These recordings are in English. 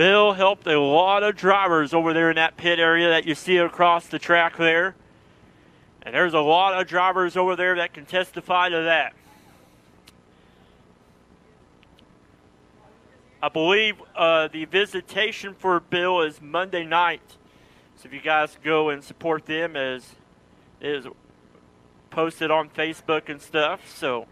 Bill helped a lot of drivers over there in that pit area that you see across the track there. And there's a lot of drivers over there that can testify to that. I believe the visitation for Bill is Monday night. So if you guys go and support them, as it is posted on Facebook and stuff. So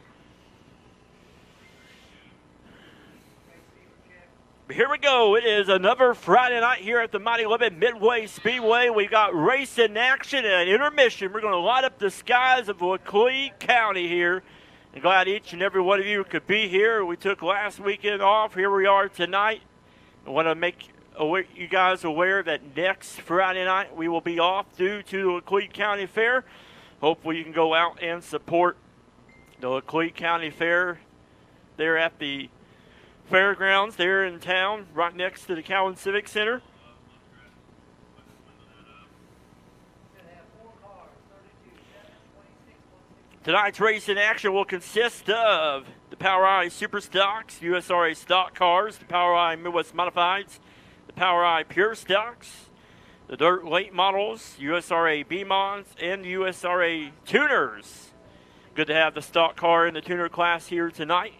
here we go. It is another Friday night here at the Mighty Lebanon Midway Speedway. We got racing action and intermission. We're going to light up the skies of Laclede County here. I'm glad each and every one of you could be here. We took last weekend off. Here we are tonight. I want to make you guys aware that next Friday night we will be off due to the Laclede County Fair. Hopefully you can go out and support the Laclede County Fair there at the fairgrounds there in town, right next to the Cowan Civic Center. Tonight's racing action will consist of the POWERi Super Stocks, USRA Stock Cars, the POWERi Midway Modifieds, the POWERi Pure Stocks, the Dirt Late Models, USRA B-Mods, and the USRA Tuners. Good to have the stock car in the tuner class here tonight.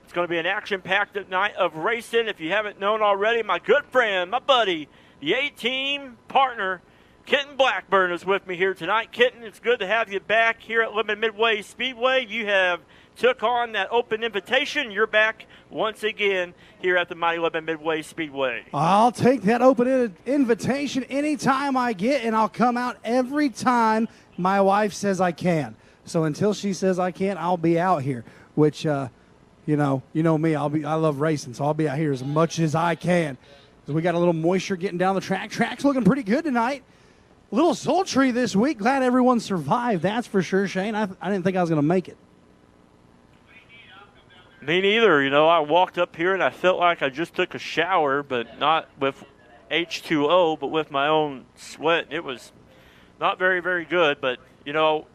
It's going to be an action-packed night of racing. If you haven't known already, my good friend, my buddy, the A-Team partner, Kenton Blackburn is with me here tonight. Kenton, it's good to have you back here at Lebanon Midway Speedway. You have took on that open invitation. You're back once again here at the Mighty Lebanon Midway Speedway. I'll take that open invitation anytime I get, and I'll come out every time my wife says I can. So until she says I can, I'll be out here, which, you know me, I love racing, so I'll be out here as much as I can. We got a little moisture getting down the track. Track's looking pretty good tonight. A little sultry this week. Glad everyone survived, that's for sure, Shane. I didn't think I was going to make it. Me neither. You know, I walked up here and I felt like I just took a shower, but not with H2O, but with my own sweat. It was not very, very good. But, you know,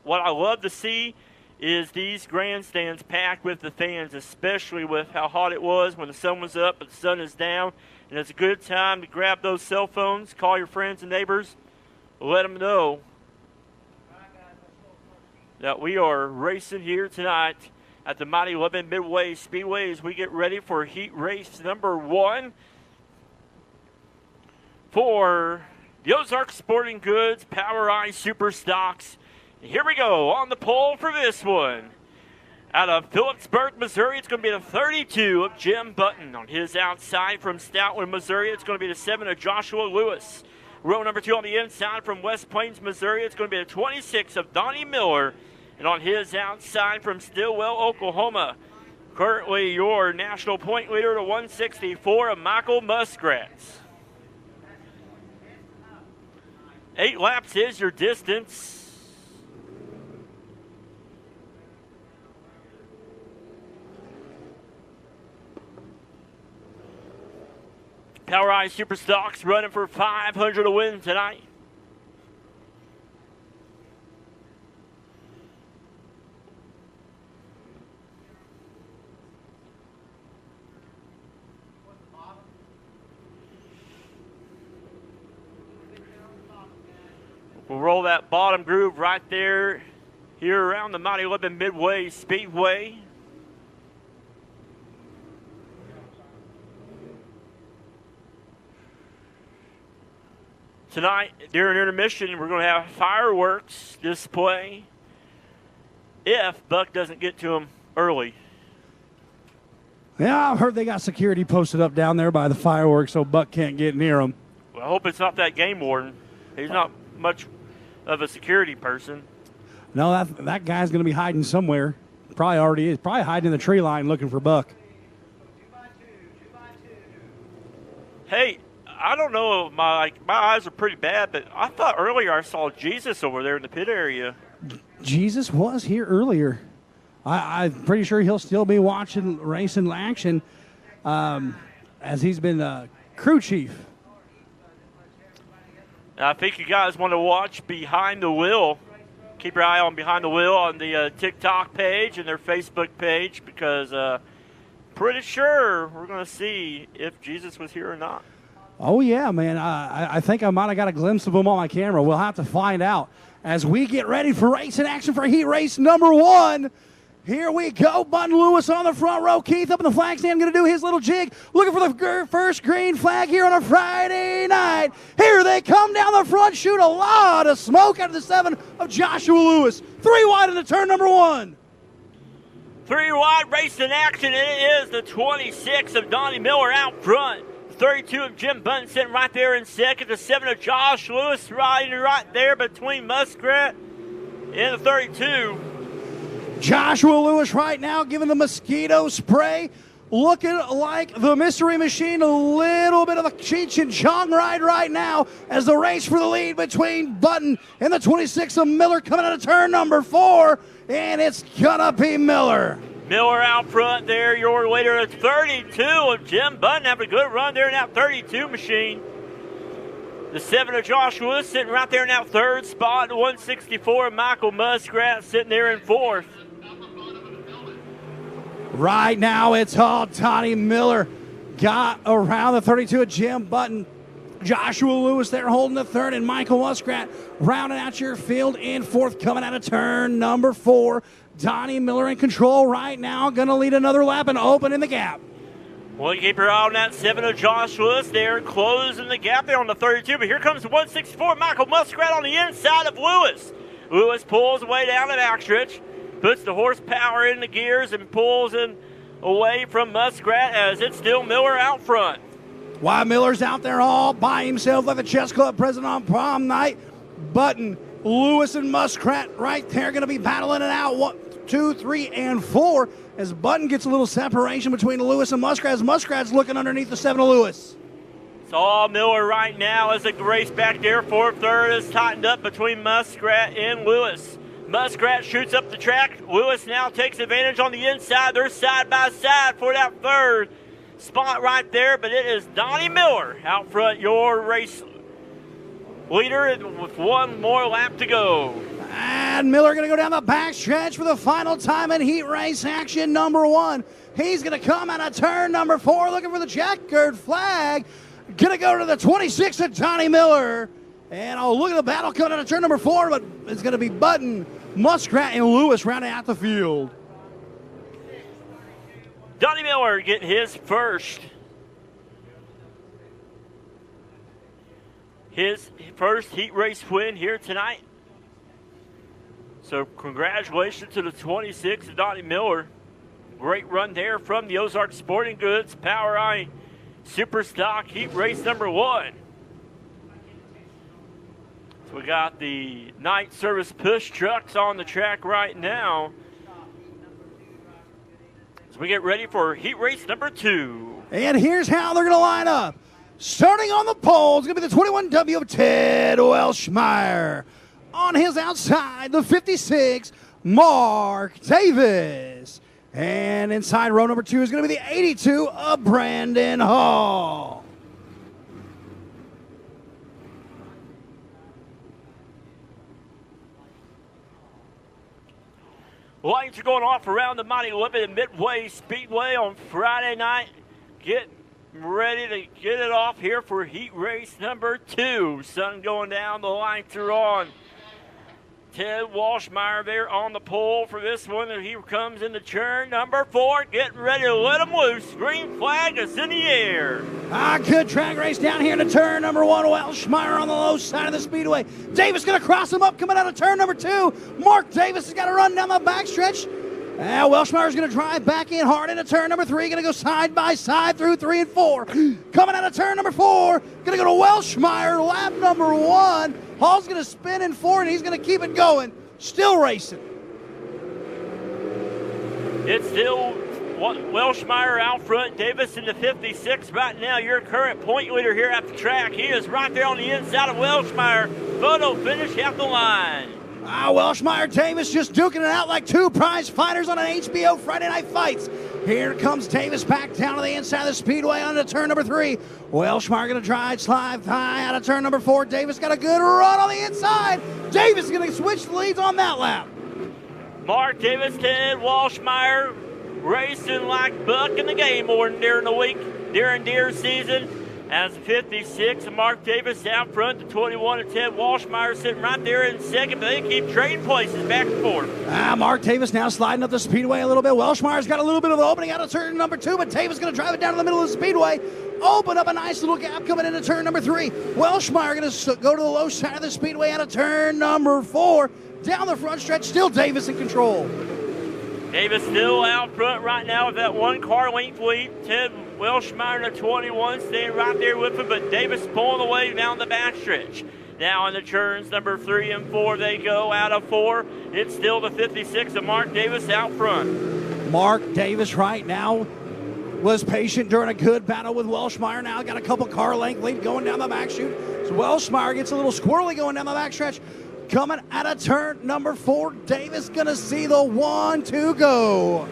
what I love to see is these grandstands packed with the fans, especially with how hot it was when the sun was up but the sun is down. And it's a good time to grab those cell phones, call your friends and neighbors, let them know that we are racing here tonight at the Mighty Lebanon Midway Speedway as we get ready for heat race number 1 for the Ozark Sporting Goods POWERi Super Stocks. And here we go on the pole for this one. Out of Phillipsburg, Missouri, it's going to be the 32 of Jim Button. On his outside from Stoutland, Missouri, it's going to be the 7 of Joshua Lewis. Row number 2 on the inside from West Plains, Missouri, it's going to be the 26 of Donnie Miller. And on his outside from Stillwell, Oklahoma, currently your national point leader, the 164 of Michael Muskrats. 8 laps is your distance. POWERi Super Stocks running for 500 to win tonight. We'll roll that bottom groove right there, here around the Mighty Lebanon Midway Speedway. Tonight, during intermission, we're going to have fireworks display if Buck doesn't get to them early. Yeah, I've heard they got security posted up down there by the fireworks so Buck can't get near them. Well, I hope it's not that game warden. He's not much of a security person. No, that guy's going to be hiding somewhere. Probably already is. Probably hiding in the tree line looking for Buck. Hey, I don't know. My eyes are pretty bad, but I thought earlier I saw Jesus over there in the pit area. Jesus was here earlier. I'm pretty sure he'll still be watching racing action as he's been crew chief. I think you guys want to watch Behind the Wheel. Keep your eye on Behind the Wheel on the TikTok page and their Facebook page because pretty sure we're going to see if Jesus was here or not. Oh, yeah, man. I think I might have got a glimpse of him on my camera. We'll have to find out as we get ready for racing action for heat race number 1. Here we go. Button Lewis on the front row. Keith up in the flag stand going to do his little jig. Looking for the first green flag here on a Friday night. Here they come down the front. Shoot a lot of smoke out of the 7 of Joshua Lewis. 3 wide into turn number 1. 3 wide racing action, and it is the 26 of Donnie Miller out front. 32 of Jim Button sitting right there in second. The 7 of Josh Lewis riding right there between Muskrat and the 32. Joshua Lewis right now giving the mosquito spray. Looking like the mystery machine. A little bit of a Cheech and Chong ride right now as the race for the lead between Button and the 26 of Miller coming out of turn number 4. And it's gonna be Miller. Miller out front there, your leader, the 32 of Jim Button having a good run there in that 32 machine. The 7 of Josh Lewis sitting right there in that 3rd spot. The 164 of Michael Muskrat sitting there in 4th. Right now it's all Donnie Miller got around the 32 of Jim Button. Joshua Lewis there holding the 3rd, and Michael Muskrat rounding out your field in 4th, coming out of turn number 4. Donnie Miller in control right now, going to lead another lap and open in the gap. Well, keep your eye on that 7 of Josh Lewis there, closing the gap there on the 32. But here comes the 164, Michael Muskrat on the inside of Lewis. Lewis pulls away down the backstretch, puts the horsepower in the gears, and pulls in away from Muskrat as it's still Miller out front. While Miller's out there all by himself like the chess club president on prom night, Button, Lewis, and Muskrat right there going to be battling it out. 1, 2, 3, and 4 as Button gets a little separation between Lewis and Muskrat as Muskrat's looking underneath the 7 of Lewis. It's all Miller right now as the race back there. 4th, 3rd is tightened up between Muskrat and Lewis. Muskrat shoots up the track. Lewis now takes advantage on the inside. They're side by side for that 3rd spot right there, but it is Donnie Miller out front, your race leader, with 1 more lap to go. And Miller going to go down the backstretch for the final time in heat race action number 1. He's going to come out of turn number 4 looking for the checkered flag. Going to go to the 26 of Donnie Miller. And look at the battle coming out of turn number 4, but it's going to be Button, Muskrat, and Lewis rounding out the field. Donnie Miller getting his first heat race win here tonight. So congratulations to the 26 of Donnie Miller. Great run there from the Ozark Sporting Goods Power I Super Stock heat race number 1. So we got the night service push trucks on the track right now as we get ready for heat race number 2. And here's how they're going to line up. Starting on the pole is going to be the 21W of Ted Welshmeyer. On his outside, the 56, Mark Davis. And inside row number 2 is going to be the 82 of Brandon Hall. Lights are going off around the mighty Lebanon Midway Speedway on Friday night. Get ready to get it off here for heat race number 2. Sun going down, the lights are on. Ted Walshmeyer there on the pole for this one. And he comes into turn number 4, getting ready to let him loose. Green flag is in the air. Good track race down here to turn number 1. Welshmeyer on the low side of the speedway. Davis going to cross him up coming out of turn number 2. Mark Davis has got to run down the backstretch. Welshmeyer's going to drive back in hard into turn number 3. Going to go side by side through 3 and 4. Coming out of turn number 4. Going to go to Welshmeyer, lap number 1. Hall's going to spin in 4, and he's going to keep it going. Still racing. It's still Welshmeyer out front. Davis in the 56 right now. Your current point leader here at the track. He is right there on the inside of Welshmeyer. Photo finish at the line. Welshmeyer, Davis just duking it out like 2 prize fighters on an HBO Friday Night Fights. Here comes Davis back down to the inside of the speedway onto turn number 3. Welshmeyer going to drive slide high out of turn number 4. Davis got a good run on the inside. Davis going to switch the leads on that lap. Mark Davis, Ted Walshmeyer racing like Buck in the game more during the week, during deer season. As 56, Mark Davis out front, the 21 and Ted Walshmeyer sitting right there in second, but they keep trading places back and forth. Mark Davis now sliding up the speedway a little bit. Welshmeyer's got a little bit of opening out of turn number 2, but Davis going to drive it down to the middle of the speedway. Open up a nice little gap coming into turn number 3. Welshmeyer going to go to the low side of the speedway out of turn number 4. Down the front stretch, still Davis in control. Davis still out front right now with that 1 car length lead. Ted Welshmeyer in the 21 staying right there with him, but Davis pulling away down the backstretch. Now in the turns number 3 and 4 they go out of 4. It's still the 56 of Mark Davis out front. Mark Davis right now was patient during a good battle with Welshmeyer. Now got a couple car length lead going down the back chute. So Welshmeyer gets a little squirrely going down the backstretch. Coming out of turn number 4, Davis gonna see the 1-2 go.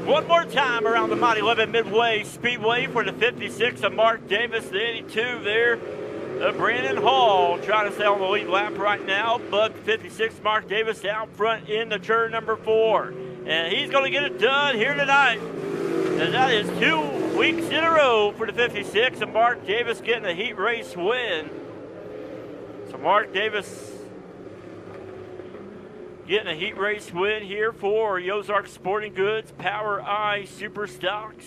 One more time around the Lebanon Midway Speedway for the 56 of Mark Davis, the 82 there. Brandon Hall trying to stay on the lead lap right now, but 56 Mark Davis out front in the turn number 4. And he's going to get it done here tonight. And that is 2 weeks in a row for the 56 and Mark Davis getting a heat race win. So Mark Davis getting a heat race win here for Ozark Sporting Goods Power I Super Stocks.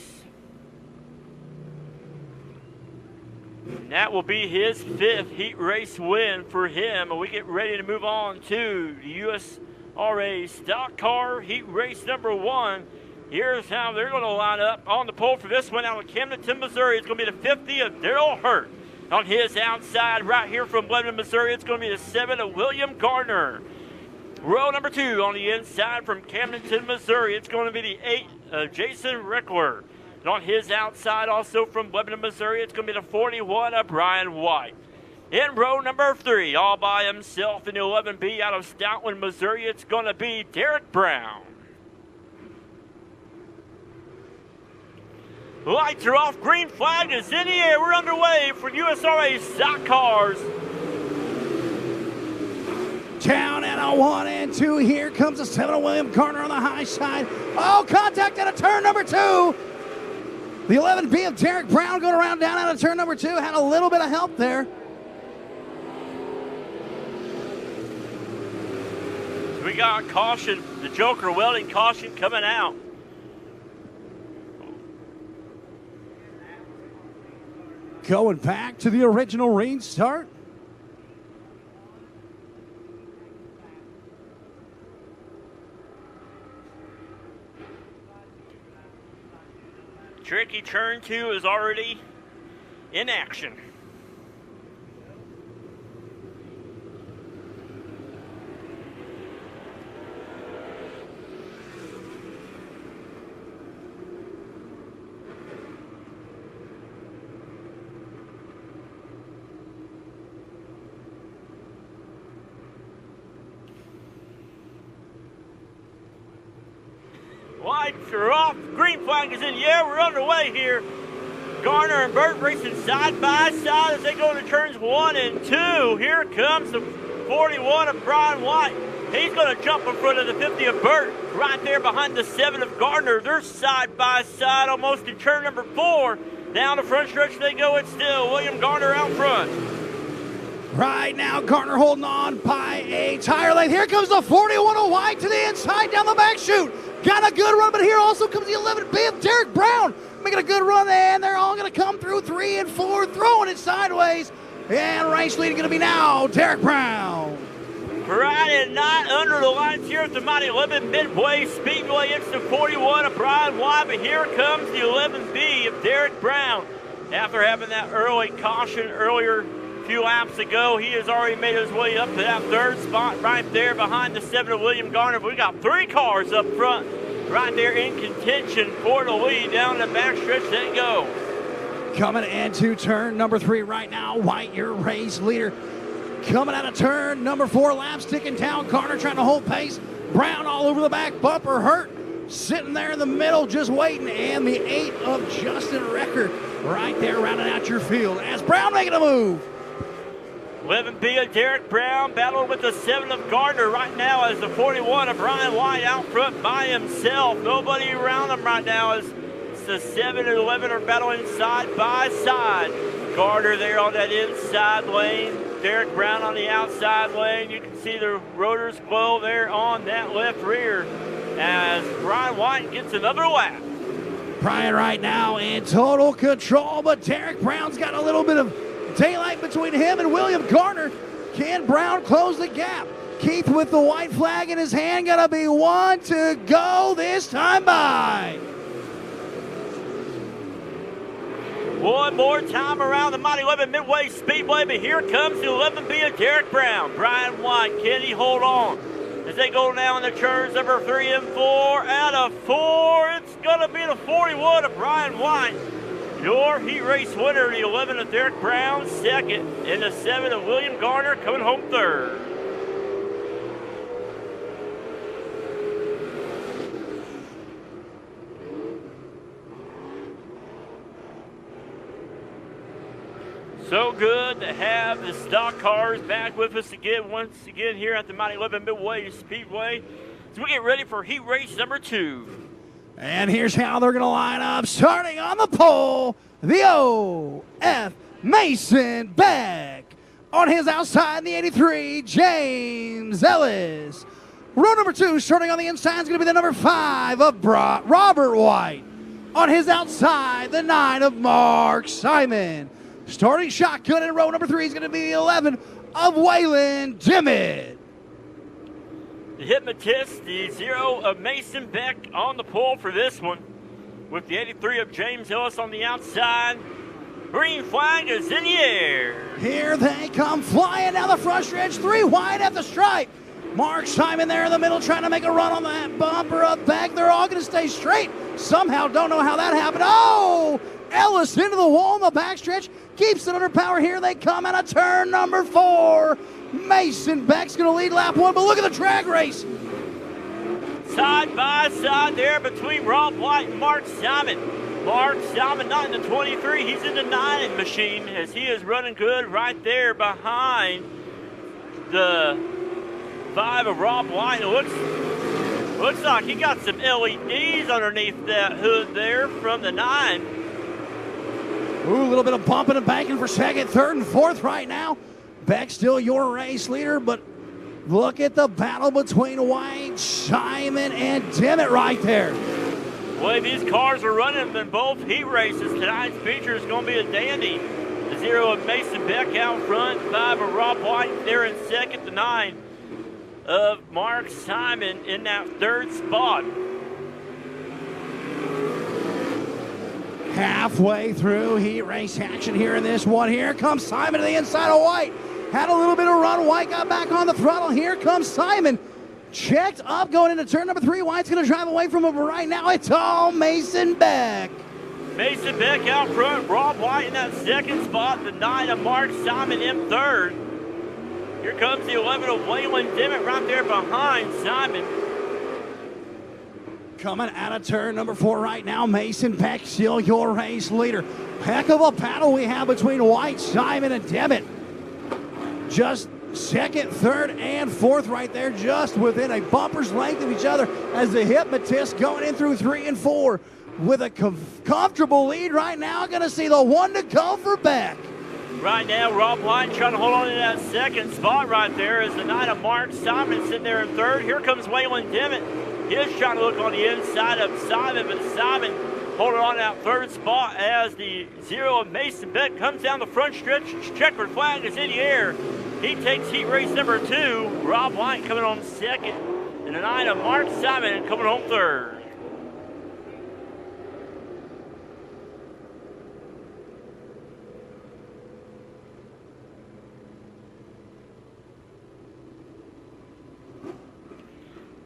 And that will be his 5th heat race win for him. And we get ready to move on to the USRA Stock Car Heat Race number 1. Here's how they're going to line up on the pole for this one out of Camdenton, Missouri. It's going to be the 50 of Daryl Hurt. On his outside right here from Lebanon, Missouri, it's going to be the 7 of William Gardner. Row number 2 on the inside from Camdenton, Missouri. It's going to be the 8 of Jason Reckler. And on his outside also from Lebanon, Missouri, it's going to be the 41 of Brian White. In row number 3, all by himself in the 11B out of Stoutland, Missouri, it's going to be Derek Brown. Lights are off. Green flag is in the air. We're underway for USRA Stock Cars. Down at a 1 and 2. Here comes the 7 of William Gardner on the high side. Oh, contact at a turn number 2. The 11B of Derek Brown going around down out of turn number 2. Had a little bit of help there. We got caution. The Joker welding caution coming out. Going back to the original restart. Tricky turn 2 is already in action. Lights are off. Green flag is in. Yeah, we're underway here. Garner and Burt racing side by side as they go into turns 1 and 2. Here comes the 41 of Brian White. He's going to jump in front of the 50 of Burt. Right there behind the 7 of Gardner. They're side by side almost in turn number 4. Down the front stretch they go. It's still William Gardner out front. Right now, Gardner holding on by a tire length. Here comes the 41 of White to the inside down the back chute. Got a good run, but here also comes the 11B of Derek Brown. Making a good run, and they're all going to come through 3 and 4, throwing it sideways. And race lead going to be now Derek Brown. Friday night under the lights here at the Lebanon Midway Speedway. It's the 41 of Brian White, but here comes the 11B of Derek Brown. After having that early caution earlier a few laps ago, he has already made his way up to that 3rd spot right there behind the 7 of William Gardner. But we got 3 cars up front right there in contention for the lead. Down the backstretch they go. Coming into turn number 3 right now, White, your race leader. Coming out of turn number 4, laps ticking down. Gardner trying to hold pace. Brown all over the back, bumper hurt. Sitting there in the middle, just waiting. And the 8 of Justin Recker right there rounding out your field as Brown making a move. 11B of Derek Brown battling with the 7 of Gardner right now as the 41 of Brian White out front by himself. Nobody around him right now as the 7 and 11 are battling side by side. Gardner there on that inside lane. Derek Brown on the outside lane. You can see the rotors glow there on that left rear as Brian White gets another lap. Brian right now in total control, but Derek Brown's got a little bit of daylight between him and William Gardner. Can Brown close the gap? Keith with the white flag in his hand. Gonna be one to go this time by. One more time around the mighty Lebanon Midway Speedway, but here comes the 11B of Derek Brown. Brian White, can he hold on? As they go down the turns, number 3 and 4, out of 4, it's going to be the 41 of Brian White. Your heat race winner, the 11 of Derek Brown, second, and the 7 of William Garner coming home third. So good to have the stock cars back with us again, once again here at the mighty Lebanon Midway Speedway. So we get ready for heat race number 2. And here's how they're going to line up. Starting on the pole, the O.F. Mason Beck. On his outside, the 83, James Ellis. Row number 2, starting on the inside, is going to be the number 5 of Robert White. On his outside, the 9 of Mark Simon. Starting shotgun in row number 3 is going to be the 11 of Waylon Dimmitt. The hypnotist, the 0 of Mason Beck on the pole for this one, with the 83 of James Ellis on the outside. Green flag is in the air. Here they come flying down the front stretch, 3 wide at the stripe. Mark Simon there in the middle trying to make a run on that bumper up back. They're all going to stay straight. Somehow, don't know how that happened. Oh! Ellis into the wall in the backstretch. Keeps it under power. Here they come out of turn number 4. Mason Beck's going to lead lap 1, but look at the drag race. Side by side there between Rob White and Mark Simon. Mark Simon not in the 23. He's in the 9 machine as he is running good right there behind the 5 of Rob White. It looks like he got some LEDs underneath that hood there from the 9. Ooh, a little bit of bumping and banking for second, third, and fourth right now. Beck still your race leader, but look at the battle between White, Simon, and Dimmitt right there. Well, these cars are running in both heat races. Tonight's feature is going to be a dandy. The 0 of Mason Beck out front, 5 of Rob White there in second, the 9 of Mark Simon in that third spot. Halfway through heat race action here in this one. Here comes Simon to the inside of White. Had a little bit of run. White got back on the throttle. Here comes Simon. Checked up going into turn number 3. White's going to drive away from him right now. It's all Mason Beck. Mason Beck out front. Rob White in that second spot. The 9 of Mark Simon in third. Here comes the 11 of Waylon Dimmitt right there behind Simon. Coming out of turn number 4 right now, Mason Beck, still your race leader. Heck of a battle we have between White, Simon, and Dimmitt. Just second, third, and fourth right there, just within a bumper's length of each other as the hypnotist going in through 3 and 4 with a comfortable lead right now. Going to see the 1 to go for Beck. Right now, Rob White trying to hold on to that second spot right there as the 9 of Mark Simon sitting there in third. Here comes Waylon Dimmitt. He's trying to look on the inside of Simon, but Simon holding on to that third spot as the 0 of Mason Beck comes down the front stretch. Checkered flag is in the air. He takes heat race number 2. Rob White coming on second, and the 9 of Mark Simon coming home third.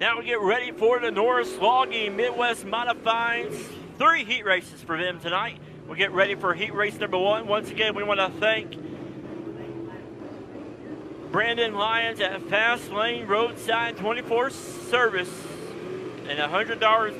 Now we get ready for the Norris Logie Midwest Modifieds. 3 heat races for them tonight. We'll get ready for heat race number 1. Once again, we want to thank Brandon Lyons at Fast Lane Roadside 24 Service and a $100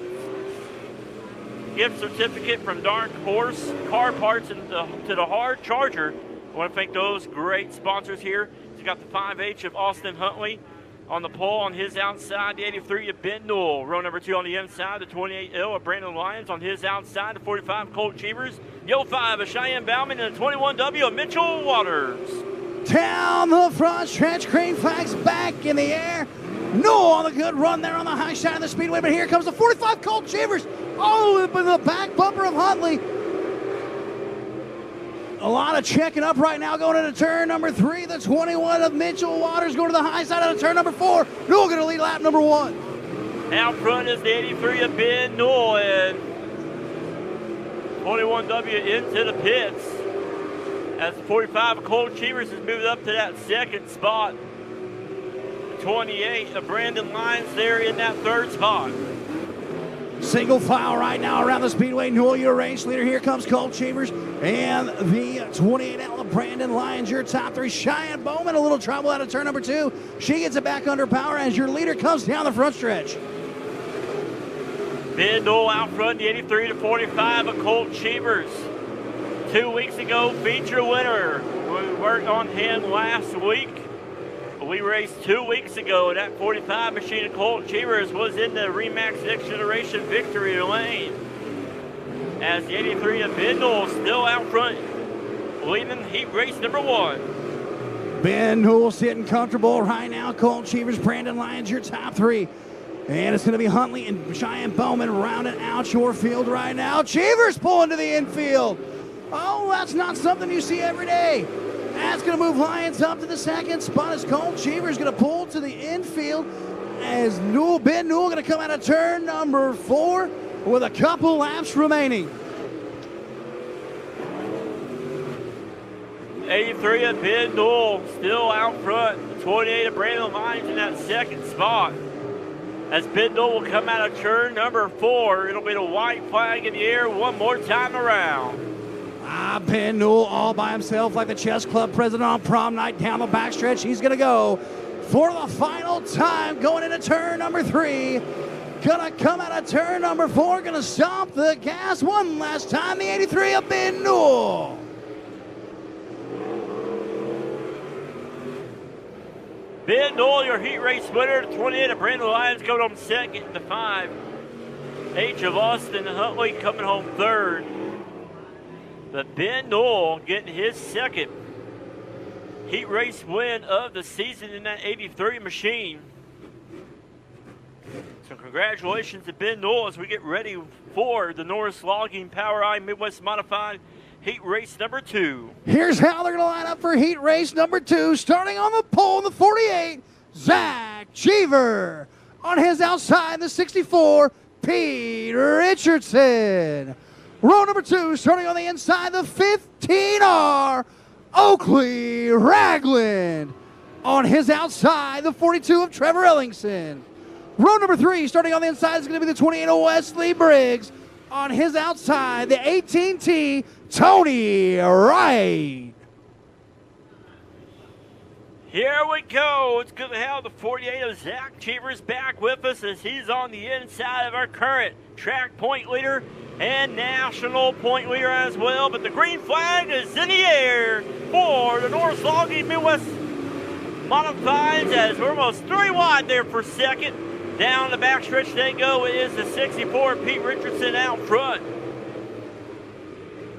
gift certificate from Dark Horse Car Parts and to the Hard Charger I want to thank those great sponsors here. He's got the 5H of Austin Huntley on the pole on his outside, the 83 of Ben Newell. Row number 2 on the inside, the 28L of Brandon Lyons on his outside, the 45 Colt Cheevers, the 05 of Cheyenne Bauman, and the 21W of Mitchell Waters. Down the front stretch, green flags back in the air. Newell on the good run there on the high side of the speedway, but here comes the 45 Colt Cheevers. Oh, up in the back bumper of Huntley. A lot of checking up right now going into turn number 3. The 21 of Mitchell Waters going to the high side of turn number 4. Newell going to lead lap number 1. Out front is the 83 of Ben Newell, and 21W into the pits as the 45 of Colt Cheevers has moved up to that second spot. The 28 of Brandon Lyons there in that third spot. Single file right now around the speedway. Newell, your race leader. Here comes Colt Cheevers and the 28 out of Brandon Lyons, your top 3. Cheyenne Bowman, a little trouble out of turn number 2. She gets it back under power as your leader comes down the front stretch. Ben Newell out front, the 83 to 45 of Colt Cheevers. 2 weeks ago, feature winner. We worked on him last week. We raced 2 weeks ago, and that 45 machine of Colt Cheevers was in the Remax Next Generation victory lane. As the 83 of Ben Newell still out front, leading heat race number 1. Ben Newell sitting comfortable right now. Colt Cheevers, Brandon Lyons, your top 3. And it's going to be Huntley and Cheyenne Bowman rounding out your field right now. Cheevers pulling to the infield. Oh, that's not something you see every day. That's going to move Lyons up to the second spot as Colt Cheevers going to pull to the infield as Ben Newell going to come out of turn number 4 with a couple laps remaining. 83 of Ben Newell still out front. 28 of Brandon Lyons in that second spot. As Ben Newell will come out of turn number 4, it'll be the white flag in the air one more time around. Ben Newell all by himself like the chess club president on prom night down the backstretch. He's going to go for the final time going into turn number 3. Going to come out of turn number 4. Going to stomp the gas one last time. The 83 of Ben Newell. Ben Newell, your heat race winner. 28 of Brandon Lyons coming home second. The 5 H of Austin Huntley coming home third. But Ben Newell getting his second heat race win of the season in that 83 machine. So congratulations to Ben Newell as we get ready for the Norris Logging POWRi Midwest Modified heat race number 2. Here's how they're going to line up for heat race number 2. Starting on the pole, the 48, Zach Cheever. On his outside, the 64, Pete Richardson. Row number 2, starting on the inside, the 15R, Oakley Ragland. On his outside, the 42 of Trevor Ellingson. Row number 3, starting on the inside, is going to be the 28 of Wesley Briggs. On his outside, the 18T, Tony Wright. Here we go. It's good to have the 48 of Zach Cheevers back with us as he's on the inside of our current track point leader and national point leader as well. But the green flag is in the air for the Norris Logging Midwest Modifieds as we're almost 3 wide there for second. Down the backstretch they go. It is the 64 Pete Richardson out front.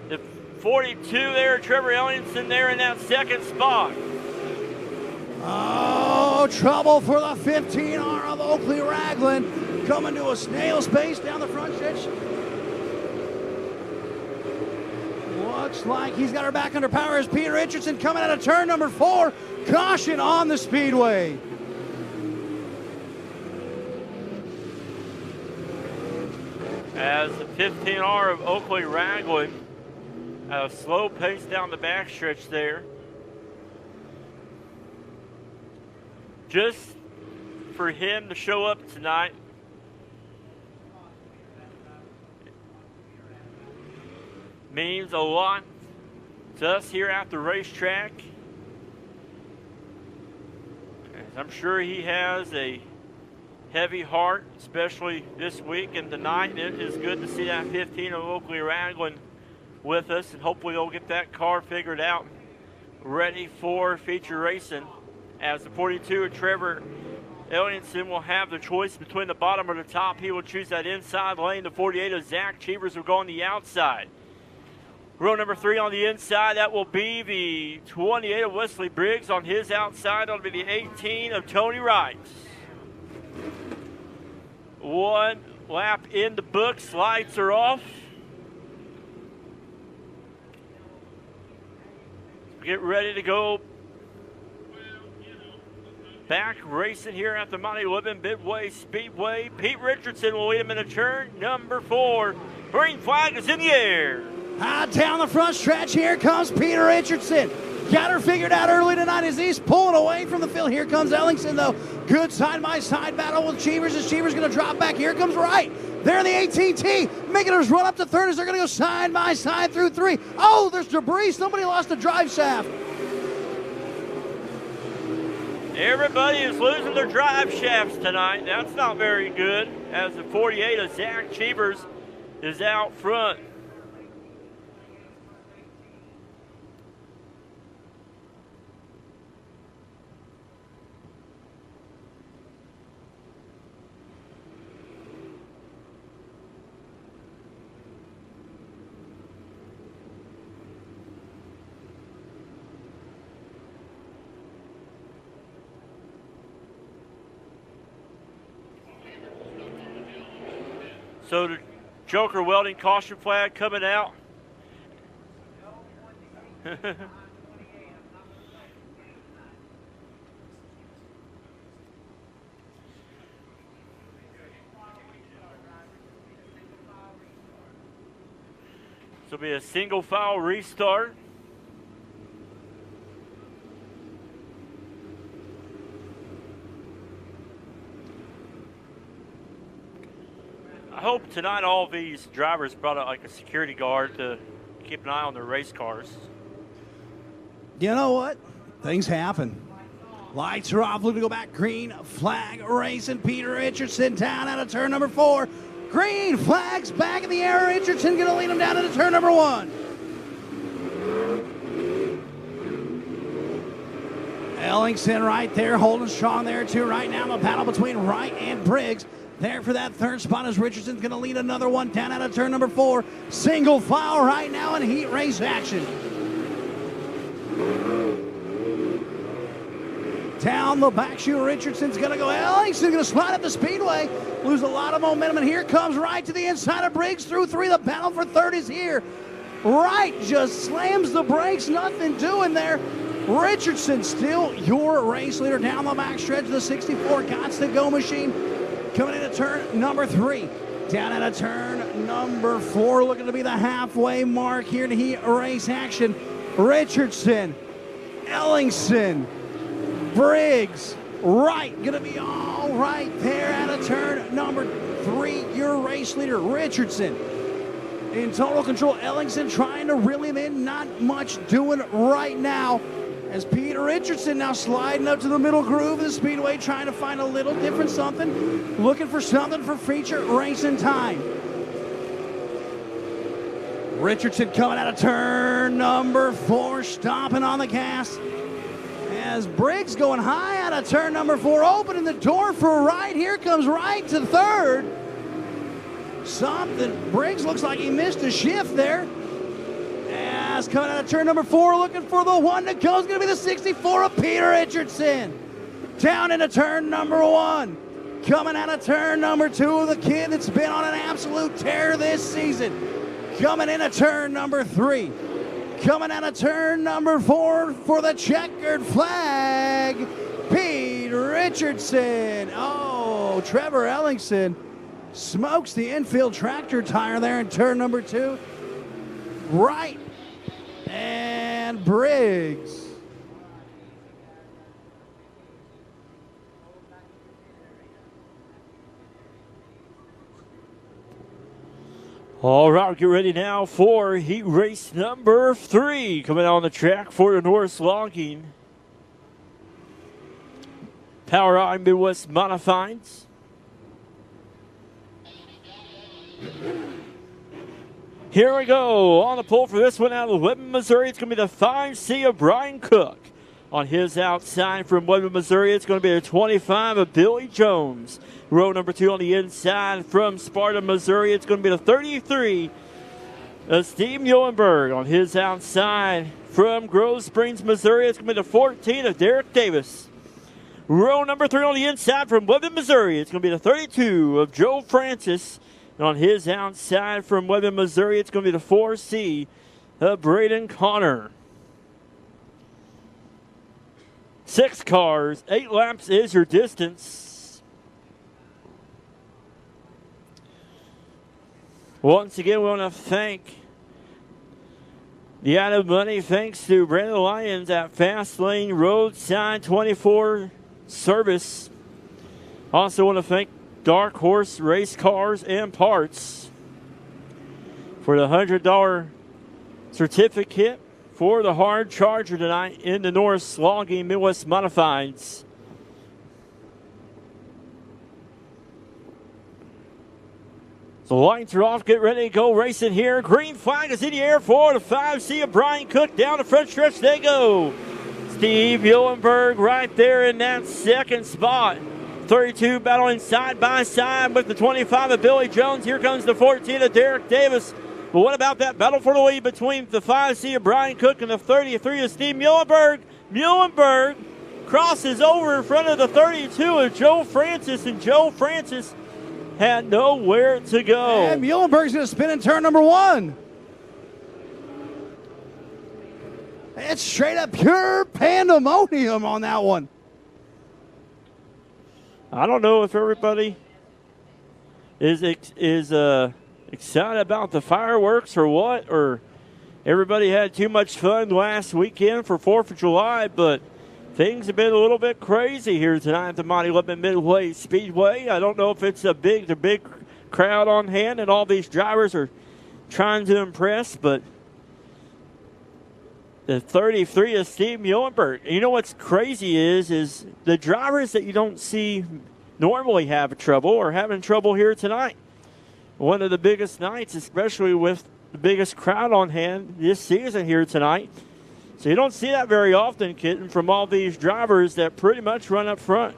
The 42 there, Trevor Ellingson there in that second spot. Oh, trouble for the 15R of Oakley Ragland. Coming to a snail's pace down the front stretch. Looks like he's got her back under power as Pete Richardson coming out of turn number 4. Caution on the speedway. As the 15R of Oakley Ragland at a slow pace down the backstretch there. Just for him to show up tonight. Means a lot to us here at the racetrack. I'm sure he has a heavy heart, especially this week and tonight. It is good to see that 15 of Oakley Ragland with us, and hopefully they'll get that car figured out ready for feature racing, as the 42 of Trevor Ellingson will have the choice between the bottom or the top. He will choose that inside lane. The 48 of Zach Cheevers will go on the outside. Row number 3 on the inside, that will be the 28 of Wesley Briggs. On his outside, that'll be the 18 of Tony Wright. One lap in the books, lights are off. Get ready to go back racing here at the Lebanon Midway Speedway. Pete Richardson will lead him in a turn number 4. Green flag is in the air. Down the front stretch, here comes Peter Richardson. Got her figured out early tonight as he's pulling away from the field. Here comes Ellingson, though. Good side-by-side battle with Cheevers, as Cheevers going to drop back. Here comes Wright. They're in the 18T, making us run up to third as they're going to go side-by-side through 3. Oh, there's debris. Somebody lost a drive shaft. Everybody is losing their drive shafts tonight. That's not very good, as the 48 of Zach Cheevers is out front. So the Joker Welding caution flag coming out. This will be a single file restart. I hope tonight all these drivers brought out like a security guard to keep an eye on their race cars. You know what? Things happen. Lights are off. Looking to go back. Green flag racing. Peter Richardson down out of turn number 4. Green flags back in the air. Richardson going to lead him down into turn number 1. Ellingson right there, holding strong there too. Right now, the battle between Wright and Briggs. There for that third spot as Richardson's going to lead another one down out of turn number 4. Single file right now in heat race action. Down the back chute, Richardson's going to go. Ellingson going to slide up the speedway. Lose a lot of momentum, and here comes Wright to the inside of Briggs through 3. The battle for third is here. Wright just slams the brakes. Nothing doing there. Richardson still your race leader down the back stretch. The 64 Gots to Go machine. Coming into turn number 3. Down at a turn number 4. Looking to be the halfway mark here to heat race action. Richardson, Ellingson, Briggs, Wright. Going to be all right there at a turn number 3. Your race leader, Richardson. In total control, Ellingson trying to reel him in. Not much doing right now. As Peter Richardson now sliding up to the middle groove of the speedway, trying to find a little different something, looking for something for feature racing time. Richardson coming out of turn number 4, stomping on the gas. As Briggs going high out of turn number 4, opening the door for Wright. Here comes Wright to third. Something, Briggs looks like he missed a shift there. As coming out of turn number 4, looking for the one to go is going to be the 64 of Peter Richardson. Down into turn number 1. Coming out of turn number 2, the kid that's been on an absolute tear this season. Coming into turn number 3. Coming out of turn number 4 for the checkered flag, Pete Richardson. Oh, Trevor Ellingson smokes the infield tractor tire there in turn number 2. Wright and Briggs. All right, get ready now for heat race number 3. Coming out on the track for the Norris Logging Power I Midwest Modifieds. Here we go. On the pole for this one out of Lebanon, Missouri, it's going to be the 5C of Brian Cook. On his outside from Lebanon, Missouri, it's going to be the 25 of Billy Jones. Row number 2 on the inside from Sparta, Missouri, it's going to be the 33 of Steve Muhlenberg. On his outside from Grove Springs, Missouri, it's going to be the 14 of Derek Davis. Row number 3 on the inside from Lebanon, Missouri, it's going to be the 32 of Joe Francis. And on his outside from Lebanon, Missouri, it's going to be the 4C of Braden Connor. 6 cars, 8 laps is your distance. Once again, we want to thank the Out of Money. Thanks to Brandon Lyons at Fast Lane Roadside 24 Service. Also want to thank Dark Horse Race Cars and Parts for the $100 certificate for the hard charger tonight in the North Slogging Midwest Modifieds. So lights are off. Get ready to go racing here. Green flag is in the air for the 5C of Brian Cook. Down the front stretch they go. Steve Muhlenberg right there in that second spot. 32 battling side by side with the 25 of Billy Jones. Here comes the 14 of Derek Davis. But what about that battle for the lead between the 5C of Brian Cook and the 33 of Steve Muhlenberg? Muhlenberg crosses over in front of the 32 of Joe Francis, and Joe Francis had nowhere to go. And Muhlenberg's going to spin in turn number 1. It's straight up pure pandemonium on that one. I don't know if everybody is excited about the fireworks or what, or everybody had too much fun last weekend for 4th of July, but things have been a little bit crazy here tonight at the Mighty Lebanon Midway Speedway. I don't know if it's the big crowd on hand and all these drivers are trying to impress, but the 33 of Steve Muhlenberg. You know what's crazy is the drivers that you don't see normally have trouble are having trouble here tonight. One of the biggest nights, especially with the biggest crowd on hand this season here tonight. So you don't see that very often, Kitten, from all these drivers that pretty much run up front.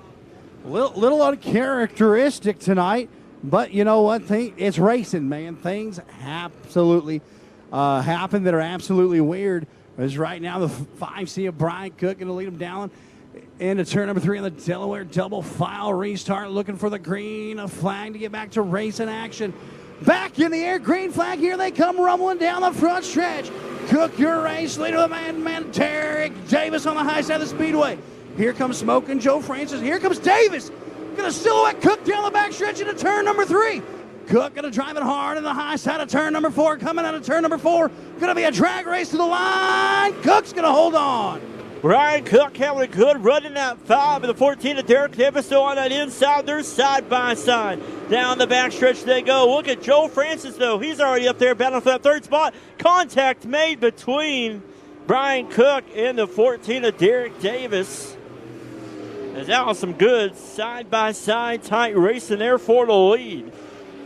Little uncharacteristic tonight, but you know what? It's racing, man. Things absolutely happen that are absolutely weird. As right now, the 5C of Brian Cook going to lead them down into turn number 3 on the Delaware double file restart, looking for the green flag to get back to racing action. Back in the air, green flag, here they come rumbling down the front stretch. Cook, your race leader, the man Derek Davis on the high side of the speedway. Here comes Smoking Joe Francis. Here comes Davis. Going to silhouette Cook down the back stretch into turn number 3. Cook going to drive it hard in the high side of turn number 4. Coming out of turn number 4. Going to be a drag race to the line. Cook's going to hold on. Brian Cook having a good run in that 5 of the 14 of Derek Davis still on that inside. They're side by side. Down the backstretch they go. Look at Joe Francis, though. He's already up there battling for that 3rd spot. Contact made between Brian Cook and the 14 of Derek Davis. As that was some good side-by-side tight racing there for the lead.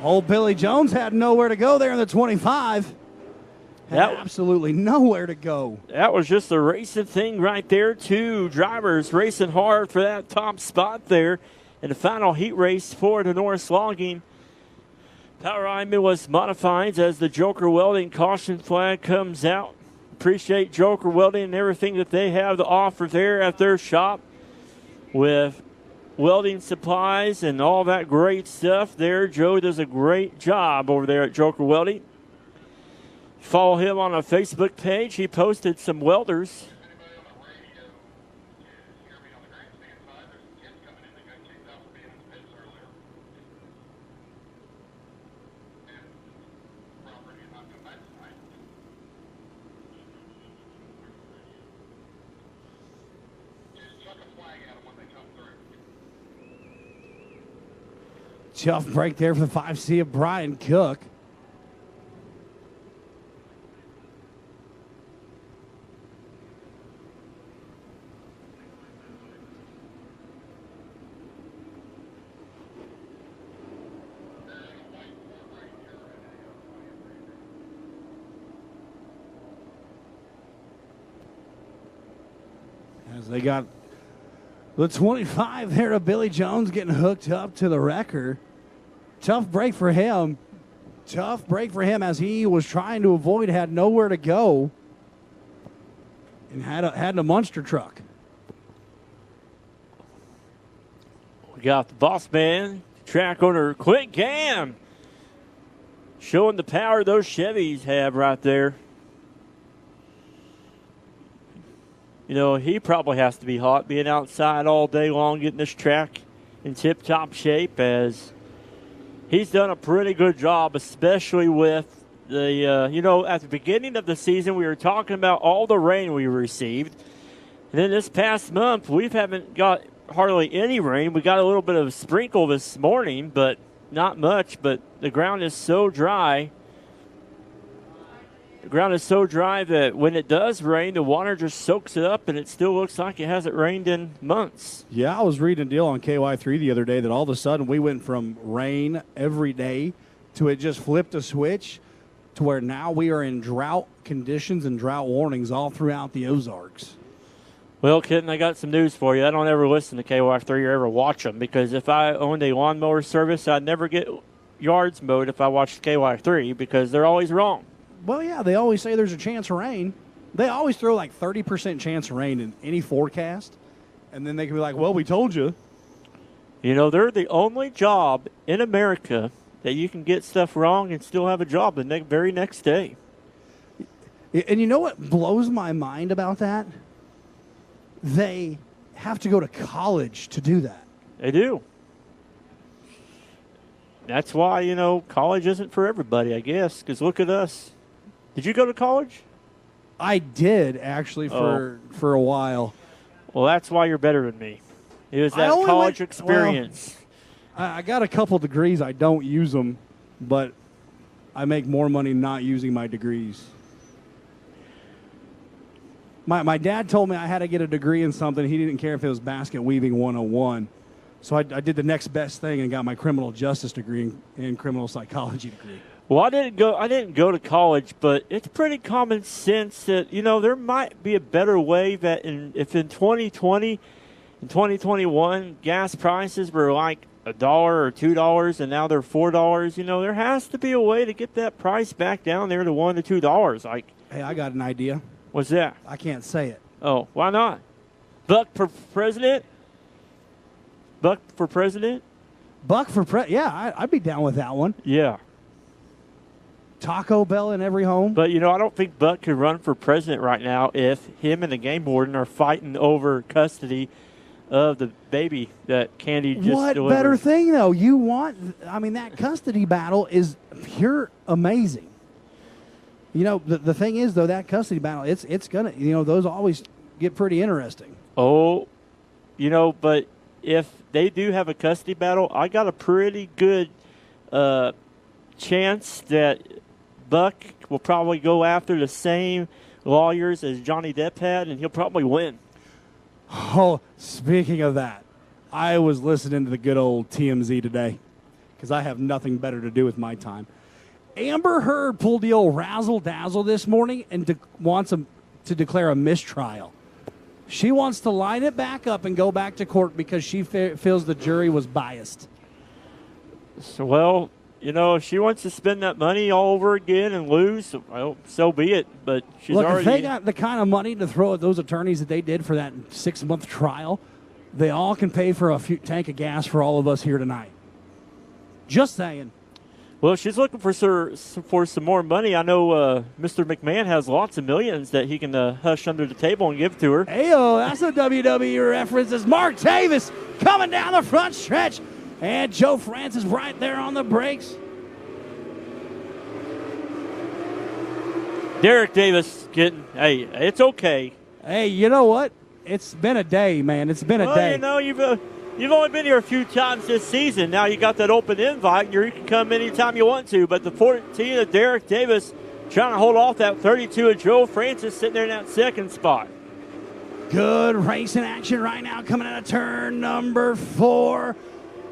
Old Billy Jones had nowhere to go there in the 25. Had absolutely nowhere to go. That was just a racing thing right there. 2 drivers racing hard for that top spot there in the final heat race for the North Slogging POWRi Midwest Modifieds as the Joker Welding caution flag comes out. Appreciate Joker Welding and everything that they have to offer there at their shop with welding supplies and all that great stuff there. Joe does a great job over there at Joker Welding. Follow him on a Facebook page. He posted some welders. Tough break there for the 5C of Brian Cook. As they got the 25 there of Billy Jones getting hooked up to the wrecker. Tough break for him. Tough break for him as he was trying to avoid, had nowhere to go, and had a monster truck. We got the boss man, track owner Quick Gam, showing the power those Chevys have right there. You know, he probably has to be hot being outside all day long getting this track in tip-top shape, as he's done a pretty good job, especially with the, you know, at the beginning of the season, we were talking about all the rain we received. And then this past month, we haven't got hardly any rain. We got a little bit of a sprinkle this morning, but not much. But the ground is so dry. The ground is so dry that when it does rain, the water just soaks it up, and it still looks like it hasn't rained in months. Yeah, I was reading a deal on KY3 the other day that all of a sudden we went from rain every day to it just flipped a switch to where now we are in drought conditions and drought warnings all throughout the Ozarks. Well, Kitten, I got some news for you. I don't ever listen to KY3 or ever watch them, because if I owned a lawnmower service, I'd never get yards mowed if I watched KY3, because they're always wrong. Well, yeah, they always say there's a chance of rain. They always throw like 30% chance of rain in any forecast, and then they can be like, well, we told you. You know, they're the only job in America that you can get stuff wrong and still have a job the very next day. And you know what blows my mind about that? They have to go to college to do that. They do. That's why, you know, college isn't for everybody, I guess, because look at us. Did you go to college? I did, actually, for a while. Well, that's why you're better than me. It was that college experience. Well, I got a couple degrees. I don't use them, but I make more money not using my degrees. My dad told me I had to get a degree in something. He didn't care if it was basket weaving 101. So I did the next best thing and got my criminal justice degree and criminal psychology degree. Well, I didn't go to college, but it's pretty common sense that, you know, there might be a better way that if in 2020 and 2021 gas prices were like $1 or $2 and now they're $4, you know, there has to be a way to get that price back down there to $1 to $2. Like, hey, I got an idea. What's that? I can't say it. Oh, why not? Buck for president? Buck for president? Buck for president? Yeah, I'd be down with that one. Yeah. Taco Bell in every home. But, you know, I don't think Buck could run for president right now if him and the game warden are fighting over custody of the baby that Candy just delivered. What better thing, though? You want, I mean, that custody battle is pure amazing. You know, the thing is, though, that custody battle, it's going to, you know, those always get pretty interesting. Oh, you know, but if they do have a custody battle, I got a pretty good chance that Buck will probably go after the same lawyers as Johnny Depp had, and he'll probably win. Oh, speaking of that, I was listening to the good old TMZ today because I have nothing better to do with my time. Amber Heard pulled the old razzle-dazzle this morning and wants to declare a mistrial. She wants to line it back up and go back to court because she feels the jury was biased. So, well, you know, if she wants to spend that money all over again and lose, well, so be it. But she's already. If they got the kind of money to throw at those attorneys that they did for that 6-month trial, they all can pay for a tank of gas for all of us here tonight. Just saying. Well, she's looking for some more money. I know Mr. McMahon has lots of millions that he can hush under the table and give to her. Hey-oh, that's a WWE reference. It's Mark Davis coming down the front stretch. And Joe Francis right there on the brakes. Derek Davis getting, hey, it's okay. Hey, you know what? It's been a day, man. It's been a day. You know, you've only been here a few times this season. Now you got that open invite. You can come anytime you want to. But the 14 of Derek Davis trying to hold off that 32 of Joe Francis sitting there in that second spot. Good racing action right now coming out of turn number 4.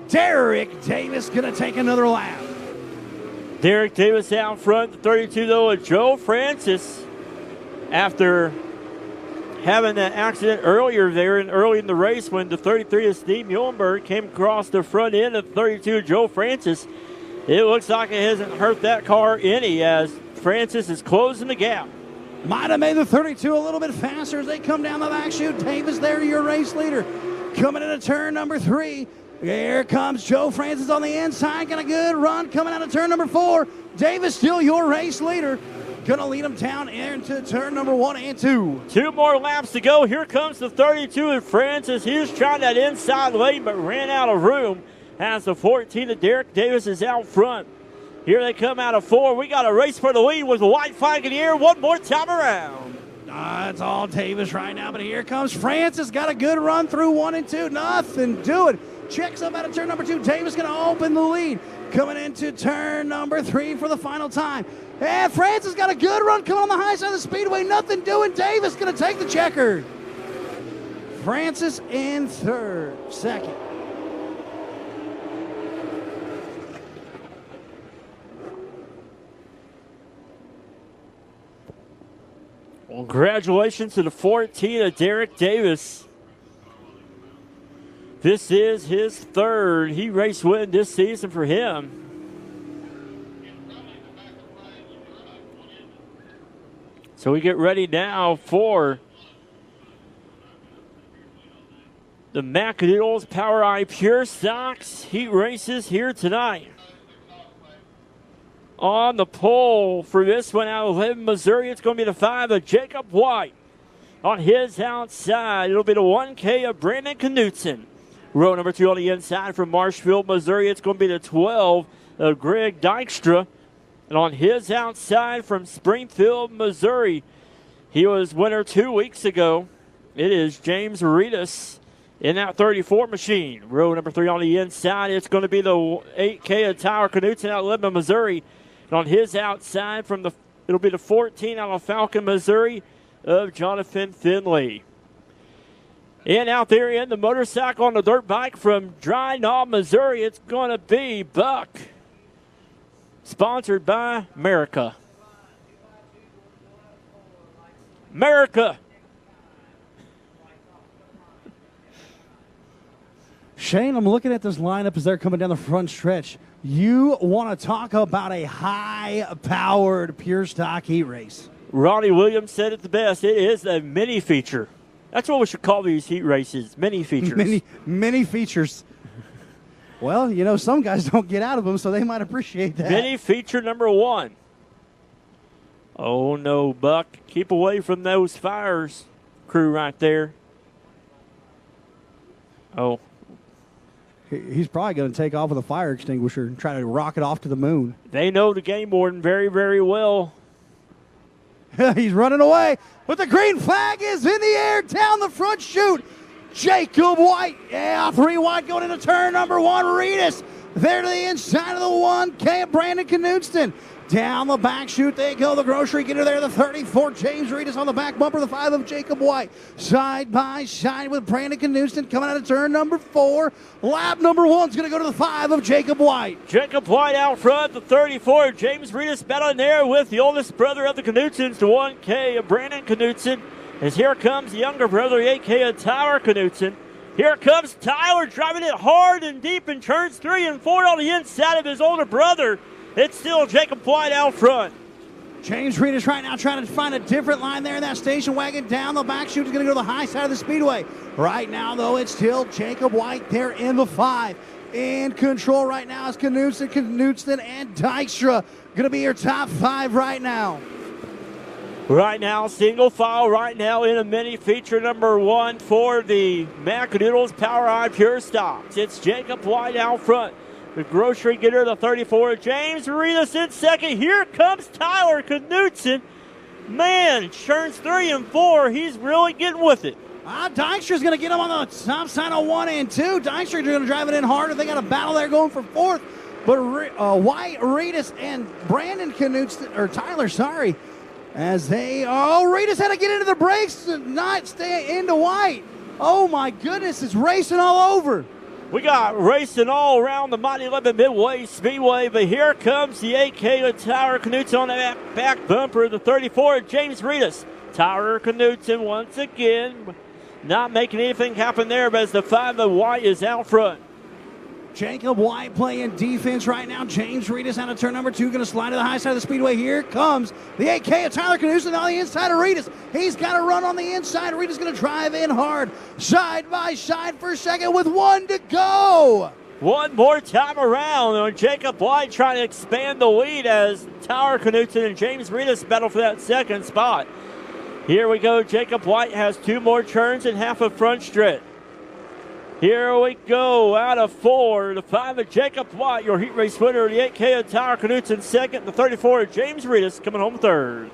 Derek Davis going to take another lap. Derek Davis out front, the 32, though, of Joe Francis after having that accident earlier there and early in the race when the 33 of Steve Muhlenberg came across the front end of 32 Joe Francis. It looks like it hasn't hurt that car any as Francis is closing the gap. Might have made the 32 a little bit faster as they come down the back chute. Davis there, your race leader. Coming into turn number 3. Here comes Joe Francis on the inside. Got a good run coming out of turn number 4. Davis still your race leader. Gonna lead him down into turn number 1 and 2. 2 more laps to go. Here comes the 32 of Francis. He was trying that inside lane but ran out of room. As the 14 of Derek Davis is out front. Here they come out of 4. We got a race for the lead with a white flag in the air one more time around. It's all Davis right now, but here comes Francis. Got a good run through 1 and 2. Nothing doing. Checks up out of turn number 2. Davis going to open the lead. Coming into turn number 3 for the final time. And Francis got a good run coming on the high side of the speedway. Nothing doing. Davis going to take the checker. Francis in second. Congratulations to the 14 of Derek Davis. This is his 3rd heat race win this season for him. So we get ready now for the Macadoodles Power Eye Pure Stocks heat races here tonight. On the pole for this one out of Lebanon, Missouri, it's going to be the 5 of Jacob White. On his outside, it'll be the 1K of Brandon Knutson. Row number 2 on the inside from Marshfield, Missouri, it's going to be the 12 of Greg Dykstra. And on his outside from Springfield, Missouri, he was winner 2 weeks ago. It is James Reedus in that 34 machine. Row number 3 on the inside, it's going to be the 8K of Tyler Knutson out of Lebanon, Missouri. And on his outside, it'll be the 14 out of Falcon, Missouri, of Jonathan Finley. And out there in the motorcycle on the dirt bike from Dry Knob, Missouri, it's going to be Buck. Sponsored by America. America. Shane, I'm looking at this lineup as they're coming down the front stretch. You want to talk about a high-powered pure stock heat race. Ronnie Williams said it the best. It is a mini feature. That's what we should call these heat races, mini features. Mini features. Well, you know, some guys don't get out of them, so they might appreciate that. Mini feature number 1. Oh, no, Buck. Keep away from those fires, crew right there. Oh. He's probably going to take off with a fire extinguisher and try to rocket off to the moon. They know the game warden very, very well. He's running away, but the green flag is in the air down the front chute. Jacob White, 3 wide going into turn number 1. Reedus there to the inside of the 1K of Brandon Knutson. Down the back chute they go. The grocery getter there, the 34, James Reedus on the back bumper, the 5 of Jacob White. Side by side with Brandon Knutson coming out of turn number 4. Lap number 1's going to go to the 5 of Jacob White. Jacob White out front, the 34, James Reedus battling there with the oldest brother of the Knutsons, the 1K of Brandon Knutson. As here comes the younger brother, the 8K of Tyler Knutson. Here comes Tyler driving it hard and deep in turns 3 and 4 on the inside of his older brother. It's still Jacob White out front. James Reedus right now trying to find a different line there in that station wagon. Down the back chute is going to go to the high side of the speedway. Right now, though, it's still Jacob White there in the 5. In control right now is Knutson, and Dykstra. Going to be your top 5 right now. Right now, single file right now in a mini feature number 1 for the Macadoodles Power Eye Pure Stocks. It's Jacob White out front. The grocery getter, the 34, James Reedus in second. Here comes Tyler Knutson. Man, turns 3 and 4. He's really getting with it. Dykstra's going to get him on the top side of 1 and 2. Dykstra going to drive it in harder. They got a battle there going for 4th. But White, Reedus, and Brandon Knutson, or Tyler, sorry, as they, Reedus had to get into the brakes to not stay into White. Oh my goodness, it's racing all over. We got racing all around the mighty Lebanon Midway Speedway, but here comes the 8K of Tyler Knutson on that back bumper, the 34, James Reedus. Tyler Knudsen once again not making anything happen there, but as the 5 of White is out front. Jacob White playing defense right now. James Reedus out of turn number 2, going to slide to the high side of the speedway. Here comes the 8K of Tyler Knudsen on the inside of Reedus. He's got to run on the inside. Reedus going to drive in hard, side by side for second with 1 to go. One more time around. Jacob White trying to expand the lead as Tyler Knudsen and James Reedus battle for that second spot. Here we go. Jacob White has 2 more turns and half a front straight. Here we go. Out of 4, the 5 of Jacob White, your heat race winner. The 8K of Tyler Knudsen second. The 34 of James Reedus coming home third.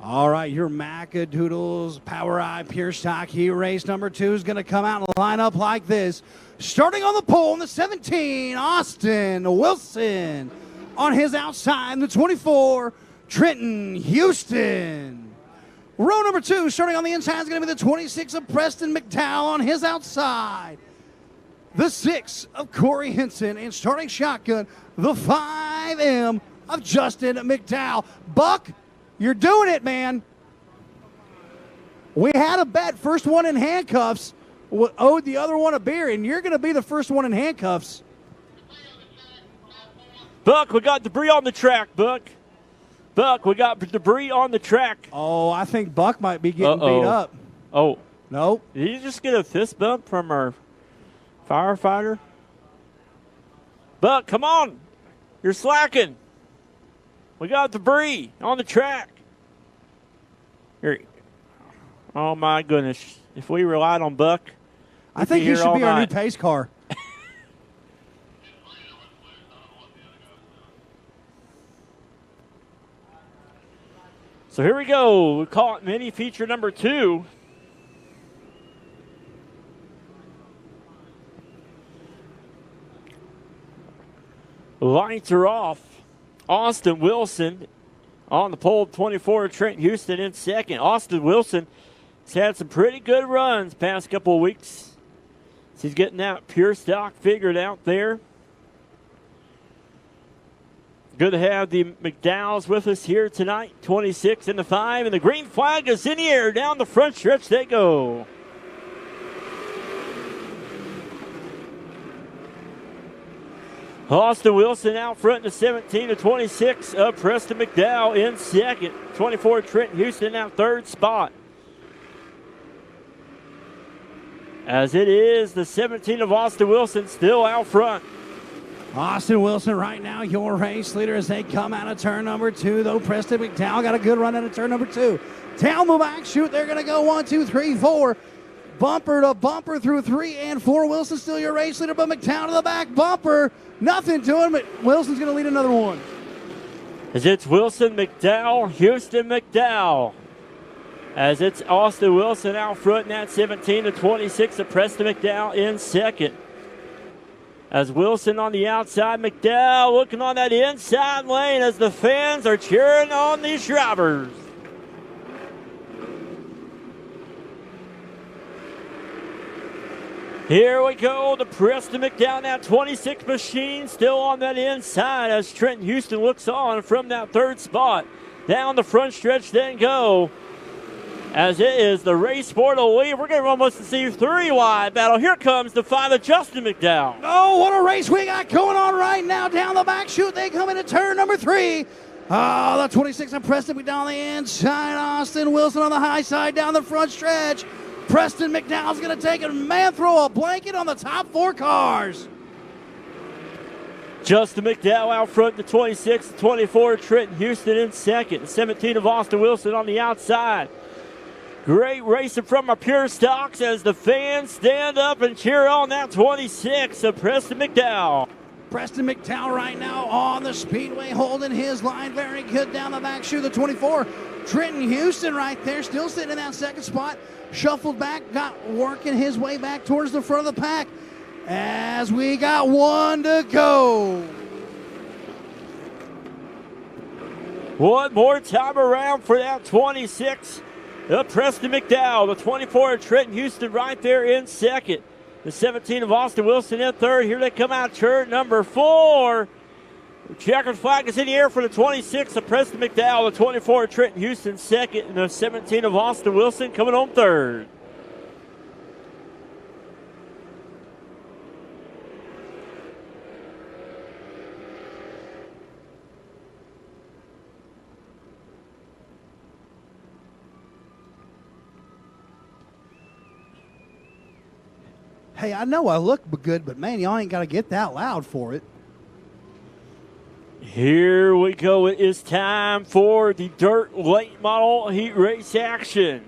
All right, your Macadoodles Power Eye Pure Stock Heat Race number 2 is going to come out and line up like this. Starting on the pole in the 17, Austin Wilson. On his outside, the 24, Trenton Houston. Row number 2, starting on the inside, is going to be the 26 of Preston McDowell on his outside. The 6 of Corey Henson, and starting shotgun, the 5M of Justin McDowell. Buck, you're doing it, man. We had a bet, first one in handcuffs owed the other one a beer, and you're going to be the first one in handcuffs. Buck, we got debris on the track, Buck. Buck, we got debris on the track. Oh, I think Buck might be getting beat up. Oh. No. Did you just get a fist bump from our firefighter? Buck, come on. You're slacking. We got debris on the track. Here. Oh, my goodness. If we relied on Buck, I think he should be our new pace car. So here we go. We call it mini feature number 2. Lights are off. Austin Wilson on the pole, 24. Trent Houston in second. Austin Wilson has had some pretty good runs past couple of weeks. He's getting that pure stock figured out there. Good to have the McDowells with us here tonight. 26 and the 5, and the green flag is in the air. Down the front stretch they go. Austin Wilson out front in the 17 to 26 of Preston McDowell in second. 24 Trent Houston out third spot. As it is the 17 of Austin Wilson still out front. Austin Wilson right now, your race leader as they come out of turn number 2, though. Preston McDowell got a good run out of turn number 2. Down the back chute, they're going to go 1, 2, 3, 4. Bumper to bumper through 3 and 4. Wilson still your race leader, but McDowell to the back bumper. Nothing to him, but Wilson's going to lead another one. As it's Wilson, McDowell, Houston, McDowell. As it's Austin Wilson out front in that 17 to 26 of Preston McDowell in second. As Wilson on the outside, McDowell looking on that inside lane as the fans are cheering on these drivers. Here we go, the Preston McDowell, that 26 machine still on that inside as Trenton Houston looks on from that third spot. Down the front stretch then go. As it is the race for the lead. We're going to almost see 3 wide battle. Here comes the 5 of Justin McDowell. Oh, what a race we got going on right now. Down the back chute, they come into turn number 3. Oh, the 26 of Preston McDowell on the inside. Austin Wilson on the high side down the front stretch. Preston McDowell's going to take it. Man, throw a blanket on the top 4 cars. Justin McDowell out front, the 26, 24. Trenton Houston in second. The 17 of Austin Wilson on the outside. Great racing from our pure stocks as the fans stand up and cheer on that 26 of Preston McDowell. Preston McDowell right now on the speedway holding his line very good down the back chute. The 24, Trenton Houston right there still sitting in that second spot. Shuffled back, got working his way back towards the front of the pack as we got 1 to go. One more time around for that 26 Preston McDowell, the 24 of Trenton Houston right there in second. The 17 of Austin Wilson in third. Here they come out, turn number 4. The checkered flag is in the air for the 26 of Preston McDowell, the 24 of Trenton Houston second, and the 17 of Austin Wilson coming on third. Hey, I know I look good, but man, y'all ain't got to get that loud for it. Here we go. It is time for the dirt late model heat race action.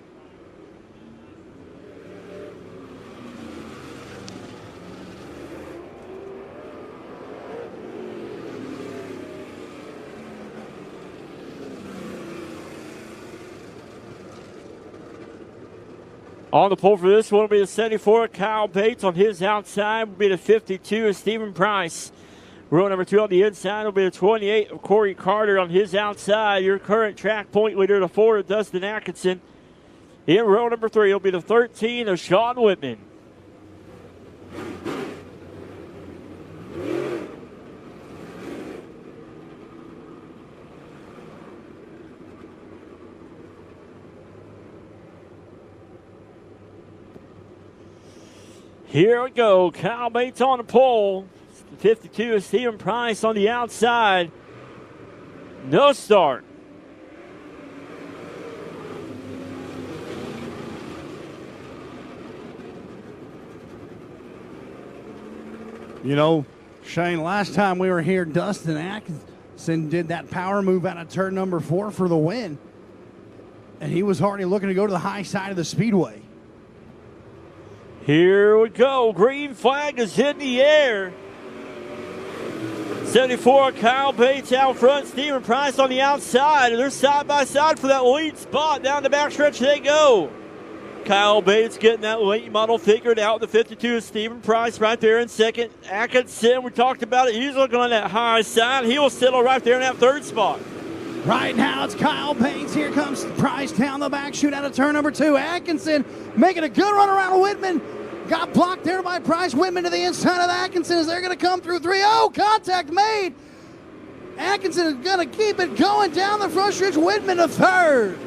On the pole for this one will be the 74, Kyle Bates. On his outside will be the 52 of Stephen Price. Row number 2 on the inside will be the 28 of Corey Carter. On his outside, your current track point leader, the 4 of Dustin Atkinson. In row number 3 will be the 13 of Sean Whitman. Here we go. Kyle Bates on the pole. 52 is Stephen Price on the outside. No start. You know, Shane, last time we were here, Dustin Atkinson did that power move out of turn number 4 for the win. And he was already looking to go to the high side of the speedway. Here we go. Green flag is in the air. 74, Kyle Bates out front. Stephen Price on the outside. And they're side by side for that lead spot. Down the backstretch they go. Kyle Bates getting that late model figured out. The 52 is Stephen Price right there in second. Atkinson, we talked about it. He's looking on that high side. He will settle right there in that third spot. Right now it's Kyle Bates. Here comes Price down the back chute out of turn number 2. Atkinson making a good run around Whitman. Got blocked there by Price. Whitman to the inside of Atkinson as they're going to come through 3. Oh, contact made. Atkinson is going to keep it going down the front stretch. Whitman to third.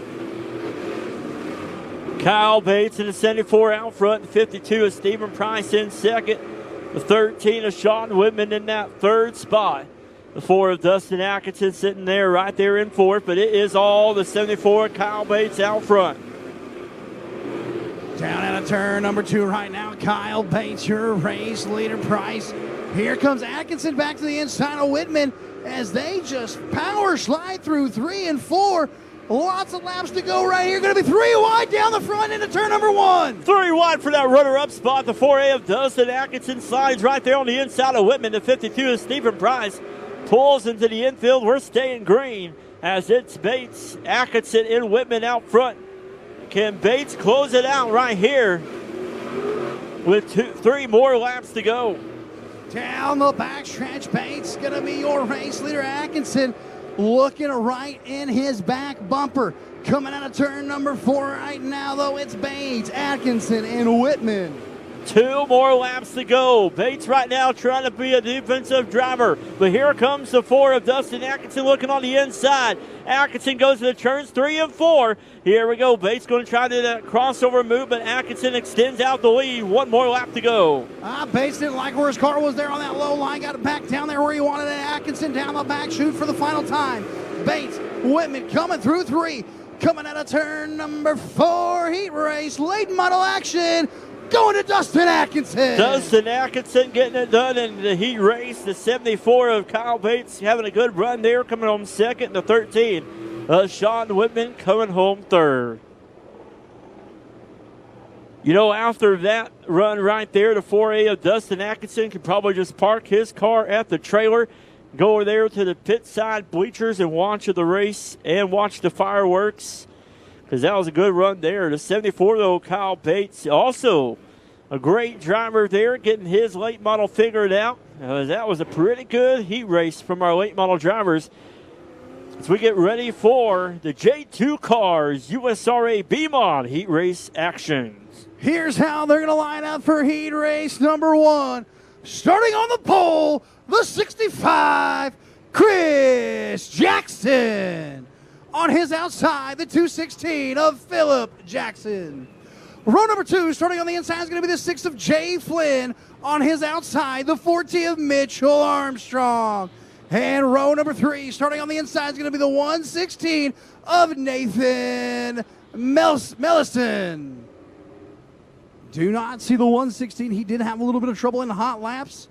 Kyle Bates in the 74 out front. The 52 is Stephen Price in second. The 13 is Sean Whitman in that third spot. The 4 of Dustin Atkinson sitting there right there in fourth, but it is all the 74 Kyle Bates out front. Down out of turn number 2 right now, Kyle Bates, your race leader, Price. Here comes Atkinson back to the inside of Whitman as they just power slide through 3 and 4. Lots of laps to go right here. Going to be 3 wide down the front into turn number 1. 3 wide for that runner-up spot. The 4A of Dustin Atkinson slides right there on the inside of Whitman. The 52 is Stephen Price. Pulls into the infield. We're staying green as it's Bates, Atkinson, and Whitman out front. Can Bates close it out right here with 3 more laps to go? Down the backstretch, Bates going to be your race leader. Atkinson looking right in his back bumper. Coming out of turn number 4 right now, though, it's Bates, Atkinson, and Whitman. 2 more laps to go. Bates right now trying to be a defensive driver. But here comes the 4 of Dustin Atkinson looking on the inside. Atkinson goes to the turns 3 and 4. Here we go. Bates going to try to do that crossover move, but Atkinson extends out the lead. 1 more lap to go. Bates didn't like where his car was there on that low line. Got it back down there where he wanted it. Atkinson down the back chute for the final time. Bates, Whitman coming through 3. Coming out of turn number 4. Heat race, late model action. Going to Dustin Atkinson. Dustin Atkinson getting it done in the heat race. The 74 of Kyle Bates having a good run there, coming home second. The 13 of Sean Whitman coming home third. You know, after that run right there, the 4A of Dustin Atkinson could probably just park his car at the trailer, go over there to the pit side bleachers and watch the race and watch the fireworks, because that was a good run there. The 74, though, Kyle Bates, also a great driver there, getting his late model figured out. That was a pretty good heat race from our late model drivers. As we get ready for the J2 Cars USRA B-Mod heat race actions. Here's how they're going to line up for heat race number 1. Starting on the pole, the 65, Chris Jackson. On his outside, the 216 of Philip Jackson. Row number 2, starting on the inside, is going to be the 6 of Jay Flynn. On his outside, the 40 of Mitchell Armstrong. And row number 3, starting on the inside, is going to be the 116 of Nathan Mellison. Do not see the 116. He did have a little bit of trouble in the hot laps.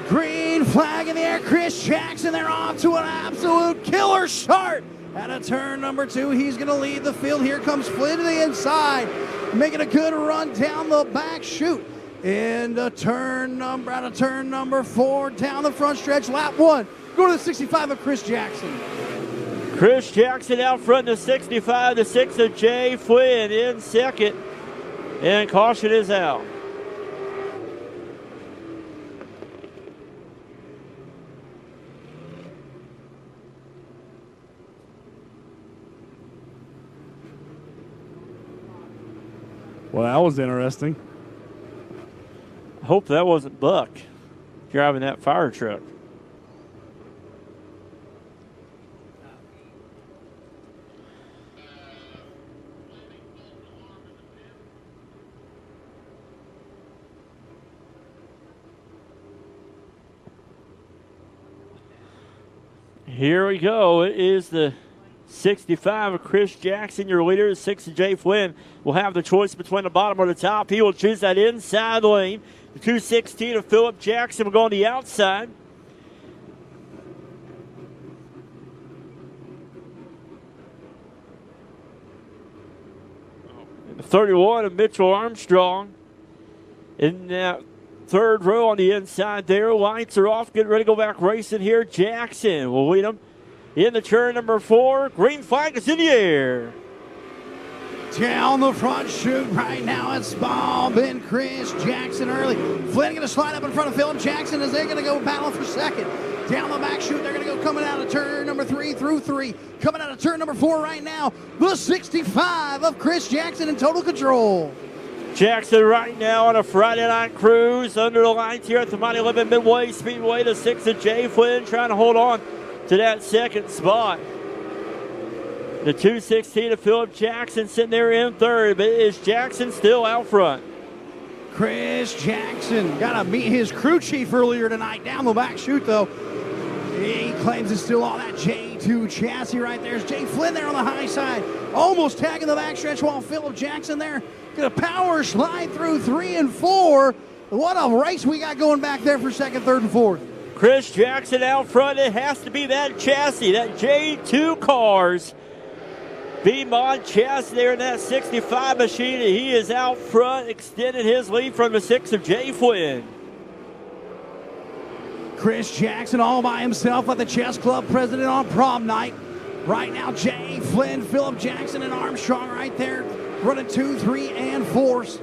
Green flag in the air. Chris Jackson, they're off to an absolute killer start. Out of turn number 2, he's going to lead the field. Here comes Flynn to the inside, making a good run down the back chute. Out of turn number 4, down the front stretch, lap 1. Go to the 65 of Chris Jackson. Chris Jackson out front, the 65, the 6 of Jay Flynn in second. And caution is out. Well, that was interesting. I hope that wasn't Buck driving that fire truck. Here we go. It is the 65 of Chris Jackson, your leader. The 6 of Jay Flynn will have the choice between the bottom or the top. He will choose that inside lane. The 216 of Philip Jackson will go on the outside. And the 31 of Mitchell Armstrong in that third row on the inside there. Lights are off. Getting ready to go back racing here. Jackson will lead them in the turn number 4. Green flag is in the air. Down the front chute right now, it's Bob and Chris Jackson early. Flynn going to slide up in front of Philip Jackson as they're going to go battle for second. Down the back chute, they're going to go coming out of turn number 3 through 3. Coming out of turn number 4 right now, the 65 of Chris Jackson in total control. Jackson right now on a Friday night cruise under the lights here at the Lebanon Midway Speedway. The 6 of Jay Flynn trying to hold on to that second spot. The 216 of Philip Jackson sitting there in third, but is Jackson still out front? Chris Jackson got to meet his crew chief earlier tonight down the back chute, though. He claims it's still all that J2 chassis right there. There's Jay Flynn there on the high side, almost tagging the backstretch, while Philip Jackson there gonna power slide through 3 and 4. What a race we got going back there for second, third, and fourth. Chris Jackson out front. It has to be that chassis, that J2 Cars B-Mod chassis there in that 65 machine. He is out front, extending his lead from the 6 of Jay Flynn. Chris Jackson all by himself like the chess club president on prom night. Right now, Jay Flynn, Philip Jackson, and Armstrong right there, running 2, 3, and 4s.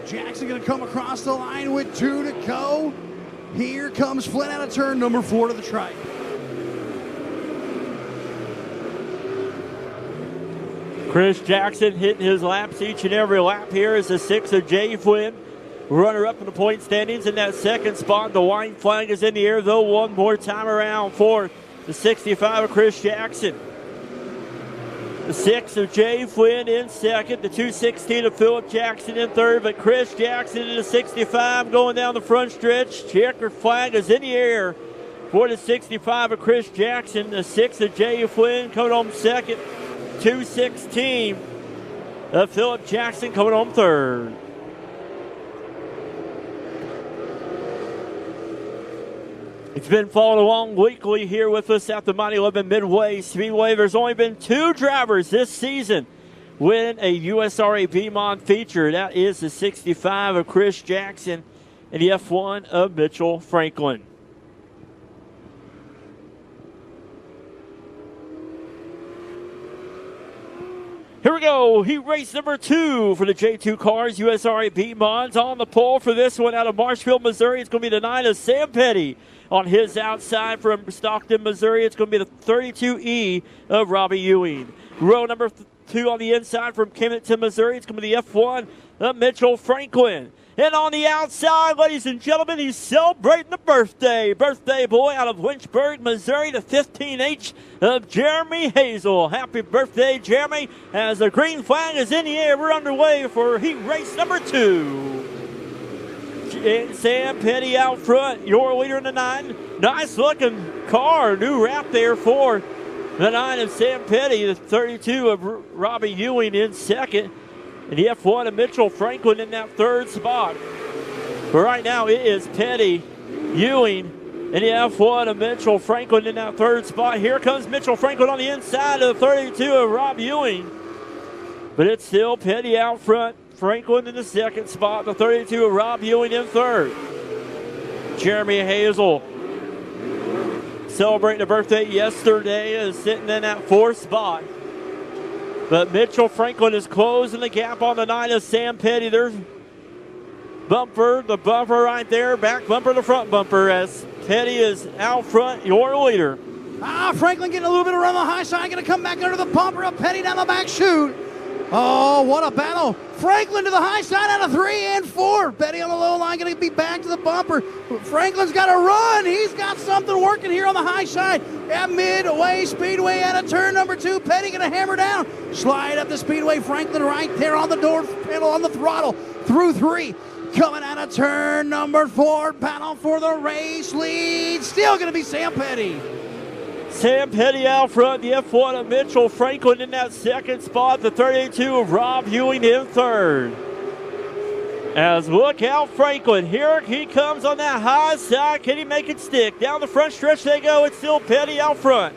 Jackson going to come across the line with 2 to go. Here comes Flynn out of turn number 4 to the trike. Chris Jackson hitting his laps each and every lap here is the 6 of Jay Flynn. Runner up in the point standings in that second spot. The white flag is in the air, though, one more time around for the 65 of Chris Jackson. The 6 of Jay Flynn in second. The 216 of Philip Jackson in third. But Chris Jackson in the 65 going down the front stretch. Checker flag is in the air for the 65 of Chris Jackson. The 6 of Jay Flynn coming home second. 216 of Philip Jackson coming home third. It's been following along weekly here with us at the Lebanon Midway Speedway. There's only been 2 drivers this season win a USRA B-Mod feature. That is the 65 of Chris Jackson and the F1 of Mitchell Franklin. Here we go. Heat race number 2 for the J2 cars. USRA B Mods on the pole for this one out of Marshfield, Missouri. It's going to be the 9 of Sam Petty. On his outside from Stockton, Missouri, it's going to be the 32E of Robbie Ewing. Row number 2 on the inside from Kennington, Missouri. It's going to be the F1 of Mitchell Franklin. And on the outside, ladies and gentlemen, he's celebrating the birthday. Birthday boy out of Lynchburg, Missouri, the 15H of Jeremy Hazel. Happy birthday, Jeremy. As the green flag is in the air, we're underway for heat race number 2. And Sam Petty out front, your leader in the 9. Nice looking car, new wrap there for the 9 of Sam Petty, the 32 of Robbie Ewing in second. And the F1 of Mitchell Franklin in that 3rd spot. But right now it is Petty, Ewing, and the F1 of Mitchell Franklin in that 3rd spot. Here comes Mitchell Franklin on the inside of the 32 of Rob Ewing. But it's still Petty out front. Franklin in the 2nd spot. The 32 of Rob Ewing in 3rd. Jeremy Hazel celebrating a birthday yesterday is sitting in that 4th spot. But Mitchell Franklin is closing the gap on the 9 of Sam Petty. There's the bumper right there, back bumper, the front bumper, as Petty is out front, your leader. Franklin getting a little bit around the high side, going to come back under the bumper of Petty down the back chute. Oh, what a battle. Franklin to the high side out of 3 and 4. Petty on the low line, going to be back to the bumper. Franklin's got to run. He's got something working here on the high side at Midway Speedway out of turn number 2. Petty going to hammer down. Slide up the Speedway. Franklin right there on the door panel on the throttle through 3. Coming out of turn number 4. Battle for the race lead. Still going to be Sam Petty. Sam Petty out front, the F1 of Mitchell Franklin in that 2nd spot, the 32 of Rob Ewing in 3rd. As look out Franklin, here he comes on that high side, can he make it stick? Down the front stretch they go, it's still Petty out front.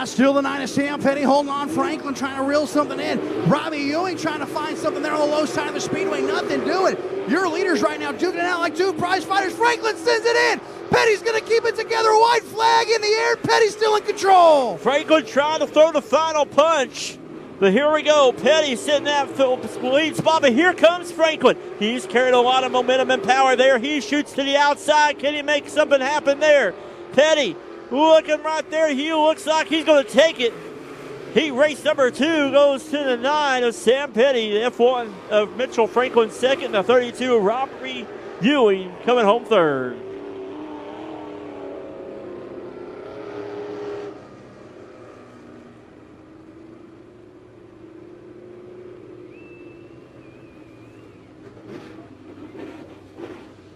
Still the 9 of Sam Petty holding on. Franklin trying to reel something in. Robbie Ewing trying to find something there on the low side of the speedway. Nothing doing. Your leaders right now duking it out like 2 prize fighters. Franklin sends it in. Petty's going to keep it together. White flag in the air. Petty's still in control. Franklin trying to throw the final punch. But here we go. Petty sitting that lead spot. But here comes Franklin. He's carried a lot of momentum and power there. He shoots to the outside. Can he make something happen there? Petty looking right there. He looks like he's going to take it. Heat race number 2 goes to the 9 of Sam Petty. The F1 of Mitchell Franklin 2nd. The 32 of Robbie Ewing coming home 3rd.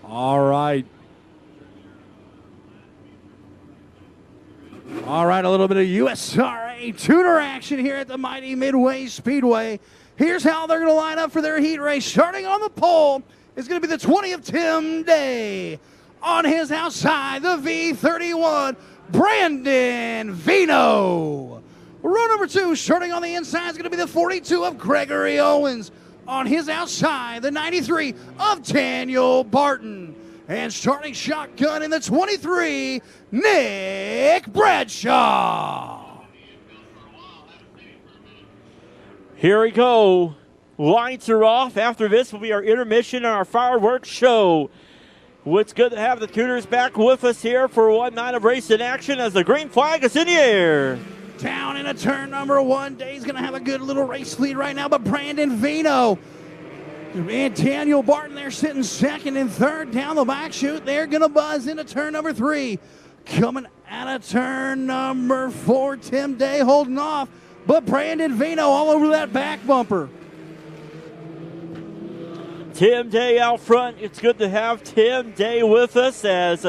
All right. All right, a little bit of USRA tuner action here at the mighty Midway Speedway. Here's how they're going to line up for their heat race. Starting on the pole is going to be the 20 of Tim Day. On his outside, the V31, Brandon Vino. Row number 2, starting on the inside, is going to be the 42 of Gregory Owens. On his outside, the 93 of Daniel Barton. And starting shotgun in the 23, Nick Bradshaw. Here we go. Lights are off. After this will be our intermission and our fireworks show. It's good to have the tuners back with us here for one night of racing action as the green flag is in the air. Down into turn number 1. Day's going to have a good little race lead right now, but Brandon Vino and Daniel Barton there sitting 2nd and 3rd down the back chute. They're going to buzz into turn number 3. Coming out of turn number 4, Tim Day holding off, but Brandon Vino all over that back bumper. Tim Day out front. It's good to have Tim Day with us as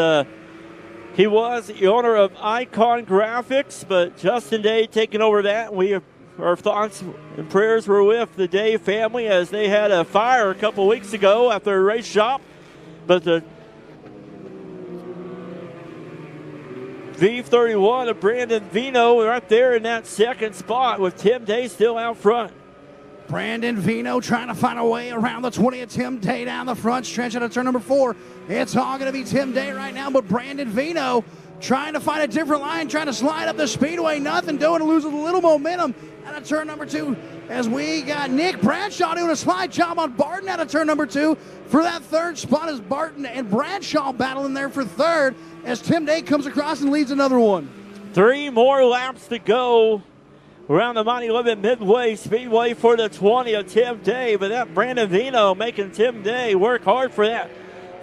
he was the owner of Icon Graphics, but Justin Day taking over that. Our thoughts and prayers were with the Day family as they had a fire a couple weeks ago at their race shop. But the V31 of Brandon Vino right there in that 2nd spot with Tim Day still out front. Brandon Vino trying to find a way around the 20 of Tim Day down the front stretch out of turn number 4. It's all going to be Tim Day right now, but Brandon Vino trying to find a different line, trying to slide up the speedway. Nothing doing, loses a little momentum out of turn number 2. as we got Nick Bradshaw doing a slide job on Barton out of turn number 2 for that third spot as Barton and Bradshaw battling there for third as Tim Day comes across and leads another one. 3 more laps to go around the Lebanon Midway Speedway for the 20 of Tim Day, but that Brandon Vino making Tim Day work hard for that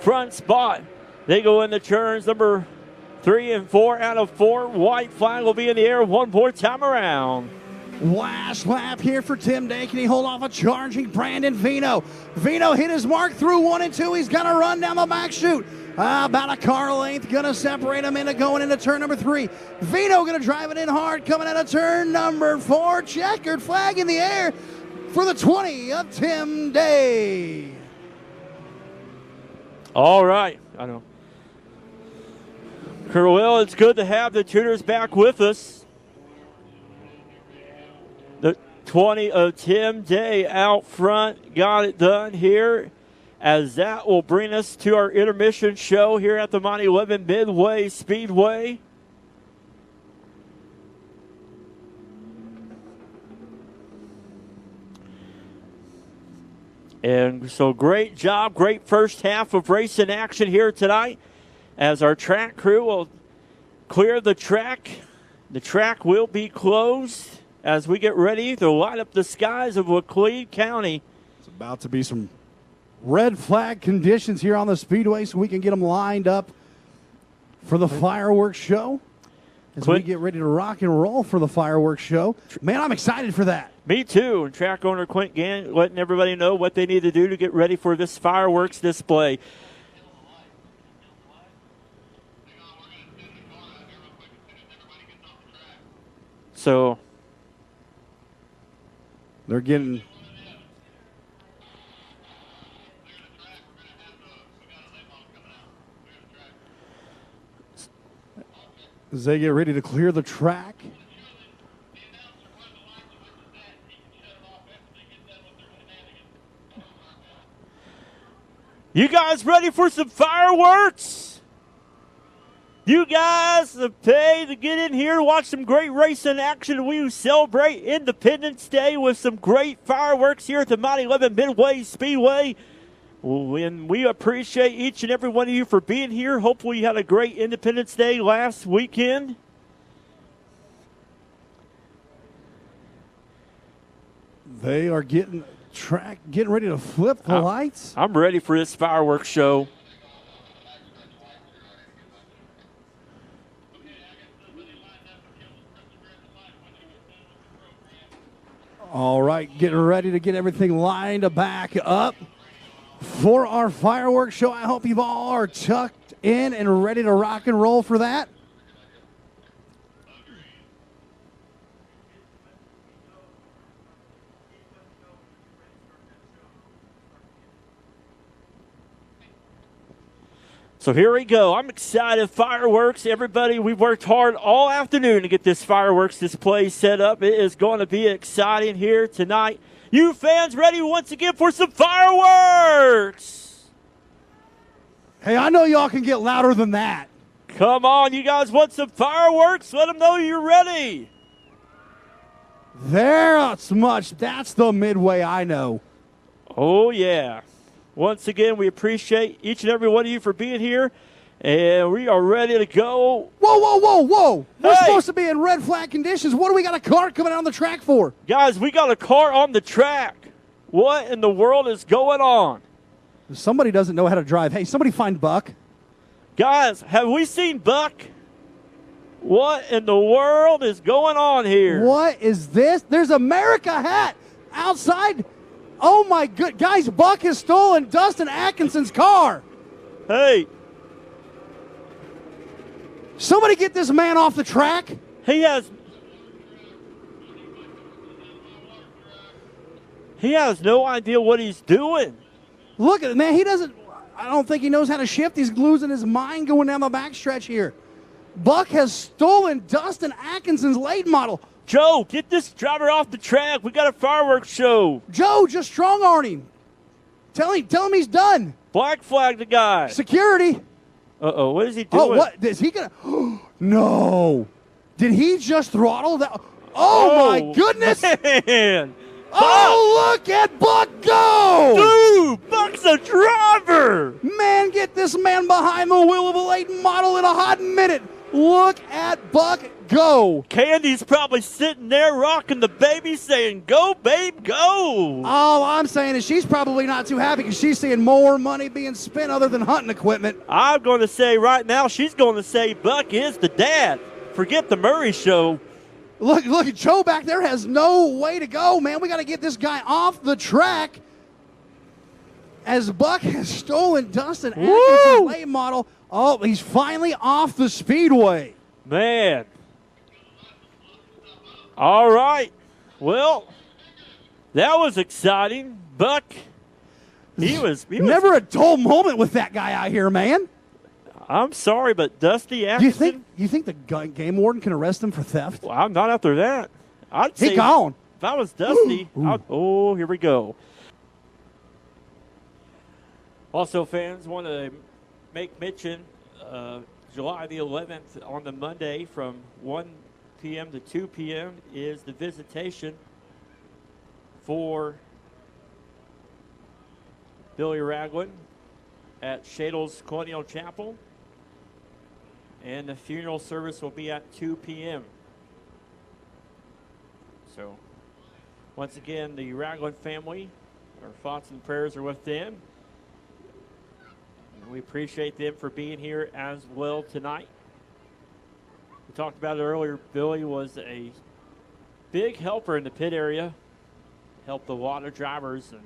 front spot. They go into turns number 3 and 4 out of 4. White flag will be in the air one more time around. Last lap here for Tim Day. Can he hold off a charging Brandon Vino? Vino hit his mark through 1 and 2. He's going to run down the back chute. About a car length. Going to separate him into going into turn number 3. Vino going to drive it in hard coming out of turn number 4. Checkered flag in the air for the 20 of Tim Day. All right. I know. Well, it's good to have the tuners back with us. The 20 of Tim Day out front got it done here, as that will bring us to our intermission show here at the Lebanon Midway Speedway. And so great job, great first half of racing action here tonight, as our track crew will clear the track. The track will be closed as we get ready to light up the skies of Laclede County. It's about to be some red flag conditions here on the speedway so we can get them lined up for the fireworks show. As we get ready to rock and roll for the fireworks show. Man, I'm excited for that. Me too. Track owner Quint Gann letting everybody know what they need to do to get ready for this fireworks display. So they're getting as they get ready to clear the track. You guys ready for some fireworks? You guys have paid to get in here to watch some great racing action. We celebrate Independence Day with some great fireworks here at the Lebanon Midway Speedway. And we appreciate each and every one of you for being here. Hopefully you had a great Independence Day last weekend. They are getting ready to flip the lights. I'm ready for this fireworks show. All right, getting ready to get everything lined back up for our fireworks show. I hope you all are tucked in and ready to rock and roll for that. So here we go. I'm excited. Fireworks. Everybody, we've worked hard all afternoon to get this fireworks display set up. It is going to be exciting here tonight. You fans ready once again for some fireworks? Hey, I know y'all can get louder than that. Come on, you guys want some fireworks? Let them know you're ready. That's the Midway I know. Oh, yeah. Once again, we appreciate each and every one of you for being here, and we are ready to go. Whoa, whoa, whoa, whoa. We're Hey! supposed to be in red flag conditions. What do we got a car coming out on the track for? Guys, we got a car on the track. What in the world is going on? Somebody doesn't know how to drive. Hey, somebody find Buck. Guys, have we seen Buck? What in the world is going on here? What is this? There's a America hat outside. Oh, my good. Guys, Buck has stolen Dustin Atkinson's car. Hey, Somebody get this man off the track. he has no idea what he's doing. Look at it, man. I don't think he knows how to shift. He's losing his mind going down the backstretch here. Buck has stolen Dustin Atkinson's late model. Joe, get this driver off the track. We got a fireworks show. Joe, just strong-arm him. Tell him he's done. Black flag the guy. Security. Uh-oh, what is he doing? Oh, what? Is he going to? No. Did he just throttle that? Oh, my goodness. Man. Oh, look at Buck go! Dude, Buck's a driver! Man, get this man behind the wheel of a late model in a hot minute. Look at Buck go. Candy's probably sitting there rocking the baby saying, go, babe, go. All I'm saying is she's probably not too happy because she's seeing more money being spent other than hunting equipment. I'm going to say right now she's going to say Buck is the dad. Forget the Murray show. Look at Joe back there has no way to go, man. We got to get this guy off the track as Buck has stolen Dustin Atkinson's late model. Oh, he's finally off the speedway. Man. All right. Well, that was exciting. Buck, he was never a dull moment with that guy out here, man. I'm sorry, but Dusty Atkinson. You think the game warden can arrest him for theft? Well, I'm not after that. I'd say he gone. If I was Dusty, oh, here we go. Also, fans want to make mention July the 11th on the Monday from 1 p.m. to 2 p.m. is the visitation for Billy Ragland at Shadle's Colonial Chapel. And the funeral service will be at 2 p.m. So, once again, the Ragland family, our thoughts and prayers are with them. And we appreciate them for being here as well tonight. We talked about it earlier. Billy was a big helper in the pit area. Helped a lot of drivers, and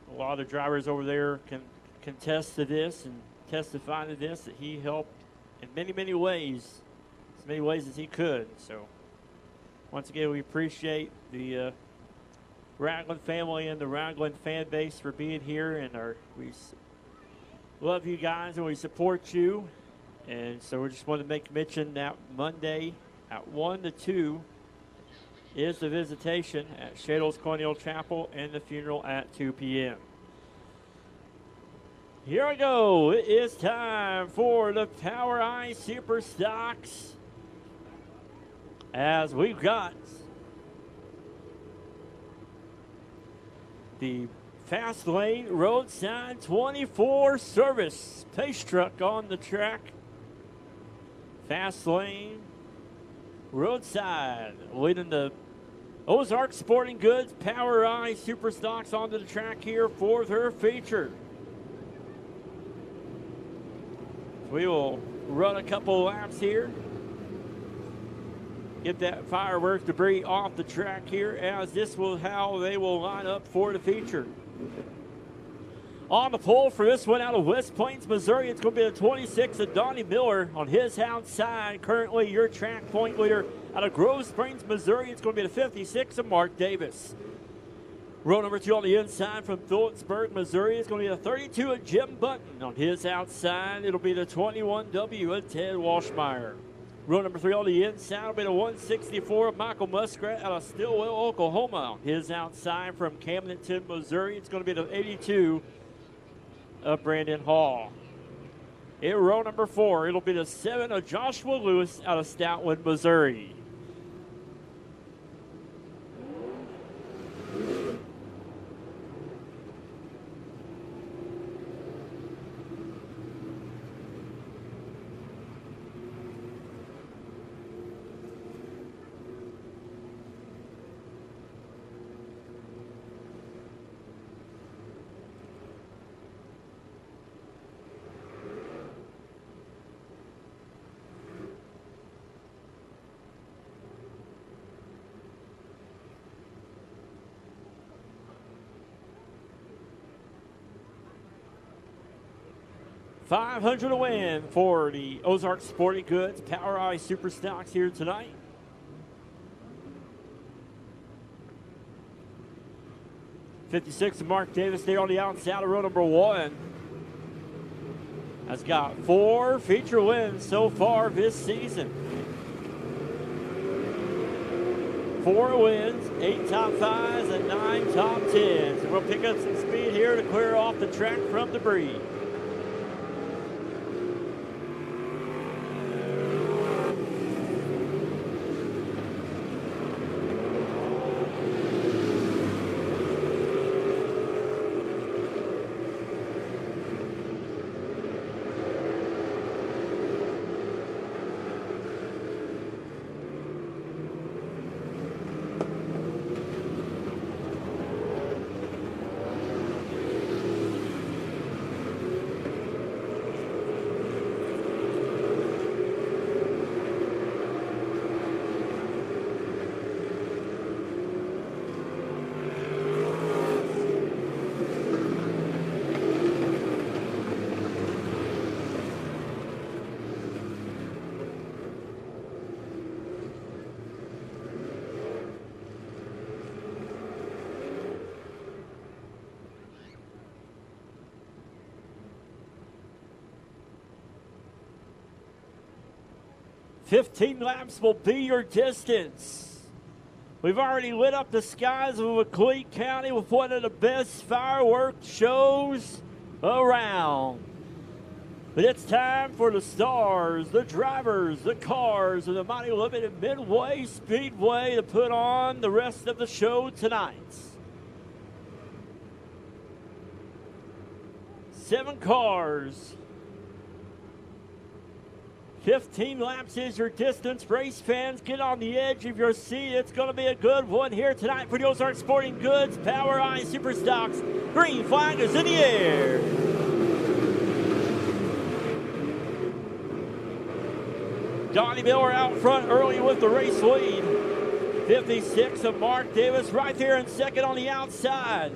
a lot of drivers over there can contest to this and testify to this, that he helped in many, many ways, as many ways as he could. So, once again, we appreciate the Ragland family and the Ragland fan base for being here, and we love you guys and we support you. And so we just want to make mention that Monday at 1 to 2 is the visitation at Shadle's Colonial Chapel and the funeral at 2 p.m. Here we go. It is time for the Power Eye Super Stocks, as we've got the Fast Lane Roadside 24 service pace truck on the track. Fast Lane Roadside leading the Ozark Sporting Goods Power Eye Super Stocks onto the track here for their feature. We will run a couple laps here. Get that fireworks debris off the track here, as this will how they will line up for the feature. On the pole for this one out of West Plains, Missouri, it's going to be the 26 of Donnie Miller on his outside. Currently your track point leader out of Grove Springs, Missouri, it's going to be the 56 of Mark Davis. Row number 2 on the inside from Phillipsburg, Missouri, is going to be the 32 of Jim Button. On his outside, it'll be the 21W of Ted Walshmeyer. Row number 3 on the inside will be the 164 of Michael Muskrat out of Stillwell, Oklahoma. On his outside from Camdenton, Missouri, it's going to be the 82 of Brandon Hall. In row number 4, it'll be the 7 of Joshua Lewis out of Stoutland, Missouri. $500 to win for the Ozark Sporting Goods Power Eye Super Stocks here tonight. '56 of Mark Davis there on the outside of row number 1. Has got 4 feature wins so far this season. 4 wins, 8 top 5s, and 9 top 10s. And we'll pick up some speed here to clear off the track from debris. 15 laps will be your distance. We've already lit up the skies of McLean County with one of the best fireworks shows around. But it's time for the stars, the drivers, the cars of the mighty Lebanon Midway Speedway to put on the rest of the show tonight. 7 cars. 15 laps is your distance. Race fans, get on the edge of your seat. It's going to be a good one here tonight for the Ozark Sporting Goods Power I Super Stocks. Green flag is in the air. Donnie Miller out front early with the race lead. 56 of Mark Davis right there in second on the outside.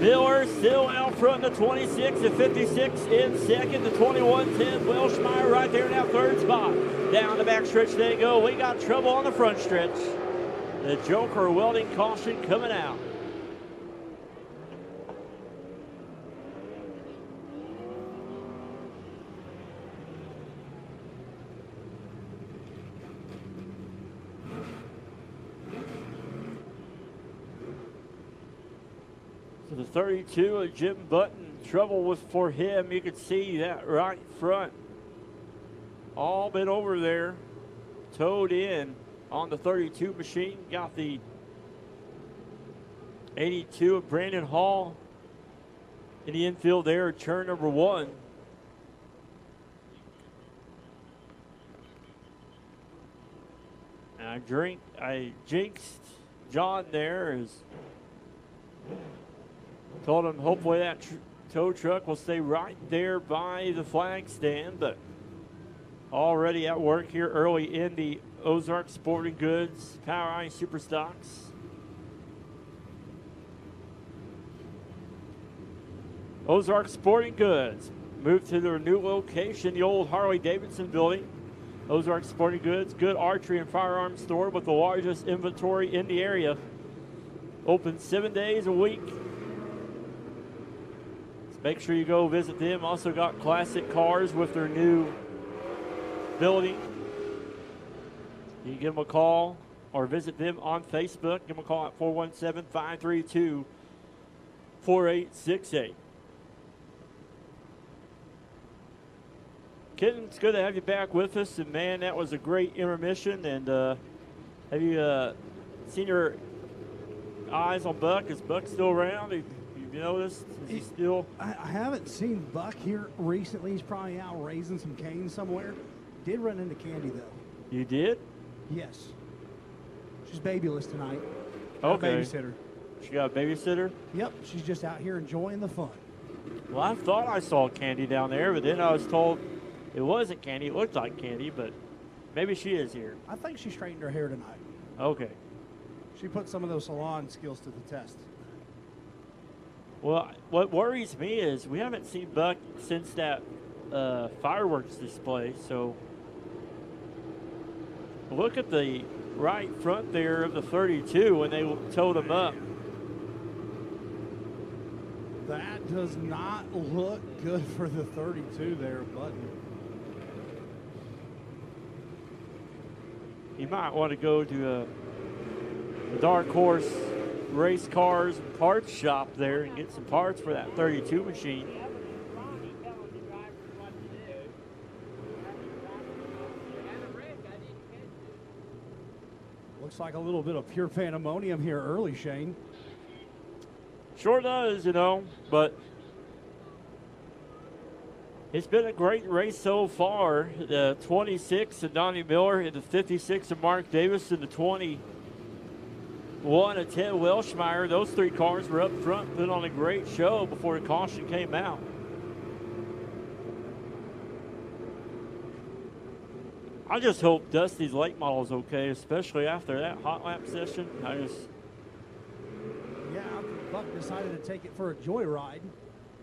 Miller still out front, the 26 and 56 in second. The 21-10 Welshmeyer right there in that third spot. Down the back stretch they go. We got trouble on the front stretch. The Joker welding caution coming out. So the 32 of Jim Button, trouble with for him. You can see that right front. All been over there, towed in on the 32 machine. Got the 82 of Brandon Hall in the infield there, turn number 1. And I jinxed John there as told him hopefully that tow truck will stay right there by the flag stand, but already at work here early in the Ozark Sporting Goods Power I Super Stocks. Ozark Sporting Goods moved to their new location, the old Harley-Davidson building. Ozark Sporting Goods, good archery and firearms store with the largest inventory in the area. Open 7 days a week. Make sure you go visit them. Also got classic cars with their new building. You can give them a call or visit them on Facebook. Give them a call at 417-532-4868. Kenton, it's good to have you back with us. And, man, that was a great intermission. And have you seen your eyes on Buck? Is Buck still around? Have you noticed? Is he still? I haven't seen Buck here recently. He's probably out raising some cane somewhere. Did run into Candy, though. You did? Yes. She's babyless tonight. Okay. A babysitter. She got a babysitter? Yep. She's just out here enjoying the fun. Well, I thought I saw Candy down there, but then I was told it wasn't Candy. It looked like Candy, but maybe she is here. I think she straightened her hair tonight. Okay. She put some of those salon skills to the test. Well, what worries me is we haven't seen Buck since that fireworks display. So look at the right front there of the 32 when they towed him up. That does not look good for the 32 there, Button. You might want to go to a Dark Horse race cars and parts shop there and get some parts for that 32 machine. Looks like a little bit of pure pandemonium here early, Shane. Sure does, you know, but it's been a great race so far. The 26 of Donnie Miller and the 56 of Mark Davis and the 21 of Ted Welshmeyer. Those 3 cars were up front, put on a great show before the caution came out. I just hope Dusty's late model is okay, especially after that hot lap session. Yeah, Buck decided to take it for a joyride.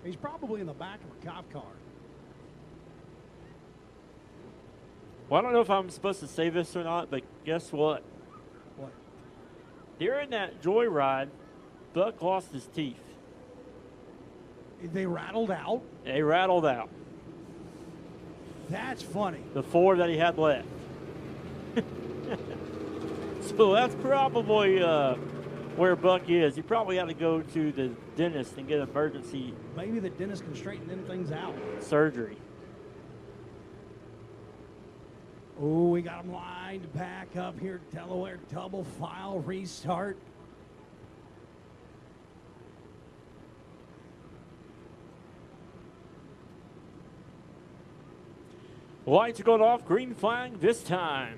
He's probably in the back of a cop car. Well, I don't know if I'm supposed to say this or not, but guess what? What? During that joyride, Buck lost his teeth. They rattled out. They rattled out. That's funny. The 4 that he had left. So that's probably where Buck is. He probably had to go to the dentist and get emergency Maybe the dentist can straighten them things out. surgery. Oh, we got them lined back up here. Delaware double file restart. Lights are going off. Green flag this time.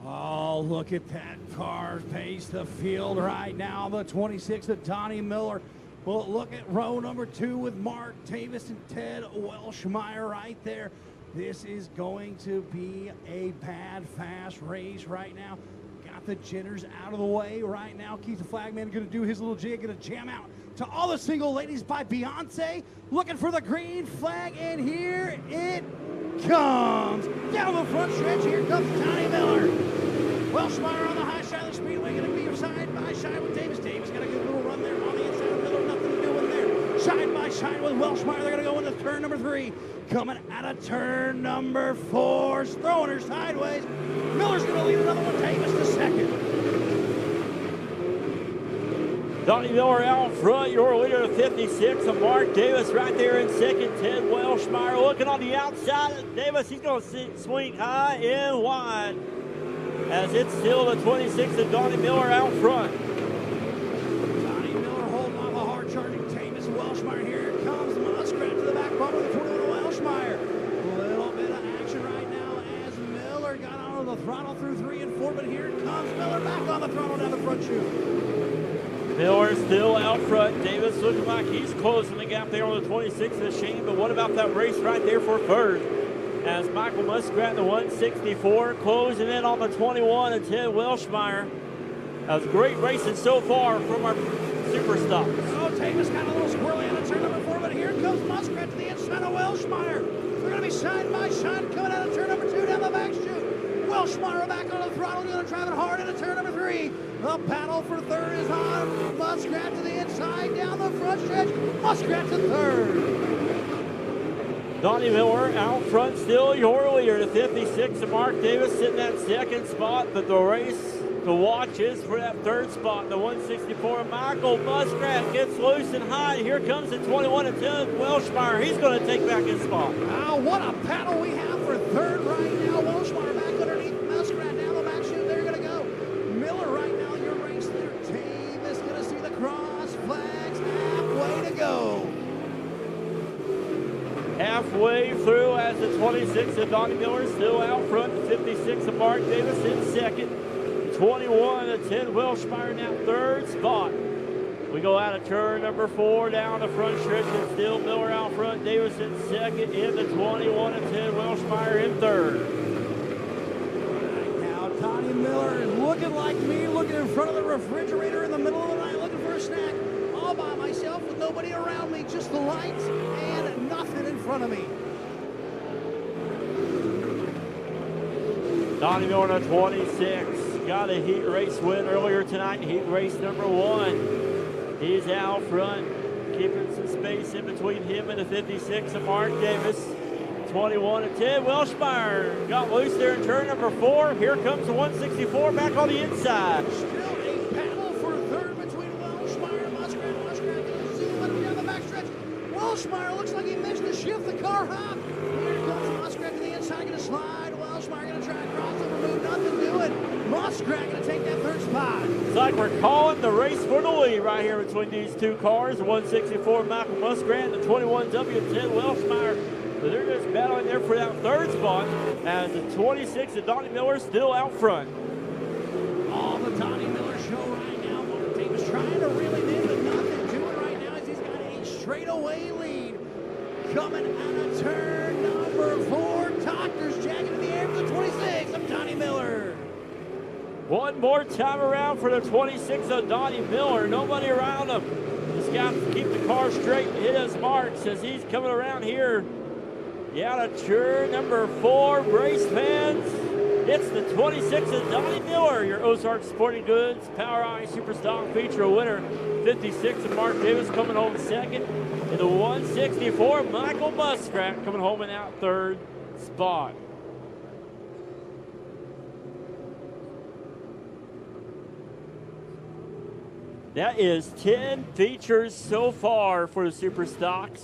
Oh, look at that car pace the field right now. The 26 of Donnie Miller. Well, look at row number 2 with Mark Davis and Ted Welshmeyer right there. This is going to be a bad, fast race right now. Got the jitters out of the way right now. Keith the Flagman going to do his little jig, going to jam out to All the Single Ladies by Beyonce. Looking for the green flag, and here it comes. Down the front stretch, here comes Donnie Miller. Welshmeyer on the high side of the speedway, going to be side by side with Davis. Davis got a good little run there on the inside of Miller, nothing to do in there. Side by side with Welshmeyer, they're going to go into turn number 3. Coming out of turn number 4, throwing her sideways. Miller's going to lead another one, Davis to second. Donnie Miller out front, your leader of 56, and Mark Davis right there in second. Ted Welshmeyer looking on the outside. Davis, he's going to swing high and wide as it's still the 26 of Donnie Miller out front. Donnie Miller holding on the hard charging Davis. Welshmeyer, here it comes. Muskrat to the back bumper, the 21 of Welshmeyer. A little bit of action right now as Miller got onto the throttle through 3 and 4, but here it comes. Miller back on the throttle down the front chute. Miller still out front. Davis looking like he's closing the gap there on the 26 of Shane, but what about that race right there for third? As Michael Muskrat in the 164 closing in on the 21 and Ted Welshmeyer. That was great racing so far from our super stocks. Oh, Davis got a little squirrely on turn number 4, but here comes Muskrat to the inside of Welshmeyer. They're going to be side by side coming out of turn number 2 down the back chute. Welshmeyer back on the throttle, going to drive it hard into turn number 3. The battle for third is on. Muskrat to the inside, down the front stretch. Muskrat to third. Donnie Miller out front, still your leader, the 56 of Mark Davis sitting that second spot, but the race to watch is for that third spot, the 164. Michael Muskrat gets loose and high. Here comes the 21 of Ted Welshmeyer. He's going to take back his spot. Wow, what a battle we have for third right now. Welshmeyer back underneath Muskrat down the back chute. They're going to go. Miller right now, your race leader. Davis going to see the cross flags. Halfway to go. Halfway through as the 26 of Donnie Miller still out front. The 56 of Mark Davis in second. 21 of Ted Welshmeyer in that third spot. We go out of turn number 4 down the front stretch, and still Miller out front. Davis in second, in the 21 of Ted Welshmeyer in third. Right now, Donnie Miller is looking like me, looking in front of the refrigerator in the middle of the night, looking for a snack. All by myself with nobody around me, just the lights and nothing in front of me. Donnie Miller in the 26. Got a heat race win earlier tonight, heat race number 1. He's out front, keeping some space in between him and the 56 of Mark Davis. 21 of Ted Welshmeyer got loose there in turn number 4. Here comes the 164 back on the inside. Still a battle for third between Welshmeyer and Muskrat. Muskrat gonna zoom up down the backstretch. Welshmeyer looks like he missed the shift, the car hop. Here comes Muskrat to the inside, gonna slide. Welshmeyer gonna try and crossover move, nothing doing. Muskrat gonna take that third spot. It's like we're calling the race for the lead right here between these two cars. The 164 Michael Muskrat and the 21W Ted Welshmeyer. But they're just battling there for that third spot as the 26 of Donnie Miller still out front. All the Donnie Miller show right now. Mark Davis trying to reel him in, but nothing doing right now as he's got a straightaway lead. Coming out of turn number 4. Doctor's jacket in the air for the 26 of Donnie Miller. One more time around for the 26 of Donnie Miller. Nobody around him. Just got to keep the car straight and hit his marks as he's coming around here. Yeah, to turn number 4, race fans. It's the 26 of Donnie Miller, your Ozark Sporting Goods Power Eye Superstock feature winner. 56 of Mark Davis coming home second. In the 164, Michael Muskrat coming home in that third spot. That is 10 features so far for the Super Stocks.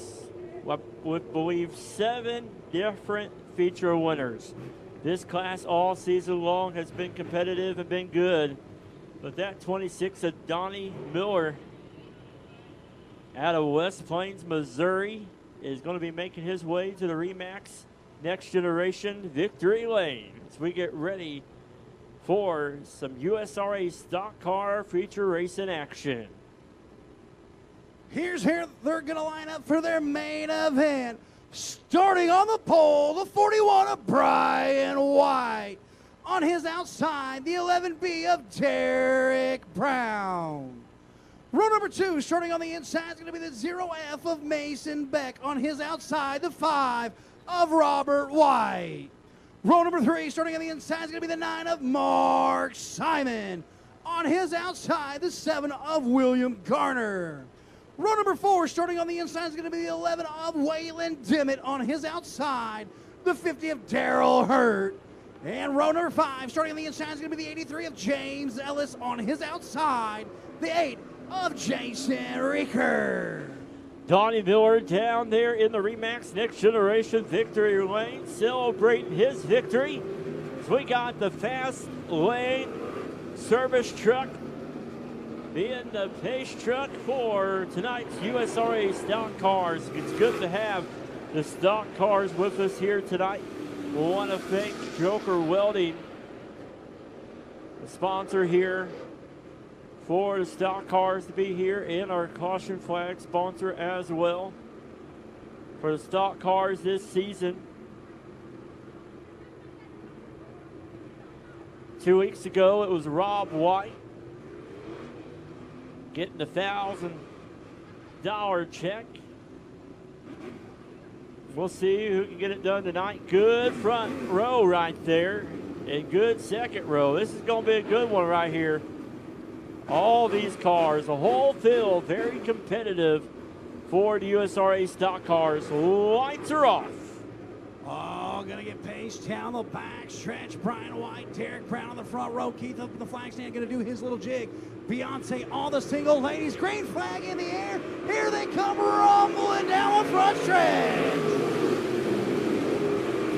We believe 7 different feature winners. This class all season long has been competitive and been good. But that 26 of Donnie Miller out of West Plains, Missouri is going to be making his way to the Remax Next Generation Victory Lane as we get ready for some USRA stock car feature racing action. Here's here they're going to line up for their main event. Starting on the pole, the 41 of Brian White. On his outside, the 11B of Derek Brown. Row number 2, starting on the inside, is going to be the 0F of Mason Beck. On his outside, the 5 of Robert White. Row number 3, starting on the inside, is going to be the 9 of Mark Simon. On his outside, the 7 of William Garner. Row number 4, starting on the inside, is going to be the 11 of Waylon Dimmitt. On his outside, the 50 of Daryl Hurt. And row number 5, starting on the inside, is going to be the 83 of James Ellis. On his outside, the 8 of Jason Reeker. Donnie Miller down there in the Remax Next Generation Victory Lane, celebrating his victory. So we got the fast lane service truck being the pace truck for tonight's USRA stock cars. It's good to have the stock cars with us here tonight. We want to thank Joker Welding, the sponsor here for the stock cars to be here, and our caution flag sponsor as well for the stock cars this season. 2 weeks ago, it was Rob White getting the $1,000 check. We'll see who can get it done tonight. Good front row right there, and good second row. This is going to be a good one right here. All these cars, the whole field, very competitive for the USRA stock cars. Lights are off. Oh, gonna get paced down the back stretch. Brian White, Derek Brown on the front row. Keith up in the flag stand, gonna do his little jig. Beyonce, all the single ladies. Green flag in the air. Here they come rumbling down the front stretch.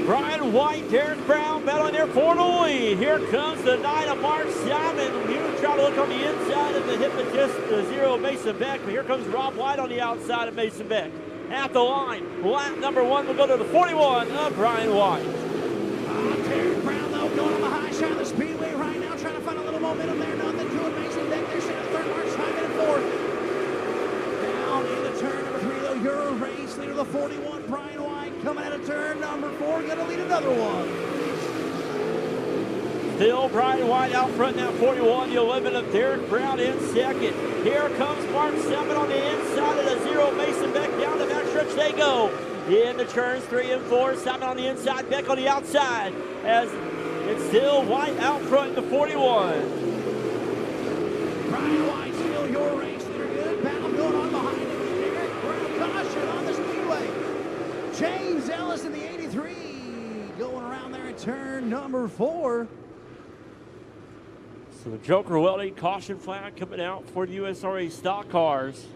Brian White, Derek Brown battling there for the lead. Here comes the 9 of Mark Simon. You try to look on the inside of the hypnotist, the 0 Mason Beck, but here comes Rob White on the outside of Mason Beck. At the line, lap number 1 will go to the 41 of Brian White. Derek Brown, though, going on the high side of the speedway right now, trying to find a little momentum there. Nothing to it. Mason Beck there, second, third, Mark Simon in 4th. Down in the turn number 3, though, your race leader, the 41, Brian White, coming out of turn number 4, going to lead another one. Still Brian White out front now, 41, the 11 of Derek Brown in second. Here comes Mark Simon on the inside of the 0 Mason Beck. Down the backstretch they go. In the turns 3 and 4, Simon on the inside, Beck on the outside. As it's still White out front in the 41. Brian White, still your race leader. Good battle going on behind him. Derek Brown, caution on the speedway. James Ellis in the 83, going around there in turn number 4. So the Joker Welding caution flag coming out for the USRA stock cars.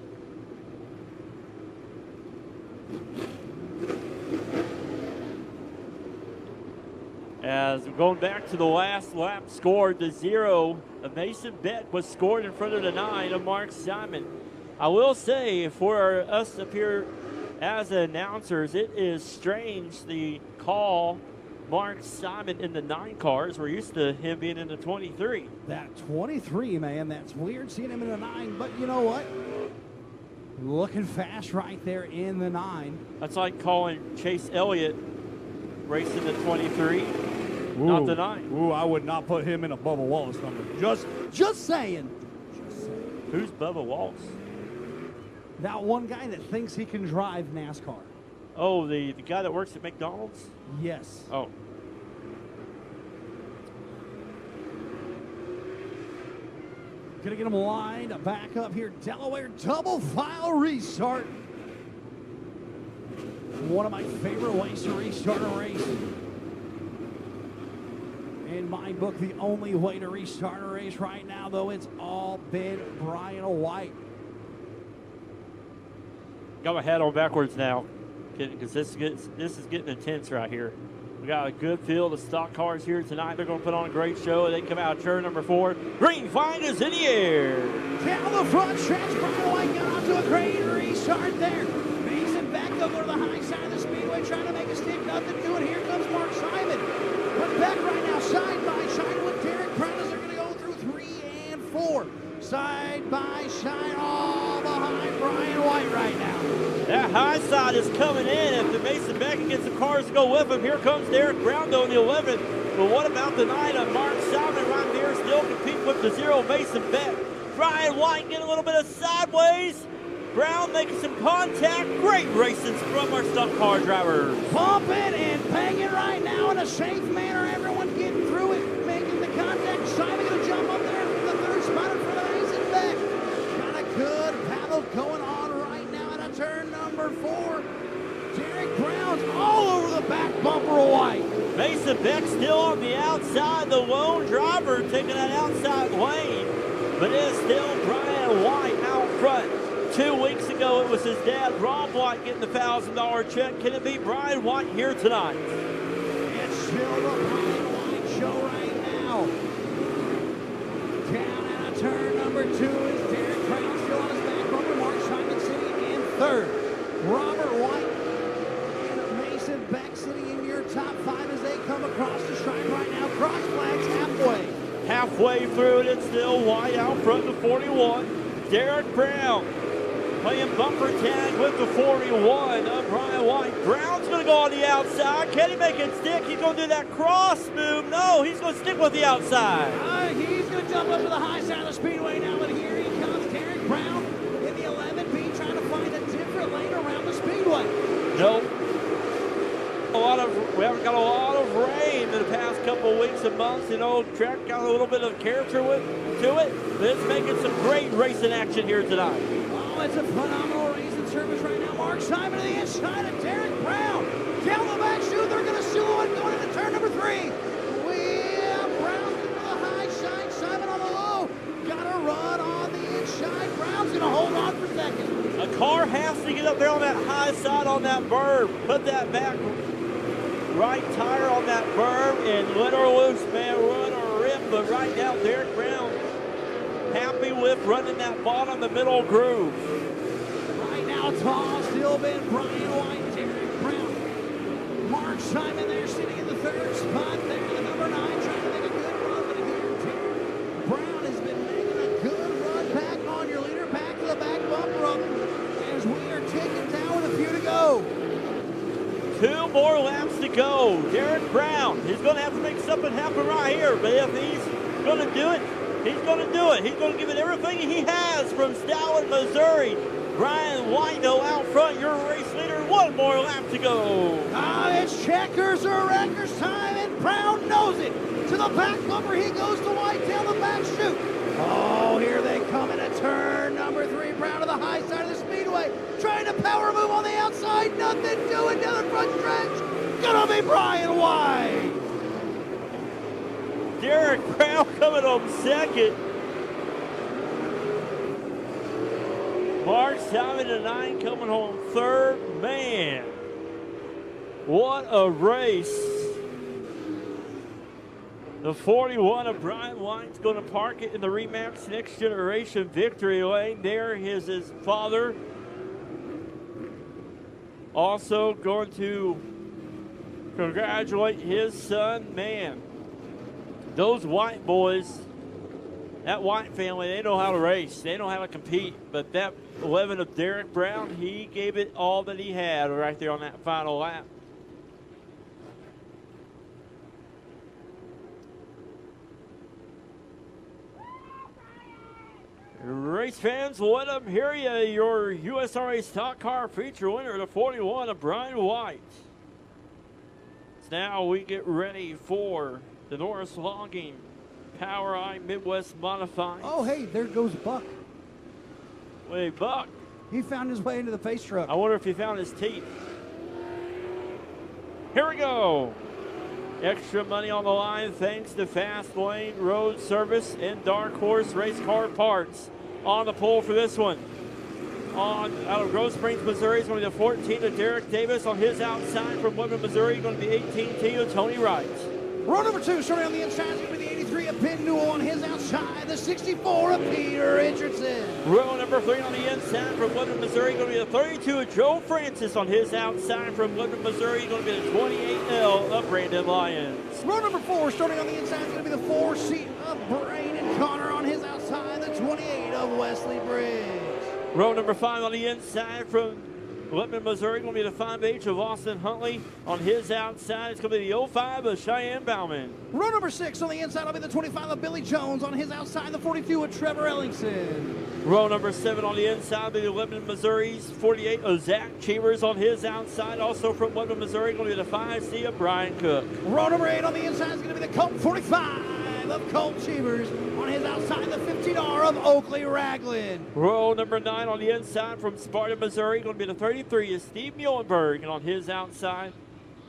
As we're going back to the last lap scored, the 0 of Mason Beck was scored in front of the 9 of Mark Simon. I will say, for us up here as announcers, it is strange the call Mark Simon in the 9 cars. We're used to him being in the 23. That 23, man, that's weird seeing him in the 9, but you know what? Looking fast right there in the 9. That's like calling Chase Elliott racing the 23, not the 9. Ooh, I would not put him in a Bubba Wallace number. Just saying. Who's Bubba Wallace? That one guy that thinks he can drive NASCAR. Oh, the guy that works at McDonald's? Yes. Oh. Gonna get him lined back up here. Delaware double file restart. one of my favorite ways to restart a race. In my book, the only way to restart a race right now, though, it's all been Brian White. Got my hat on backwards now, because this is getting intense right here. We got a good field of stock cars here tonight. They're going to put on a great show. They come out turn number 4. Green flag is in the air. Down the front stretch, Brian White got onto a great restart there. Mason back over to the high side of the speedway, trying to make a stick. Nothing doing. Here comes Mark Simon. But back right now, side by side with Derek Brown as they're going to go through 3 and 4. Side by side, all behind Brian White right now. That high side is coming in. After Mason Beckett gets the cars to go with him, here comes Derek Brown though in the 11th. But what about the 9 of Mark Simon right there, still competing with the 0 Mason Beck. Brian White getting a little bit of sideways. Brown making some contact. Great racing from our stock car drivers. Pumping and banging right now in a safe manner. Everyone getting through it, making the contact. Simon going to jump up there for the 3rd spot in front of Mason Beck. Got a good battle going on right now at a turn number 4. Derek Brown's all over the back bumper of White. Mason Beck still on the outside. The lone driver taking that outside lane. But it is still Brian White out front. 2 weeks ago, it was his dad, Rob White, getting the $1,000 check. Can it be Brian White here tonight? It's still the Brian White show right now. Down at a turn number 2 is Derek Brown, still on his back bumper. Mark Simon sitting in 3rd. Robert White and Mason Beck sitting in your top 5 as they come across the stripe right now. Cross flags halfway. Halfway through it, it's still White out front to 41. Derek Brown playing bumper tag with the 41 of Brian White. Brown's going to go on the outside. Can he make it stick? He's going to do that cross move. No, he's going to stick with the outside. He's going to jump up to the high side of the speedway now, but here he comes, Derek Brown in the 11B, trying to find a different lane around the speedway. Nope. We haven't got a lot of rain in the past couple of weeks and months. You know, track got a little bit of character to it, but it's making some great racing action here tonight. Oh, it's a phenomenal racing service right now. Mark Simon to the inside of Derek Brown. Down the back chute, they're going to silhouette going into turn number 3. Brown's into the high side, Simon on the low. Got a run on the inside. Brown's going to hold on for second. A car has to get up there on that high side on that berm. Put that back right tire on that berm and let her loose, man. Run or rip. But right now, Derek Brown happy with running that bottom, the middle groove. Right now, tall, still been Brian White, Derek Brown. Mark Simon there sitting in the 3rd spot there, the number 9, trying to make a good run. But here, Derek Brown has been making a good run back on your leader, back to the back bumper of him, as we are taking down with a few to go. 2 more laps to go. Derek Brown, he's going to have to make something happen right here. But if he's going to do it, he's going to do it. He's going to give it everything he has from Stalin, Missouri. Brian White, though, out front, your race leader. 1 more lap to go. It's checkers or wreckers time, and Brown knows it. To the back bumper, he goes to White down the back chute. Oh, here they come in a turn number 3. Brown to the high side of the speedway, trying to power move on the outside. Nothing doing down the front stretch. Gonna be Brian White. Derek Brown coming home 2nd. Mark Simon to 9 coming home 3rd. Man, what a race. The 41 of Brian White's going to park it in the Remax Next Generation victory lane. There is his father. Also going to congratulate his son. Man, those White boys, that White family, they know how to race. They know how to compete. But that 11 of Derek Brown, he gave it all that he had right there on that final lap. Race fans, let them hear you. Your USRA stock car feature winner, the 41 of Brian White. Now we get ready for the Norris Logging POWRi Midwest Modifieds. Oh, hey, there goes Buck. Wait, Buck. He found his way into the pace truck. I wonder if he found his teeth. Here we go. Extra money on the line thanks to Fast Lane Road Service and Dark Horse Race Car Parts. On the pole for this one. Out of Grove Springs, Missouri, is going to be the 14 to Derek Davis. On his outside from Woodman, Missouri, going to be 18 to Tony Wright. Row number 2, starting on the inside, is going to be the 83 of Ben Newell. On his outside, the 64 of Peter Richardson. Row number 3 on the inside from Woodman, Missouri, going to be the 32 of Joe Francis. On his outside from Woodman, Missouri, going to be the 28L of Brandon Lyons. Row number 4, starting on the inside, is going to be the 4 seat of Braden Connor. On his outside, the 28 of Wesley Briggs. Row number 5 on the inside from Lebanon, Missouri, going to be the 5H of Austin Huntley. On his outside, it's going to be the 05 of Cheyenne Bauman. Row number 6 on the inside will be the 25 of Billy Jones. On his outside, the 42 of Trevor Ellingson. Row number 7 on the inside will be the Lebanon, Missouri's 48 of Zach Cheevers. On his outside, also from Lebanon, Missouri, going to be the 5C of Brian Cook. Row number 8 on the inside is going to be the Colt 45 of Colt Cheevers. On his outside, the 15R of Oakley Ragland. Row number 9 on the inside from Sparta, Missouri, going to be the 33 of Steve Muhlenberg. And on his outside,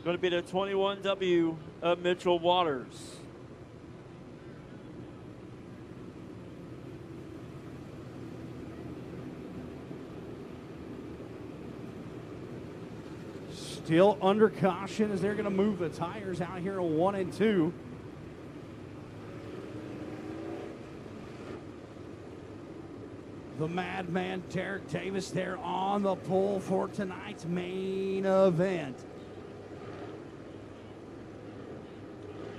going to be the 21W of Mitchell Waters. Still under caution as they're going to move the tires out here in 1 and 2. The madman Derek Davis there on the pole for tonight's main event.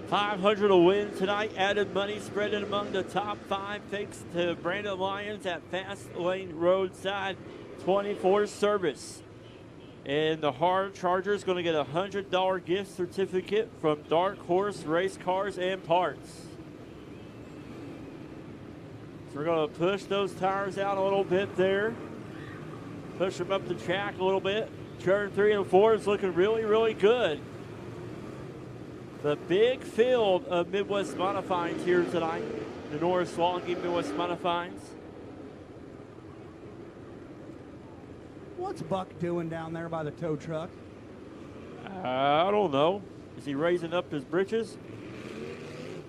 500 to win tonight. Added money spread among the top 5 thanks to Brandon Lyons at Fast Lane Roadside 24 service. And the hard charger is going to get a $100 gift certificate from Dark Horse Race Cars and Parts. So we're going to push those tires out a little bit there. Push them up the track a little bit. Turn 3 and 4 is looking really, really good. The big field of Midwest Modifieds here tonight. The Norris Longing Midwest Modifieds. What's Buck doing down there by the tow truck? I don't know. Is he raising up his britches?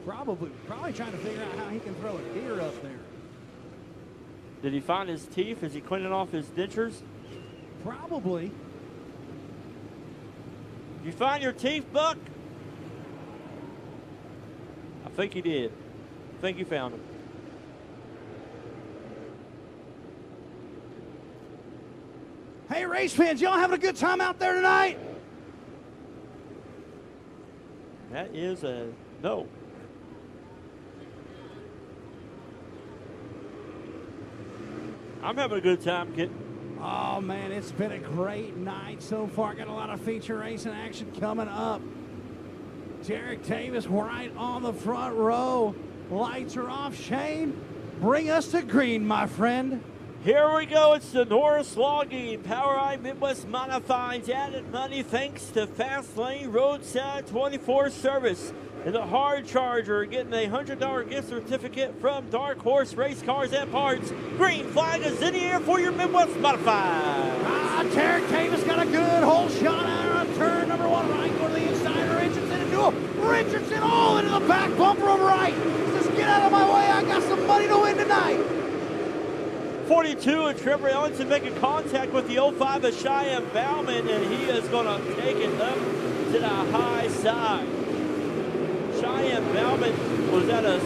Probably trying to figure out how he can throw a deer up there. Did he find his teeth? Is he cleaning off his dentures? Probably. Did you find your teeth, Buck? I think he did. I think you found them. Hey, race fans, y'all having a good time out there tonight? That is a no. I'm having a good time, kid. Oh, man, it's been a great night so far. Got a lot of feature racing action coming up. Derek Davis right on the front row. Lights are off. Shane, bring us to green, my friend. Here we go. It's the Norris Logging POWRi Midwest Modifieds. Added money thanks to Fast Lane Roadside 24 service. And the hard charger getting a $100 gift certificate from Dark Horse Race Cars and Parts. Green flag is in the air for your Midwest Modifieds. Derek Davis got a good hole shot out on turn number 1 right. Go to the inside. Richardson and Newell. Richardson all into the back bumper of right. Just get out of my way. I got some money to win tonight. 42 and Trevor Ellingson making contact with the 05 of Cheyenne Bauman, and he is going to take it up to the high side. Cheyenne Bauman was at a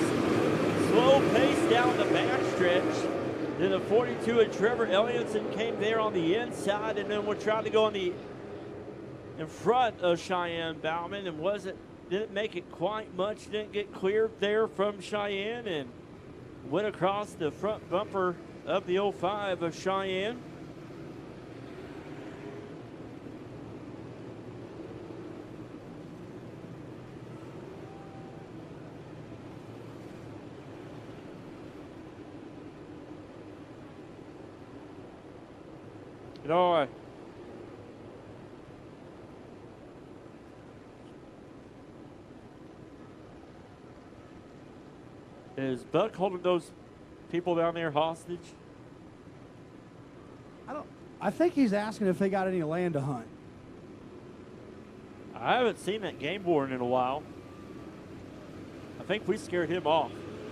slow pace down the backstretch. Then the 42 and Trevor Ellingson came there on the inside, and then would try to go in front of Cheyenne Bauman, and didn't make it quite much. Didn't get cleared there from Cheyenne, and went across the front bumper of the 05 of Cheyenne. You know, is Buck holding those people down there hostage? I think he's asking if they got any land to hunt. I haven't seen that game warden in a while. I think we scared him off.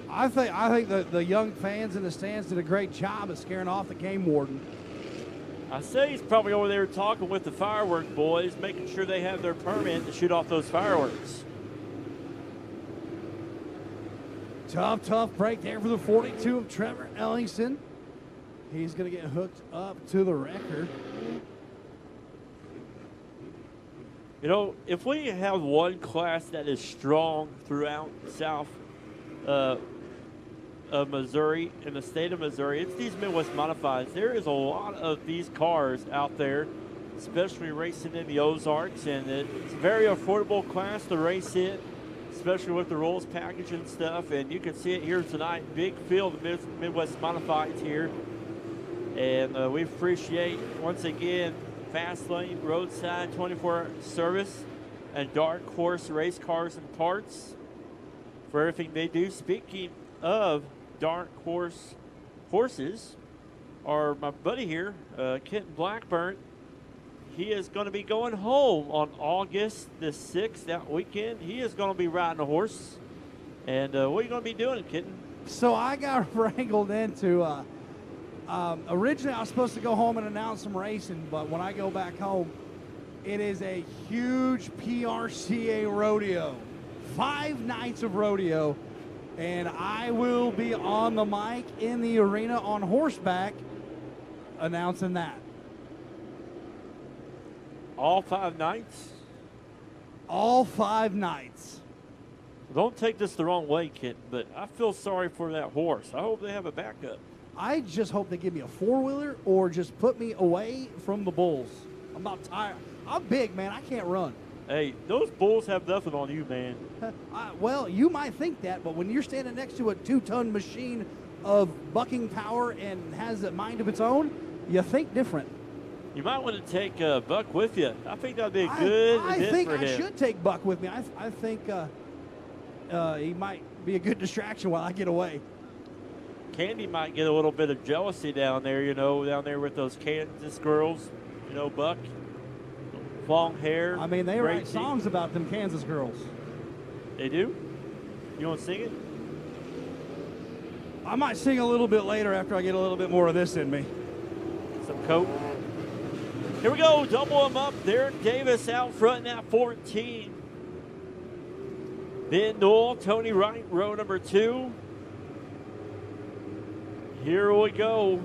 I think the young fans in the stands did a great job of scaring off the game warden. I say he's probably over there talking with the firework boys, making sure they have their permit to shoot off those fireworks. Tough break there for the 42 of Trevor Ellingson. He's going to get hooked up to the wrecker. You know, if we have one class that is strong throughout South of Missouri, in the state of Missouri, it's these Midwest Modifieds. There is a lot of these cars out there, especially racing in the Ozarks, and it's a very affordable class to race in, especially with the rules package and stuff. And you can see it here tonight. Big field of Midwest Modifieds here. And we appreciate, once again, Fast Lane, Roadside, 24-hour service, and Dark Horse Race Cars and Parts for everything they do. Speaking of Dark Horse horses, my buddy here, Kenton Blackburn, he is going to be going home on August the 6th, that weekend. He is going to be riding a horse. And what are you going to be doing, Kenton? So I got wrangled into originally I was supposed to go home and announce some racing, but when I go back home, it is a huge PRCA rodeo. 5 nights of rodeo, and I will be on the mic in the arena on horseback announcing that. All 5 nights? All 5 nights. Don't take this the wrong way, Kenton, but I feel sorry for that horse. I hope they have a backup. I just hope they give me a 4-wheeler or just put me away from the bulls. I'm about tired. I'm big, man. I can't run. Hey, those bulls have nothing on you, man. Well, you might think that, but when you're standing next to a 2-ton machine of bucking power and has a mind of its own, you think different. You might want to take Buck with you. I think that would be a good event for him. I should take Buck with me. I think he might be a good distraction while I get away. Candy might get a little bit of jealousy down there, down there with those Kansas girls, Buck. Long hair. I mean, they write songs about them Kansas girls. They do? You want to sing it? I might sing a little bit later after I get a little bit more of this in me. Some Coke. Here we go. Double them up. Derek Davis out front in that 14. Ben Newell, Tony Wright, row number 2. Here we go.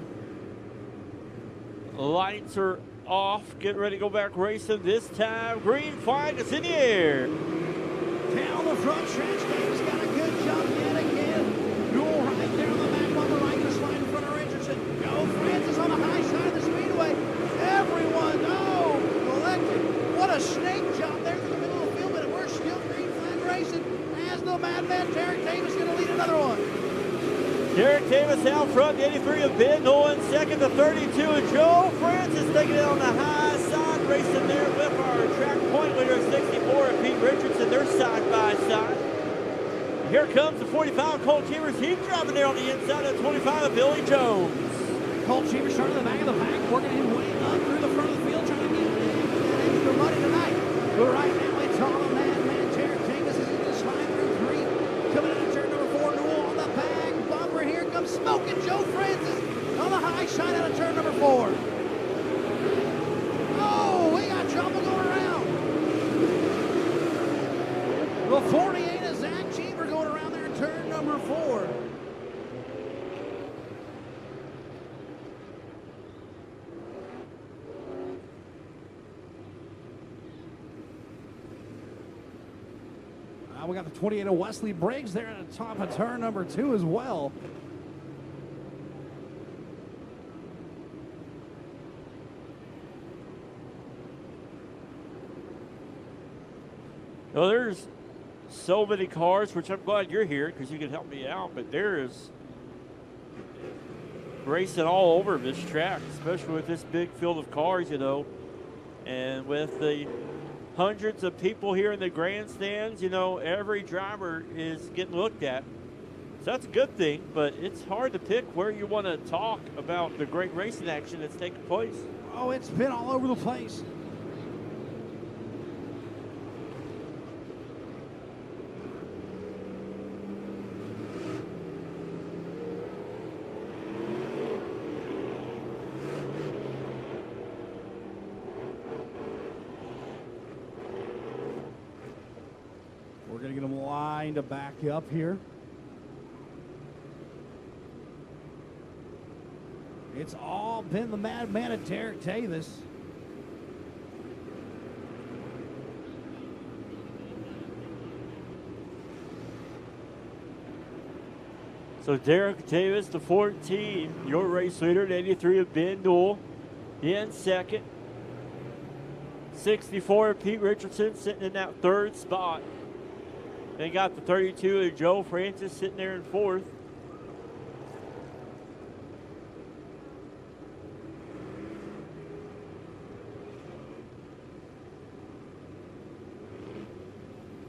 Lights are off. Getting ready to go back racing. This time, green flag is in the air. Down the front stretch, Davis got a good jump yet again. Newell right there on the back on the right, the slide in front of Richardson. Joe Francis on the high side of the speedway. Everyone, collected. What a snake jump there through the middle of the field, but we're still green flag racing. As the madman Derek Davis going to lead another one. Derek Davis out front, the 83 of Ben Newell in second, the 32 of Joe Francis taking it on the high side, racing there with our track point leader, 64 of Pete Richardson. They're side by side. Here comes the 45 Colt Chambers. He's driving there on the inside of 25 of Billy Jones. Colt Chambers starting in the back of the pack, working his way up through the front of the field, trying to get that extra money tonight. But right now it's all the madman Derek Davis is going to slide through 3. Coming into turn number 4, Newell on the back. Here comes smoking Joe Francis on the high side out of turn number 4. Oh, we got trouble going around. The 48 of Zach Cheever going around there in turn number 4. Now we got the 28 of Wesley Briggs there at the top of turn number 2 as well. Well, there's so many cars, which I'm glad you're here because you can help me out, but there is racing all over this track, especially with this big field of cars, and with the hundreds of people here in the grandstands, every driver is getting looked at. So that's a good thing, but it's hard to pick where you want to talk about the great racing action that's taking place. Oh, it's been all over the place. going to get them lined to back up here. It's all been the madman of Derek Davis. So Derek Davis, the 14, your race leader, at 83 of Ben Newell in second. 64 Pete Richardson sitting in that third spot. They got the 32 of Joe Francis sitting there in fourth.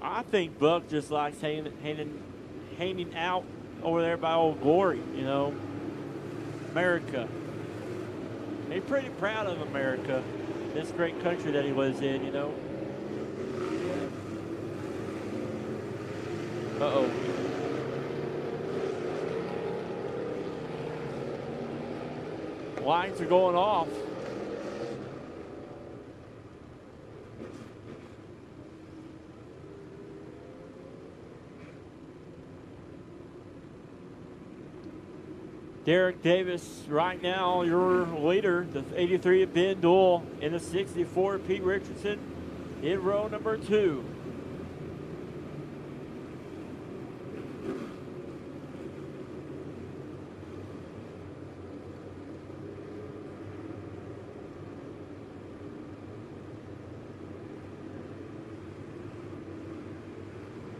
I think Buck just likes hanging out over there by Old Glory, you know. America. He's pretty proud of America, this great country that he lives in, you know. Uh-oh. Lines are going off. Derek Davis, right now, your leader, the 83 of Ben Newell, in the 64, Pete Richardson, in row number 2.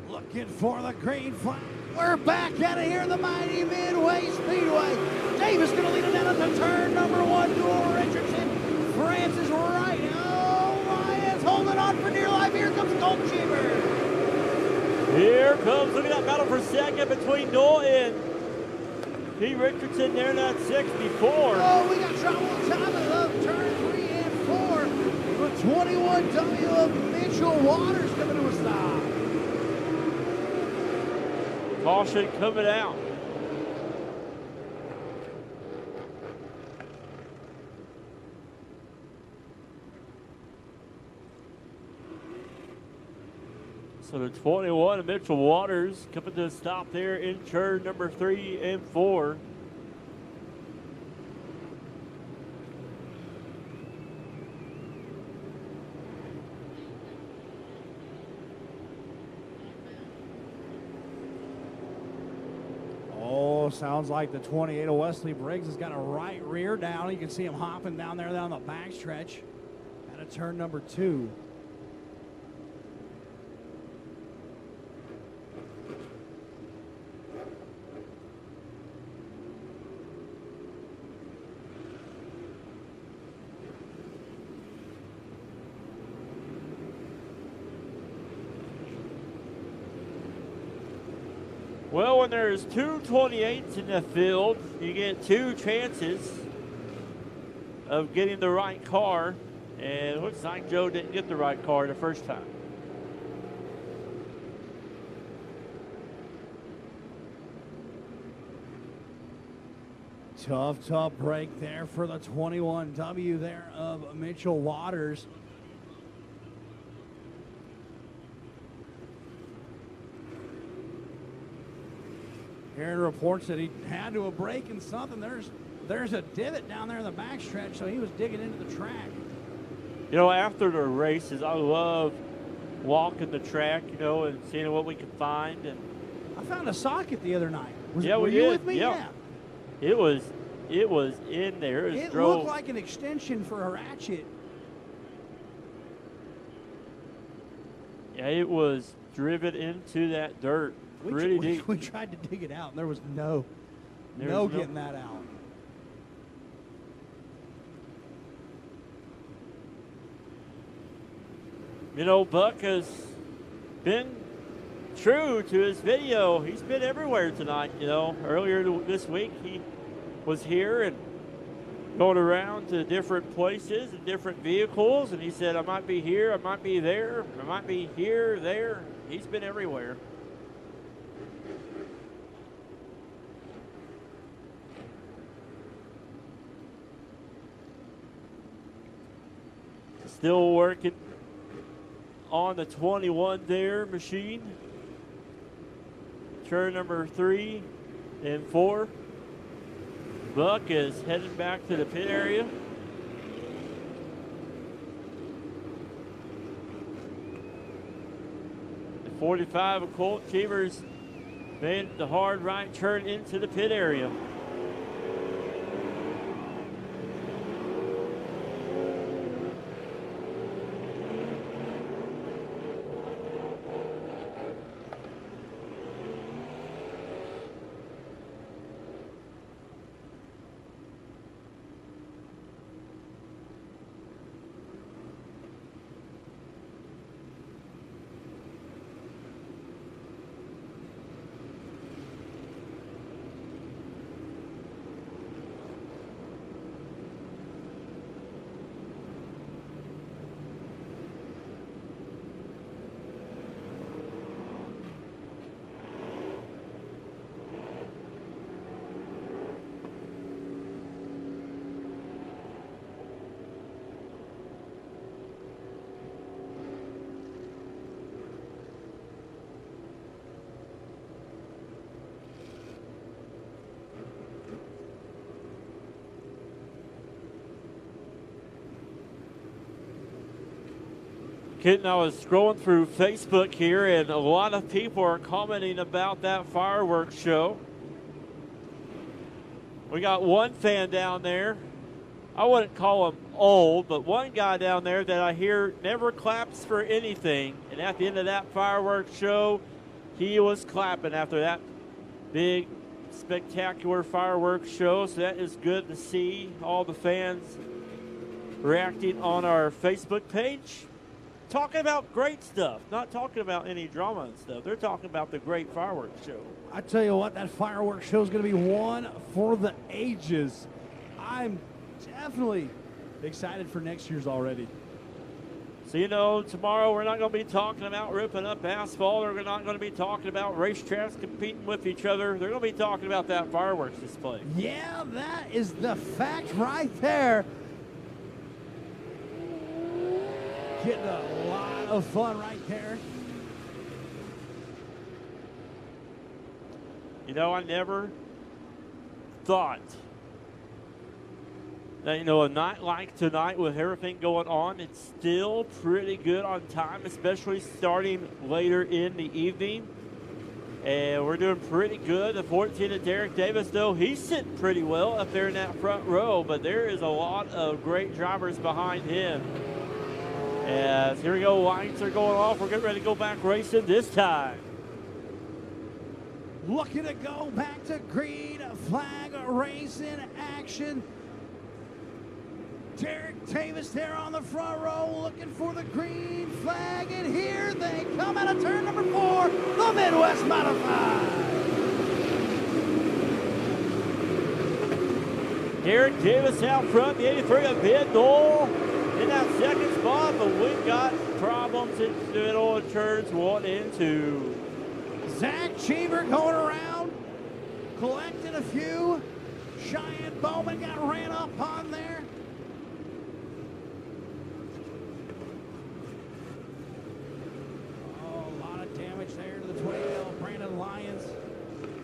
Looking for the green flag. We're back out of here, the mighty Midway Speedway. Davis going to lead it down at the turn number 1. Dual Richardson. Francis right. Oh, my, it's holding on for dear life. Here comes Goldschieber. Here comes, look at that battle for second between Newell and Pete Richardson there in that 64. Oh, we got trouble on top of turn 3 and 4. The 21W of Mitchell Waters coming to a stop. Caution coming out. So the 21 of Mitchell Waters coming to a stop there in turn number 3 and 4. Oh, sounds like the 28 of Wesley Briggs has got a right rear down. You can see him hopping down there down the backstretch at a turn number 2. Well, when there's two 28s in the field, you get 2 chances of getting the right car. And it looks like Joe didn't get the right car the first time. Tough break there for the 21W there of Mitchell Waters. Hearing reports that he had to have braken something. There's a divot down there in the backstretch, so he was digging into the track. You know, after the races, I love walking the track, you know, and seeing what we can find. And I found a socket the other night. were you did. with me? Yeah. It was in there. It looked like an extension for a ratchet. Yeah, it was driven into that dirt. Pretty deep. We tried to dig it out, and there was no getting that out. You know, Buck has been true to his video. He's been everywhere tonight, you know. Earlier this week, he was here and going around to different places and different vehicles, and he said, I might be here, I might be there, I might be here, there. He's been everywhere. Still working on the 21 there machine. turn number 3 and 4. Buck is heading back to the pit area. The 45 of Colt Cheevers made the hard right turn into the pit area. Kitten, I was scrolling through Facebook here, and a lot of people are commenting about that fireworks show. We got one fan down there. I wouldn't call him old, but one guy down there that I hear never claps for anything. And at the end of that fireworks show, he was clapping after that big, spectacular fireworks show. So that is good to see all the fans reacting on our Facebook page. Talking about great stuff, not talking about any drama and stuff. They're talking about the great fireworks show. I tell you what, that fireworks show is going to be one for the ages. I'm definitely excited for next year's already. So, you know, tomorrow we're not going to be talking about ripping up asphalt. We're not going to be talking about racetracks competing with each other. They're going to be talking about that fireworks display. Yeah, that is the fact right there. Getting a lot of fun right there. You know, I never thought that, you know, a night like tonight with everything going on, it's still pretty good on time, especially starting later in the evening. And we're doing pretty good. The 14 of Derek Davis, though, he's sitting pretty well up there in that front row, but there is a lot of great drivers behind him. As here we go, lights are going off. We're getting ready to go back racing this time. Looking to go back to green flag racing action. Derek Davis there on the front row looking for the green flag. And here they come out of turn number 4, the Midwest Modifieds. Derek Davis out front, the 83 of Ben Knoll in that second spot, but we've got problems in the middle of turns 1 and 2. Zach Cheever going around, collecting a few. Cheyenne Bowman got ran up on there. Oh, a lot of damage there to the 20L Brandon Lyons.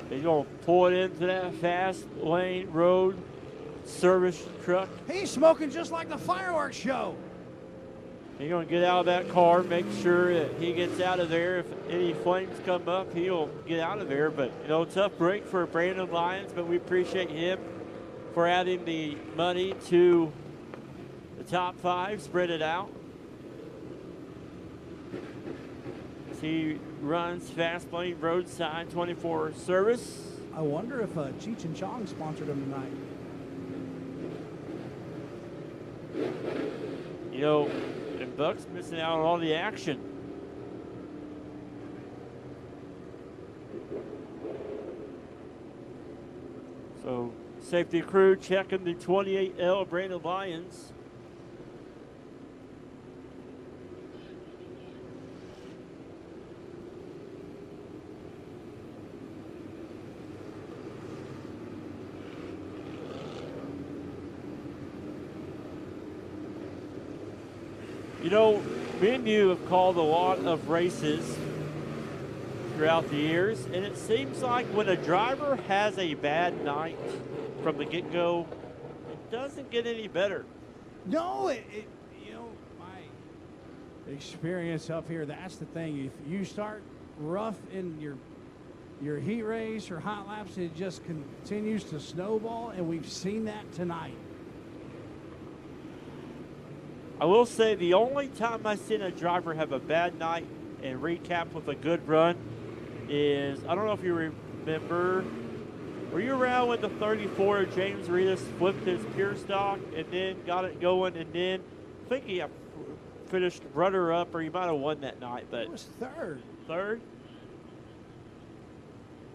He's going to pull it into that fast lane road service truck. He's smoking just like the fireworks show. He's going to get out of that car, make sure that he gets out of there. If any flames come up, he'll get out of there. But, you know, tough break for Brandon Lyons, but we appreciate him for adding the money to the top 5, spread it out. As he runs fast lane roadside 24 service. I wonder if Cheech and Chong sponsored him tonight. You know, and Buck's missing out on all the action. So, safety crew checking the 28L Brandon Lyons. You know, me and you have called a lot of races throughout the years, and it seems like when a driver has a bad night from the get-go, it doesn't get any better. No, you know, my experience up here, that's the thing. If you start rough in your heat race or hot laps, it just continues to snowball, and we've seen that tonight. I will say the only time I've seen a driver have a bad night and recap with a good run is, I don't know if you remember, were you around when the 34 James Reedus flipped his pure stock and then got it going, and then I think he finished runner-up, or he might have won that night, but It was third. third?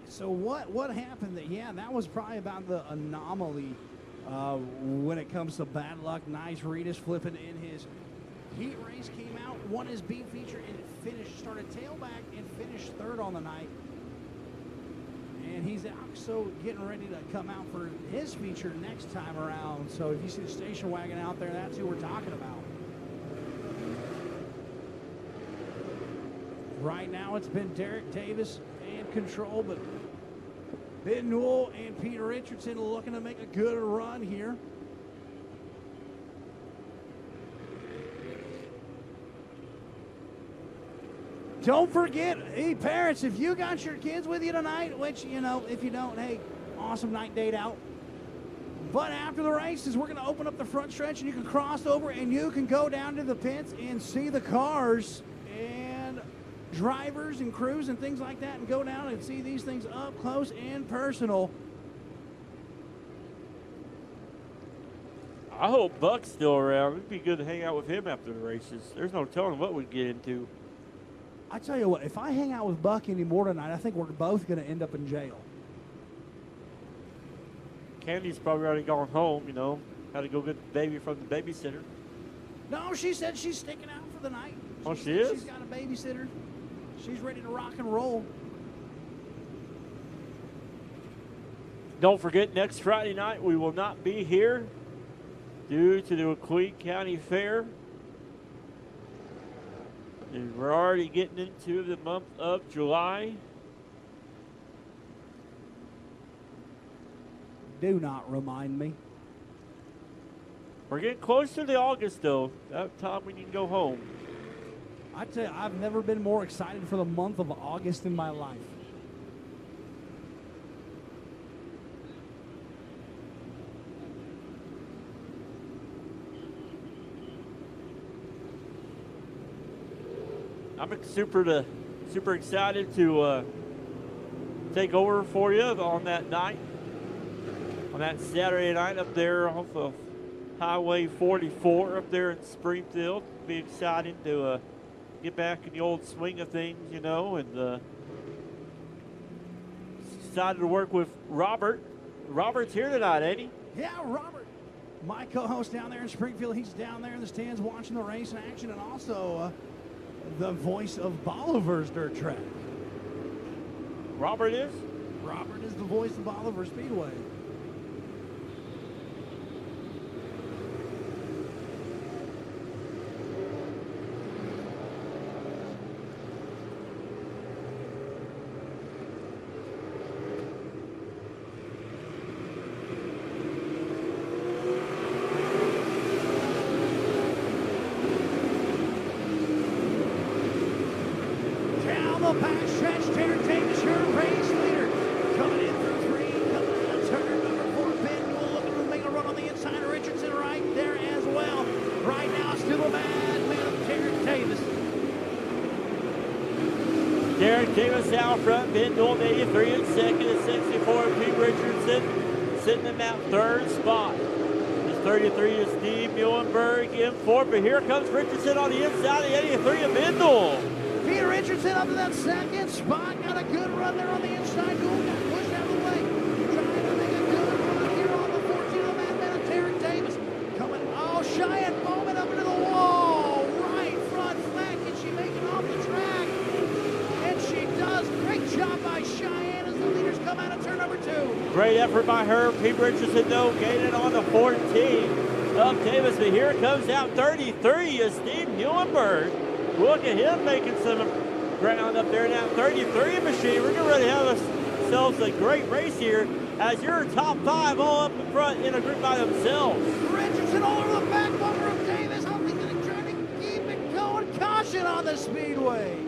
So what happened? That was probably about the anomaly when it comes to bad luck. Nice Reedus flipping in his heat race, came out, won his B feature, and started tailback and finished third on the night. And he's so getting ready to come out for his feature next time around. So if you see the station wagon out there, that's who we're talking about. Right now it's been Derek Davis in control, but Ben Newell and Peter Richardson looking to make a good run here. Don't forget, hey parents, if you got your kids with you tonight, which, you know, if you don't, hey, awesome night date out. But after the races, we're going to open up the front stretch, and you can cross over and you can go down to the pits and see the cars and drivers and crews and things like that, and go down and see these things up close and personal. I hope Buck's still around. It'd be good to hang out with him after the races. There's no telling what we'd get into. I tell you what, if I hang out with Buck anymore tonight, I think we're both going to end up in jail. Candy's probably already gone home, you know. Had to go get the baby from the babysitter. No, she said she's sticking out for the night. Oh, she is? She's got a babysitter. She's ready to rock and roll. Don't forget, next Friday night we will not be here due to the Waukee County Fair. And we're already getting into the month of July. Do not remind me. We're getting closer to August, though. That time we can go home. I tell you, I've never been more excited for the month of August in my life. I'm super excited to take over for you on that night, on that Saturday night up there off of Highway 44 up there in Springfield. Be exciting to get back in the old swing of things, you know, and excited to work with Robert. Robert's here tonight, ain't he? Yeah, Robert, my co-host down there in Springfield. He's down there in the stands watching the race in action, and also the voice of Bolivar's dirt track. Robert is? Robert is the voice of Bolivar Speedway. Davis out front, Ben Newell 83 in second, and 64 Pete Richardson sitting in that third spot. This 33 is Steve Muhlenberg in fourth, but here comes Richardson on the inside, the 83 of Ben Newell. Peter Richardson up to that second spot, got a good run there on the inside. Newell got pushed out of the way, trying to make a good run here on the 14 of the madman of Derek Davis. Coming, oh, Cheyenne foaming up into the wall, right front flat. Can she make it off the track? And she does. Great job by Cheyenne as the leaders come out of turn number 2. Great effort by her. Pete Richardson, though, gaining on the 14 of Davis. But here comes out 33 is Steve Muhlenberg. Look at him making some ground up there now. 33 machine. We're getting ready to have ourselves a great race here as your top 5 all up in front in a group by themselves. Richardson all over the back bumper of Davis. Hopefully going to try to keep it going. Caution on the speedway.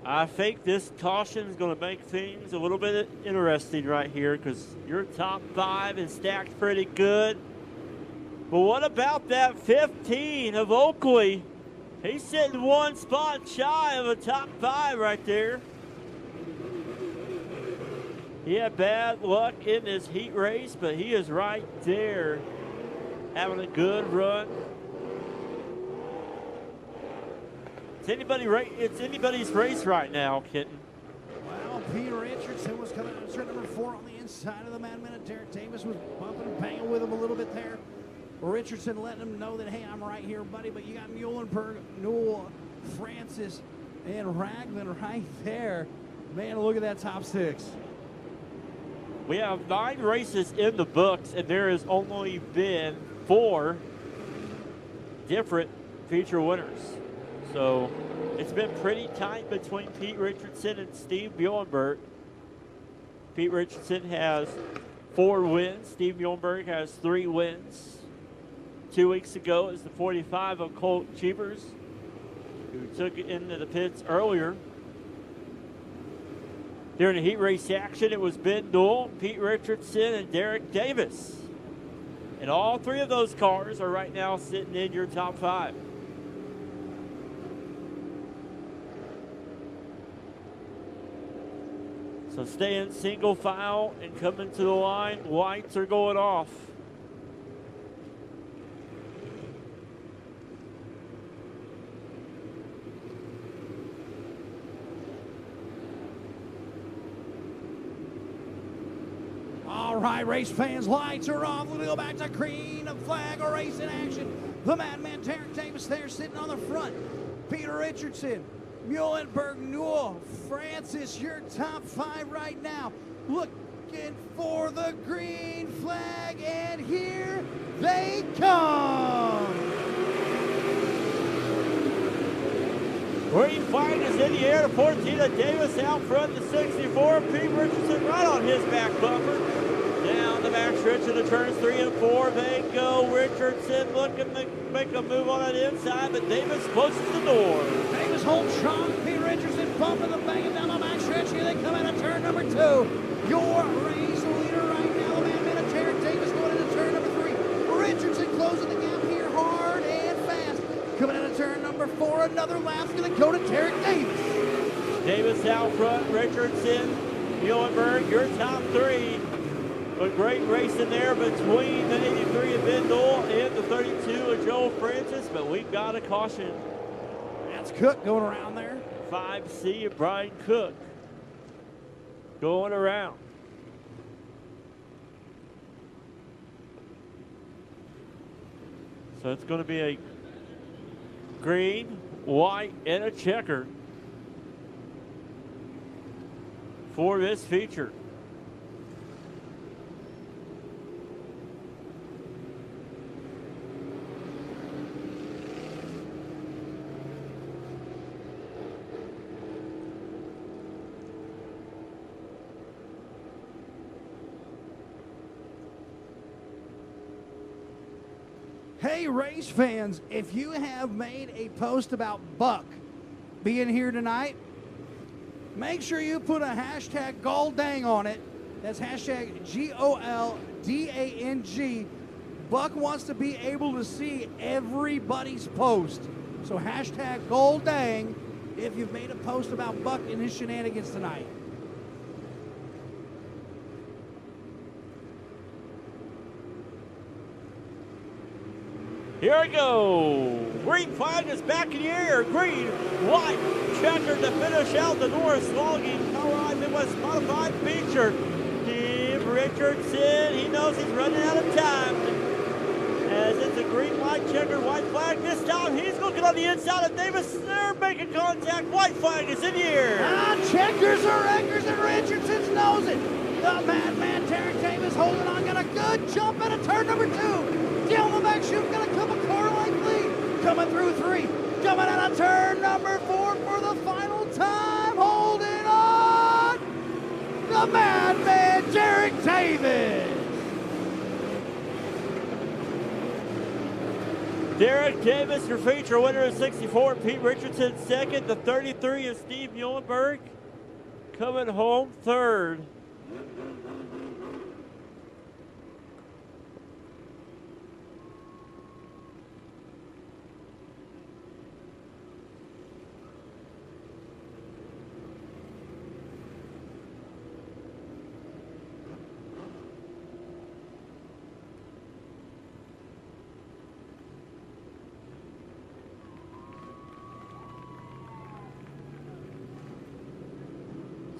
I think this caution is going to make things a little bit interesting right here because your top 5 is stacked pretty good. But what about that 15 of Oakley? He's sitting one spot shy of a top 5 right there. He had bad luck in this heat race, but he is right there having a good run. It's anybody's race right now, Kitten. Well, Peter Richardson was coming out of turn number 4 on the inside of the Madman, and Derek Davis was bumping and banging with him a little bit there. Richardson letting him know that, hey, I'm right here, buddy, but you got Muhlenberg, Newell, Francis, and Ragland right there. Man, look at that top 6. We have 9 races in the books, and there has only been 4 different feature winners. So it's been pretty tight between Pete Richardson and Steve Muhlenberg. Pete Richardson has 4 wins. Steve Muhlenberg has 3 wins. 2 weeks ago is the 45 of Colt Cheevers, who took it into the pits earlier. During the heat race action, it was Ben Newell, Pete Richardson, and Derek Davis. And all 3 of those cars are right now sitting in your top 5. So stay in single file and come into the line. Lights are going off. All right, race fans, lights are off. We'll go back to green flag or race in action. The Madman Derek Davis there sitting on the front. Peter Richardson, Muhlenberg, Newell, Francis, your top 5 right now. Looking for the green flag, and here they come. Green flag is in the air. The 14 of Davis out front. The 64 of Pete Richardson right on his back bumper. Down the back stretch of the turns 3 and 4. They go. Richardson looking to make a move on the inside, but Davis closes the door. Davis holds strong. Pete Richardson bumping the banging down the back stretch. Here they come out of turn number 2. Your race leader right now, the Madman Derek Davis going into turn number 3. Richardson closing the gap here hard and fast. Coming out of turn number 4, another lap's going to go to Derek Davis. Davis out front. Richardson, Muhlenberg, your top 3. A great race in there between the 83 of Ben Newell and the 32 of Joe Francis, but we've got a caution. That's Cook going around there. 5C of Brian Cook going around. So it's going to be a green, white, and a checker for this feature. Hey, race fans, if you have made a post about Buck being here tonight, make sure you put a hashtag Goldang on it. That's hashtag GOLDANG. Buck wants to be able to see everybody's post. So hashtag Goldang if you've made a post about Buck and his shenanigans tonight. Here we go. Green flag is back in the air. Green, white, checker to finish out the Norris Logging Power Midwest Modified feature. Steve Richardson, he knows he's running out of time. As it's a green, white, checker, white flag. This time he's looking on the inside of Davis. They're making contact. White flag is in the air. Checkers are Eggers and Richardson's knows it. The Madman Derek Davis holding on, got a good jump out of turn number 2. Down the back chute, gonna come a car-like lead. Coming through 3. Coming out of turn number 4 for the final time. Holding on. The madman, Derek Davis. Derek Davis, your feature winner is 64. Pete Richardson second. The 33 is Steve Muhlenberg. Coming home third.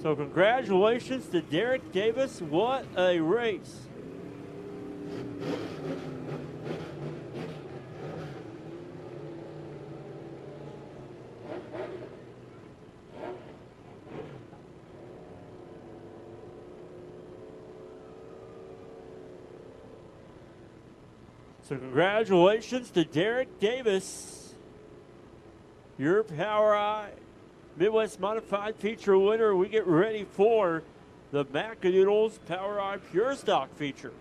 So congratulations to Derek Davis. What a race. So congratulations to Derek Davis, your Power Eye Midwest Modified feature winner. We get ready for the Macadoodles Power Eye Pure Stock feature.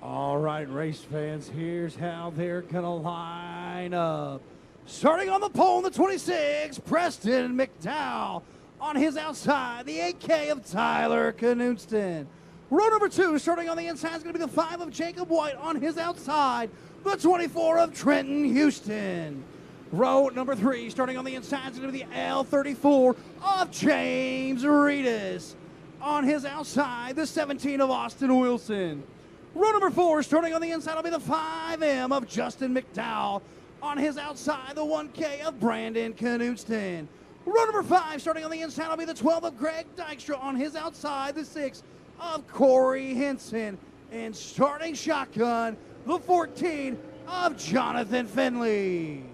All right, race fans, here's how they're going to line up. Starting on the pole, the 26, Preston McDowell. On his outside, the 8K of Tyler Knudsen. Row number 2, starting on the inside, is going to be the 5 of Jacob White. On his outside, the 24 of Trenton Houston. Row number 3, starting on the inside, is going to be the L34 of James Reedus. On his outside, the 17 of Austin Wilson. Row number 4, starting on the inside, will be the 5M of Justin McDowell. On his outside, the 1K of Brandon Knudsen. Row number 5, starting on the inside, will be the 12 of Greg Dykstra. On his outside, the 6 of Corey Henson. And starting shotgun, the 14 of Jonathan Finley.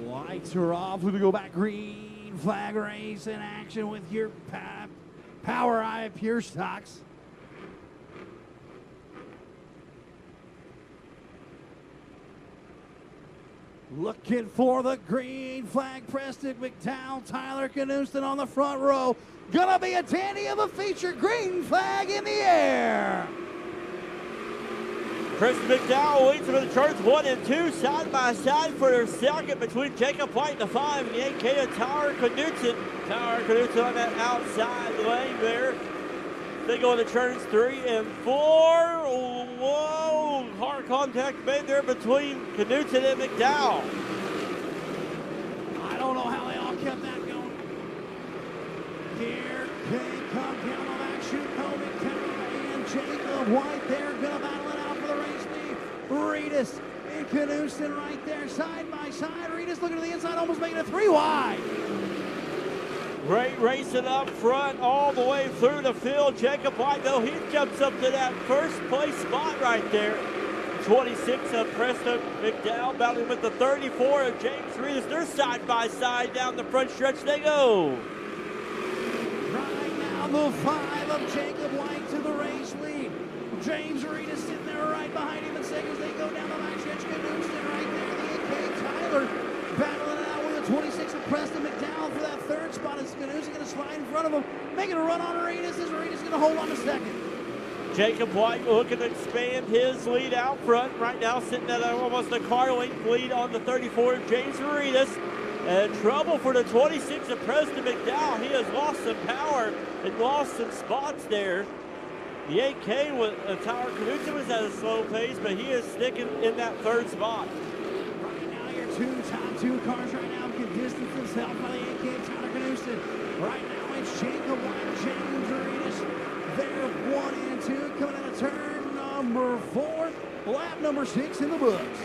Lights are off. We go back. Green flag race in action with your Power Eye Pure Stocks. Looking for the green flag. Preston McDowell, Tyler Knudsen on the front row. Gonna be a dandy of a feature. Green flag in the air. Preston McDowell leads them in the charts 1 and 2, side by side for their second between Jacob White, the 5, and the 8K of Tyler Knudsen. Tyler Knudsen on that outside lane there. They go into turns 3 and 4. Whoa, hard contact made there between Knudsen and McDowell. I don't know how they all kept that going. Here they come down the back chute. McDowell and Jacob White there gonna battle it out for the race lead. Reedus and Knudsen right there side by side. Reedus looking to the inside, almost making it 3 wide. Great racing up front all the way through the field. Jacob White, though, he jumps up to that first place spot right there. 26 of Preston McDowell battling with the 34 of James Reedus. They're side by side down the front stretch they go. Right now, the 5 of Jacob White to the race lead. James Reedus sitting there right behind him in second as they go down the back stretch. Knudsen right there, the 8K Tyler battling it out with the 26 of Preston McDowell for that third spot. Is Knudsen going to slide in front of him, making a run on Reedus? Is Reedus going to hold on to second? Jacob White looking to expand his lead out front. Right now sitting at almost a car length lead on the 34 of James Reedus. And trouble for the 26 of Preston McDowell. He has lost some power and lost some spots there. The 8K with Tyler Knudsen was at a slow pace, but he is sticking in that third spot. Right now, your top two cars right now can distance themselves by the 8K Tyler Knudsen. Right now, it's Jacob White, James Arenas. They're 1 and 2 coming out of turn number 4. Lap number 6 in the books.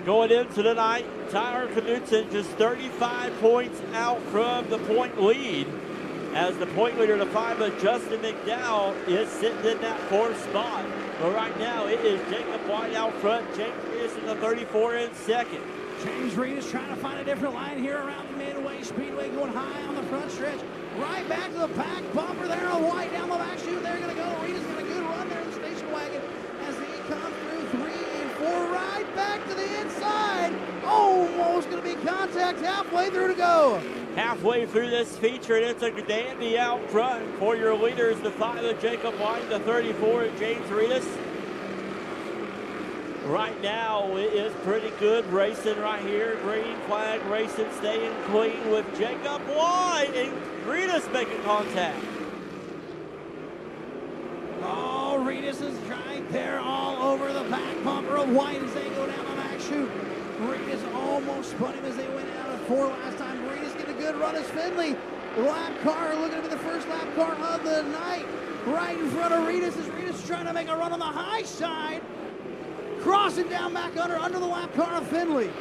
Going into the night, Tyler Knudsen just 35 points out from the point lead. As the point leader to 5 of Justin McDowell is sitting in that 4th spot. But right now it is Jacob White out front. James Reedus in the 34 in second. James Reedus trying to find a different line here around the Midway Speedway, going high on the front stretch. Right back to the back bumper there on White down the back chute. They're going to go. Reedus got a good run there in the station wagon as he comes through 3 and 4. Right back to the inside. Almost going to be contact halfway through to go. Halfway through this feature, and it's a dandy out front for your leaders. The 5 of Jacob White, the 34 of James Reedus. Right now, it is pretty good racing right here. Green flag racing, staying clean with Jacob White and Reedus making contact. Oh, Reedus is right there all over the back bumper of White as they go down the back chute. Reedus almost spun him as they went out of 4 last time. Reedus getting a good run as Finley. Lap car looking to be the first lap car of the night. Right in front of Reedus as Reedus trying to make a run on the high side. Crossing down back under the lap car of Finley.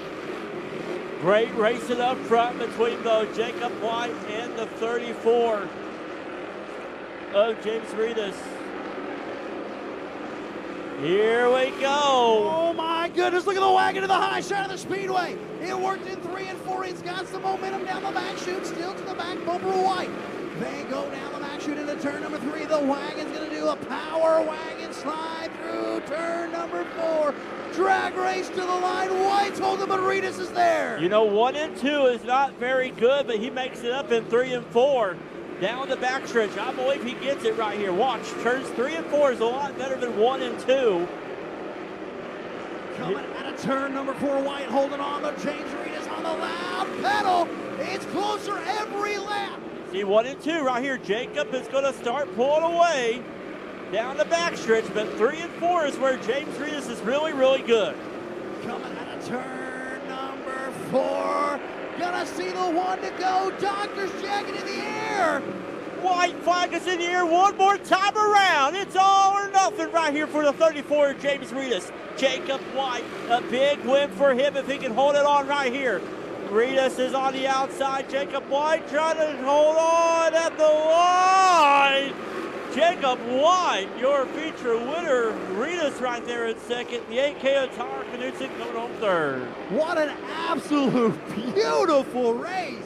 Great racing up front between both Jacob White and the 34 of James Reedus. Here we go. Oh my goodness, look at the wagon to the high side of the speedway. It worked in 3 and 4. It's got some momentum down the back chute, still to the back bumper of White. They go down the back chute into turn number 3. The wagon's gonna do a power wagon slide through turn number 4. Drag race to the line. White's holding, but Reedus is there. You know, 1 and 2 is not very good, but he makes it up in 3 and 4. Down the backstretch. I believe he gets it right here. Watch, turns 3 and 4 is a lot better than 1 and 2. Coming out of turn number 4, White holding on to James Reedus on the loud pedal. It's closer every lap. See, 1 and 2 right here. Jacob is going to start pulling away down the backstretch, but 3 and 4 is where James Reedus is really, really good. Coming out of turn number 4. Gonna see the 1 to go. Doctor's jacket in the air. White flag is in the air one more time around. It's all or nothing right here for the 34 James Reedus. Jacob White, a big win for him if he can hold it on right here. Reedus is on the outside. Jacob White trying to hold on at the line. Jacob White, your feature winner. Reedus right there in second. The 8K of Tyler Knudsen coming home third. What an absolute beautiful race.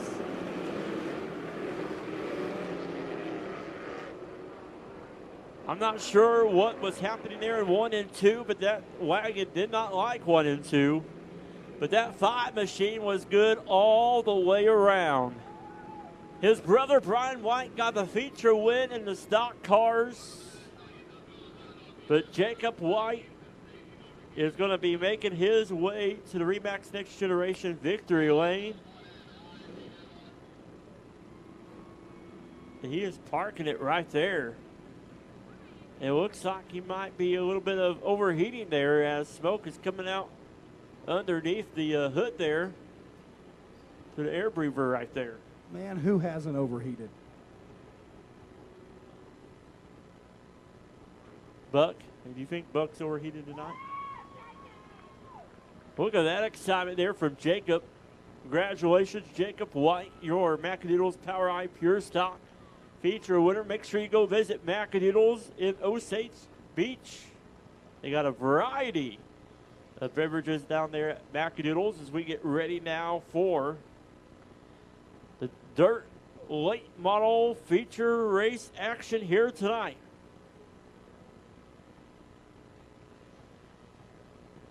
I'm not sure what was happening there in 1 and 2, but that wagon did not like 1 and 2. But that 5 machine was good all the way around. His brother Brian White got the feature win in the stock cars. But Jacob White is going to be making his way to the Remax Next Generation victory lane. And he is parking it right there. It looks like he might be a little bit of overheating there as smoke is coming out underneath the hood there to the air breather right there. Man, who hasn't overheated? Buck, do you think Buck's overheated tonight? Look at that excitement there from Jacob. Congratulations, Jacob White, your Macadoodles Power Eye Pure Stock feature winner. Make sure you go visit Macadoodles in Osage Beach. They got a variety of beverages down there at Macadoodles as we get ready now for the Dirt Late Model feature race action here tonight.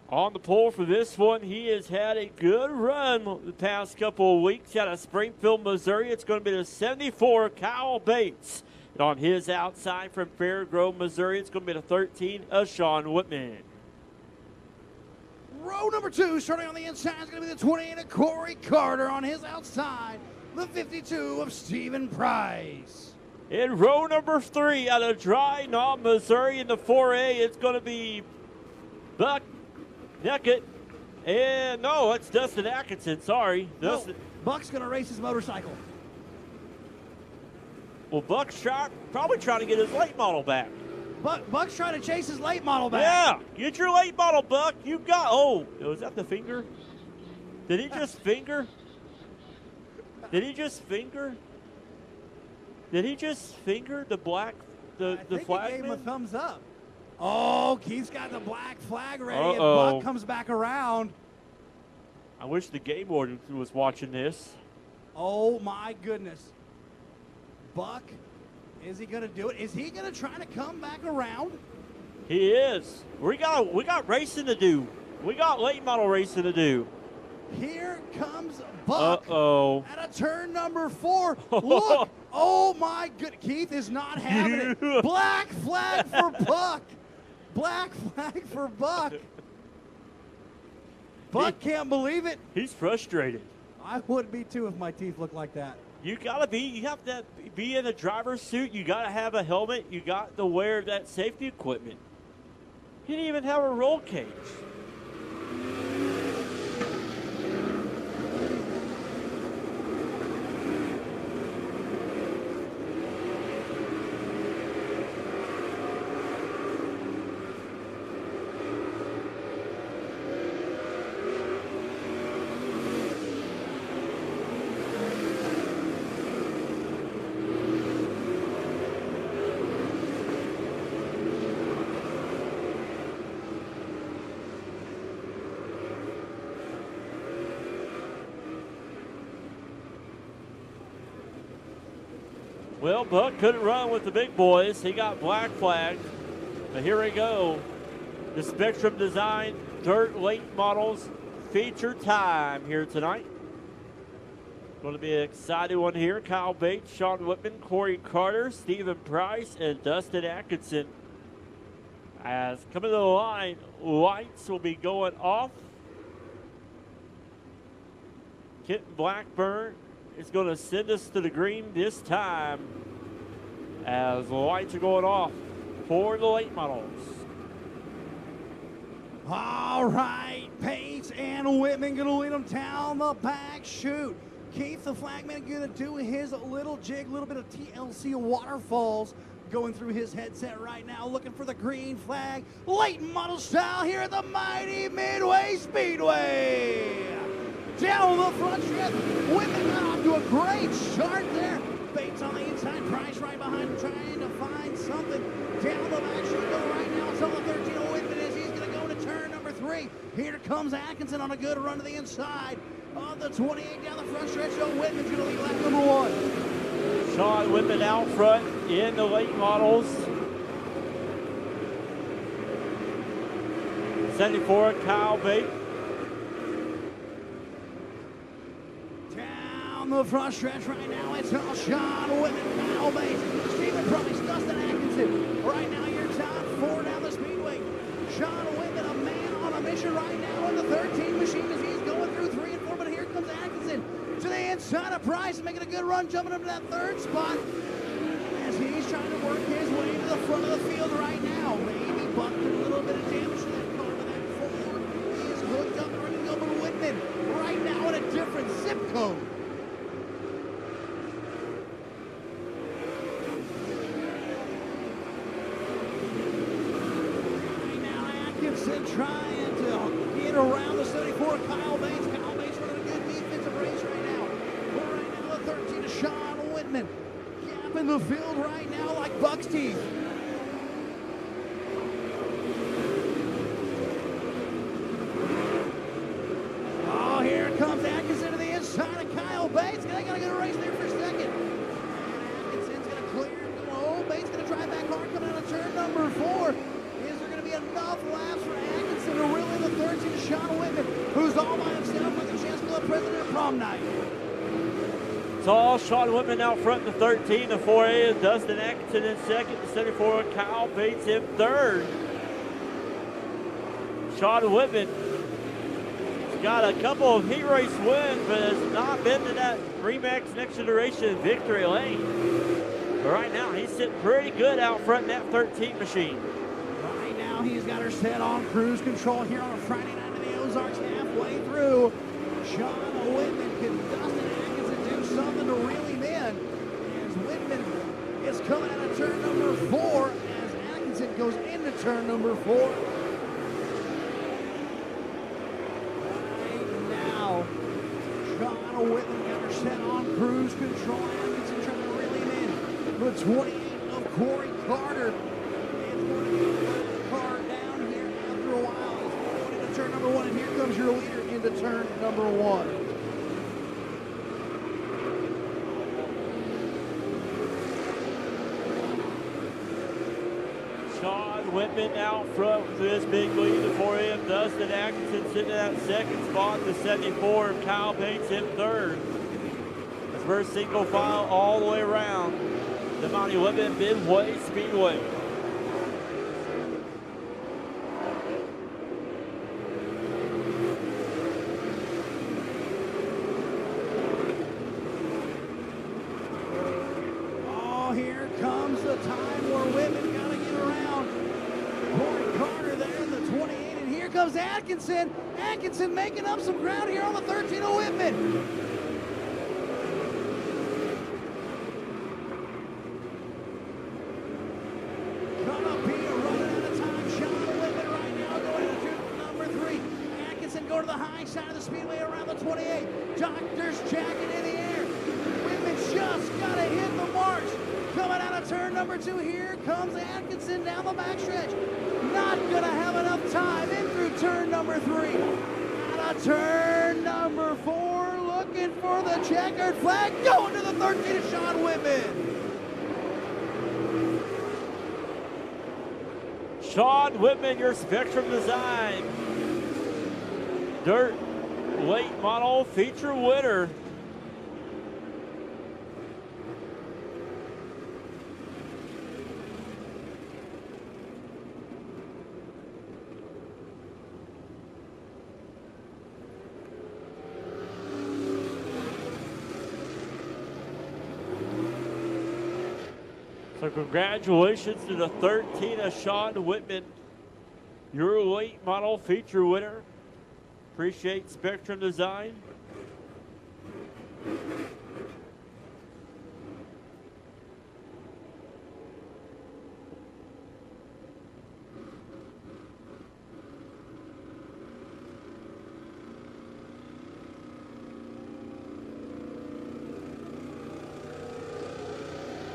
On the pole for this one, he has had a good run the past couple of weeks out of Springfield, Missouri. It's going to be the 74, Kyle Bates. And on his outside from Fairgrove, Missouri, it's going to be the 13 of Sean Whitman. Row number 2, starting on the inside, is going to be the 28 of Corey Carter. On his outside, the 52 of Stephen Price. In row number 3 out of Dry Knob, Missouri in the 4A, it's going to be Buck Neckett. And no, it's Dustin Atkinson. Sorry. No, Buck's going to race his motorcycle. Well, Buck's probably trying to get his late model back. Buck's trying to chase his late model back. Yeah, get your late model, Buck. You got. Oh, was that the finger? Did he just finger? Did he just finger? Did he just finger the black, the flag? He gave him a thumbs up. Oh, Keith's got the black flag ready, and Uh-oh. Buck comes back around. I wish the game warden was watching this. Oh my goodness. Buck, is he going to do it? Is he going to try to come back around? He is. We got racing to do. We got late model racing to do. Here comes Buck Uh-oh. at a turn number 4. Look. Oh my good. Keith is not having it. Black flag for Buck. Black flag for Buck. Buck can't believe it. He's frustrated. I would be too if my teeth looked like that. You have to be in a driver's suit. You got to have a helmet. You got to wear that safety equipment. He didn't even have a roll cage. Well, Buck couldn't run with the big boys. He got black flagged. But here we go. The Spectrum Design Dirt Late Models feature time here tonight. Going to be an exciting one here. Kyle Bates, Sean Whitman, Corey Carter, Stephen Price, and Dustin Atkinson. As coming to the line, lights will be going off. Kenton Blackburn is going to send us to the green this time as the lights are going off for the late models. All right, Pace and Whitman going to lead them down the back chute. Keith, the flagman, going to do his little jig, little bit of TLC waterfalls going through his headset right now, looking for the green flag. Late model style here at the mighty Midway Speedway. Down the front stretch, Whitman got off to a great start there. Bates on the inside, Price right behind him, trying to find something. Down the back chute, go right now. It's on the 13 of Whitman as he's going to go into turn number 3. Here comes Atkinson on a good run to the inside. On the 28 down the front stretch, so Whitman's going to lead lap number 1. Sean Whitman out front in the late models. 74, Kyle Bates. Down the front stretch right now, it's all Sean Whitman, Kyle Bates, Stephen Price, Dustin Atkinson. Right now, your top 4 down the speedway. Sean Whitman, a man on a mission right now in the 13 machine as he's going through 3 and 4, but here comes Atkinson to the inside of Price, making a good run, jumping up to that 3rd spot as he's trying to work his way to the front of the field right now. Maybe Buck did a little bit of damage to that car, but that 4 is hooked up and ready to go. But Whitman right now in a different zip code. Right now, Atkinson trying to get around the 74, Kyle Bates. Kyle Bates running a good defensive race right now. But right now, the 13 to Sean Whitman. Gap in the field right now like Buck's teeth. Oh, here comes Atkinson to the inside of Kyle Bates. They got a good race there for a second. And Atkinson's going to clear. Oh, Bates going to drive back hard coming out of turn number 4. Is there going to be enough laps for Atkinson to reel in the 13 to Sean Whitman, who's all by himself with a chance for the president of prom night? It's all Sean Whitman out front in the 13. The 4A is Dustin Atkinson in 2nd. The 74, Kyle Bates in 3rd. Sean Whitman has got a couple of heat race wins, but has not been to that Remax Next Generation victory lane. But right now, he's sitting pretty good out front in that 13 machine. Right now, he's got her set on cruise control here on a Friday night in the Ozarks, halfway through. Sean Whitman, can Dustin Atkinson do something to reel him in? As Whitman is coming out of turn number 4, as Atkinson goes into turn number 4. Right now, Sean Whitman got her set on cruise control. Atkinson trying to reel him in. The 28 of Corey Carter. It's going to be a car down here after a while. He's going into turn number 1, and here comes your leader into turn number 1. Sean Whitman out front with this big lead for him. Dustin Atkinson sitting in that second spot. The 74 of Kyle Bates in third. As we're single file all the way around the Lebanon Midway Speedway. Oh, here comes the time where Whitman got to get around. Corey Carter there in the 28, and here comes Atkinson. Atkinson making up some ground here on the 13 of Whitman. Go to the high side of the speedway around the 28. Doctor's jacket in the air. Whitman just got to hit the marks. Coming out of turn number 2, here comes Atkinson down the backstretch. Not going to have enough time in through turn number 3. Out of turn number 4, looking for the checkered flag. Going to the 13 of Sean Whitman. Sean Whitman, your Spectrum Design Dirt Late Model Feature winner. So congratulations to the 13 of Sean Whitman, your late model feature winner. Appreciate Spectrum Design.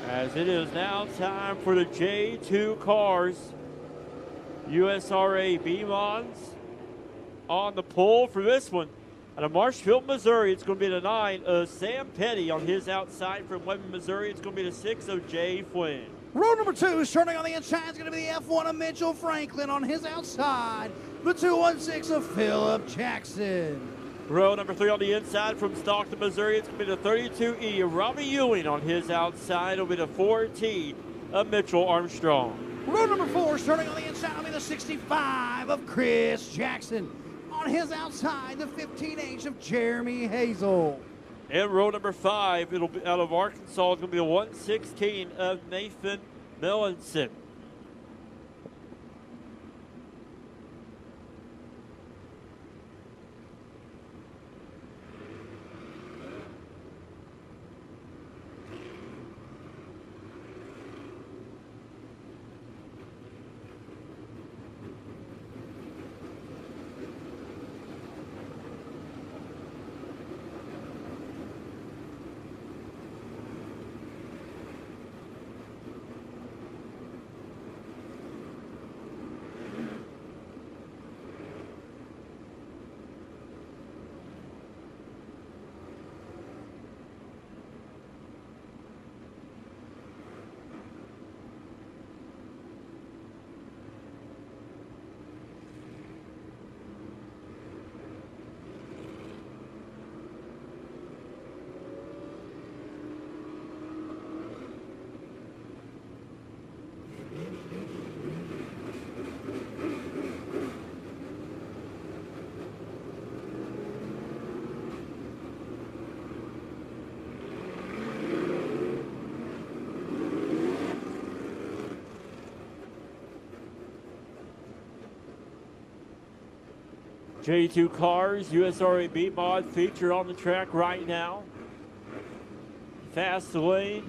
As it is now time for the J2 cars. USRA B-Mons on the pole for this one. Out of Marshfield, Missouri, it's going to be the 9 of Sam Petty on his outside. From Lebanon, Missouri, it's going to be the 6 of Jay Flynn. Row number 2, starting on the inside, is going to be the F1 of Mitchell Franklin on his outside. The 216 of Philip Jackson. Row number 3 on the inside from Stockton, Missouri, it's going to be the 32E of Robbie Ewing on his outside. It'll be the 4T of Mitchell Armstrong. Row number 4, starting on the inside, will be the 65 of Chris Jackson. On his outside, the 15H of Jeremy Hazel. And row number 5, it'll be out of Arkansas. It's going to be the 116 of Nathan Melanson. J2 cars, USRA B mod feature on the track right now. Fast lane.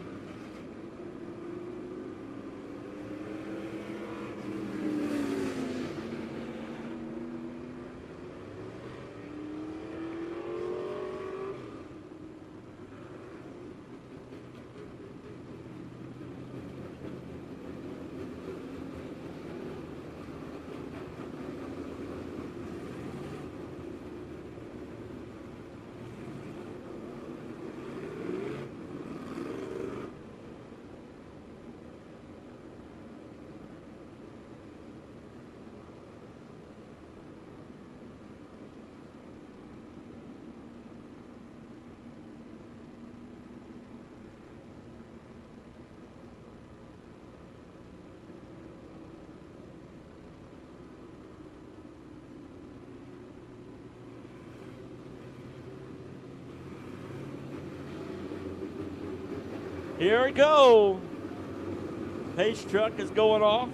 Here we go. Pace truck is going off.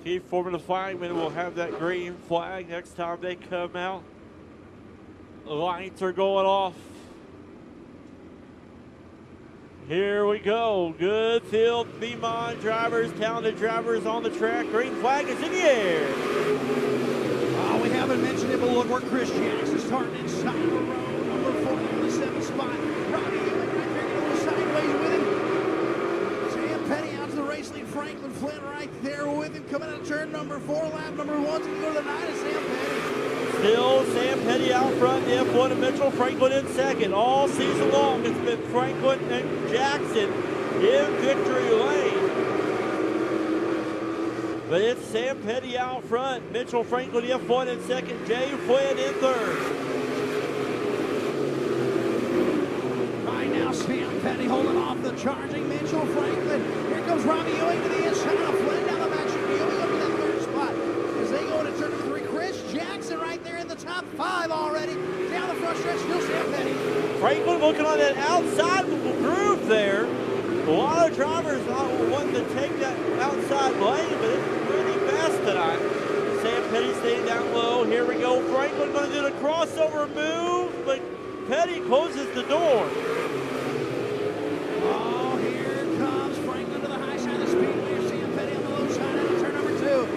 Chief Formula Flagman will have that green flag next time they come out. The lights are going off. Here we go. Good field, B-Mod drivers, talented drivers on the track. Green flag is in the air. We haven't mentioned it, but look where Chris Jackson's starting inside the road. Number 40 on the 7th spot. Robbie Ewing right there, getting a little sideways with him. Sam Petty out to the race lead. Franklin Flynn right there with him. Coming out of turn number 4. Lap number 1's going to go to the 9 of Sam Petty. Still Sam Petty out front. The F1 and Mitchell Franklin in second. All season long, it's been Franklin and Jackson in victory lane. But it's Sam Petty out front. Mitchell Franklin F1 in second. Jay Flynn in third. Right now, Sam Petty holding off the charging Mitchell Franklin. Here comes Robbie Ewing to the inside of Flynn down the back. Ewing up to that third spot. As they go into turn number 3, Chris Jackson right there in the top 5 already. Down the front stretch, still Sam Petty. Franklin looking on that outside groove there. A lot of drivers not wanting to take that outside lane, but it's pretty fast tonight. Sam Petty staying down low. Here we go. Franklin going to do the crossover move, but Petty closes the door. Oh, here comes Franklin to the high side of the speedway. Sam Petty on the low side out of turn number 2.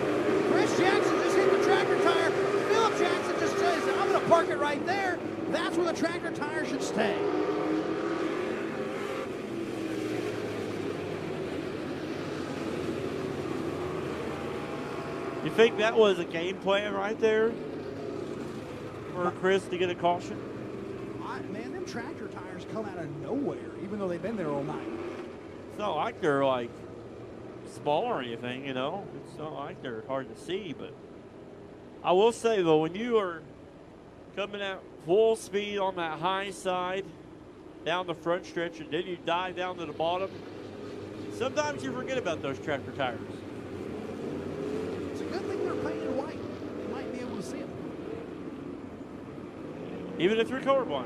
Chris Jackson just hit the tractor tire. Philip Jackson just says, I'm going to park it right there. That's where the tractor tire should stay. You think that was a game plan right there for Chris to get a caution? Man, them tractor tires come out of nowhere, even though they've been there all night. It's not like they're like small or anything, you know. It's not like they're hard to see, but I will say though, when you are coming at full speed on that high side down the front stretch and then you dive down to the bottom, sometimes you forget about those tractor tires. Good thing they're painted white. You might be able to see them. Even if you're colorblind.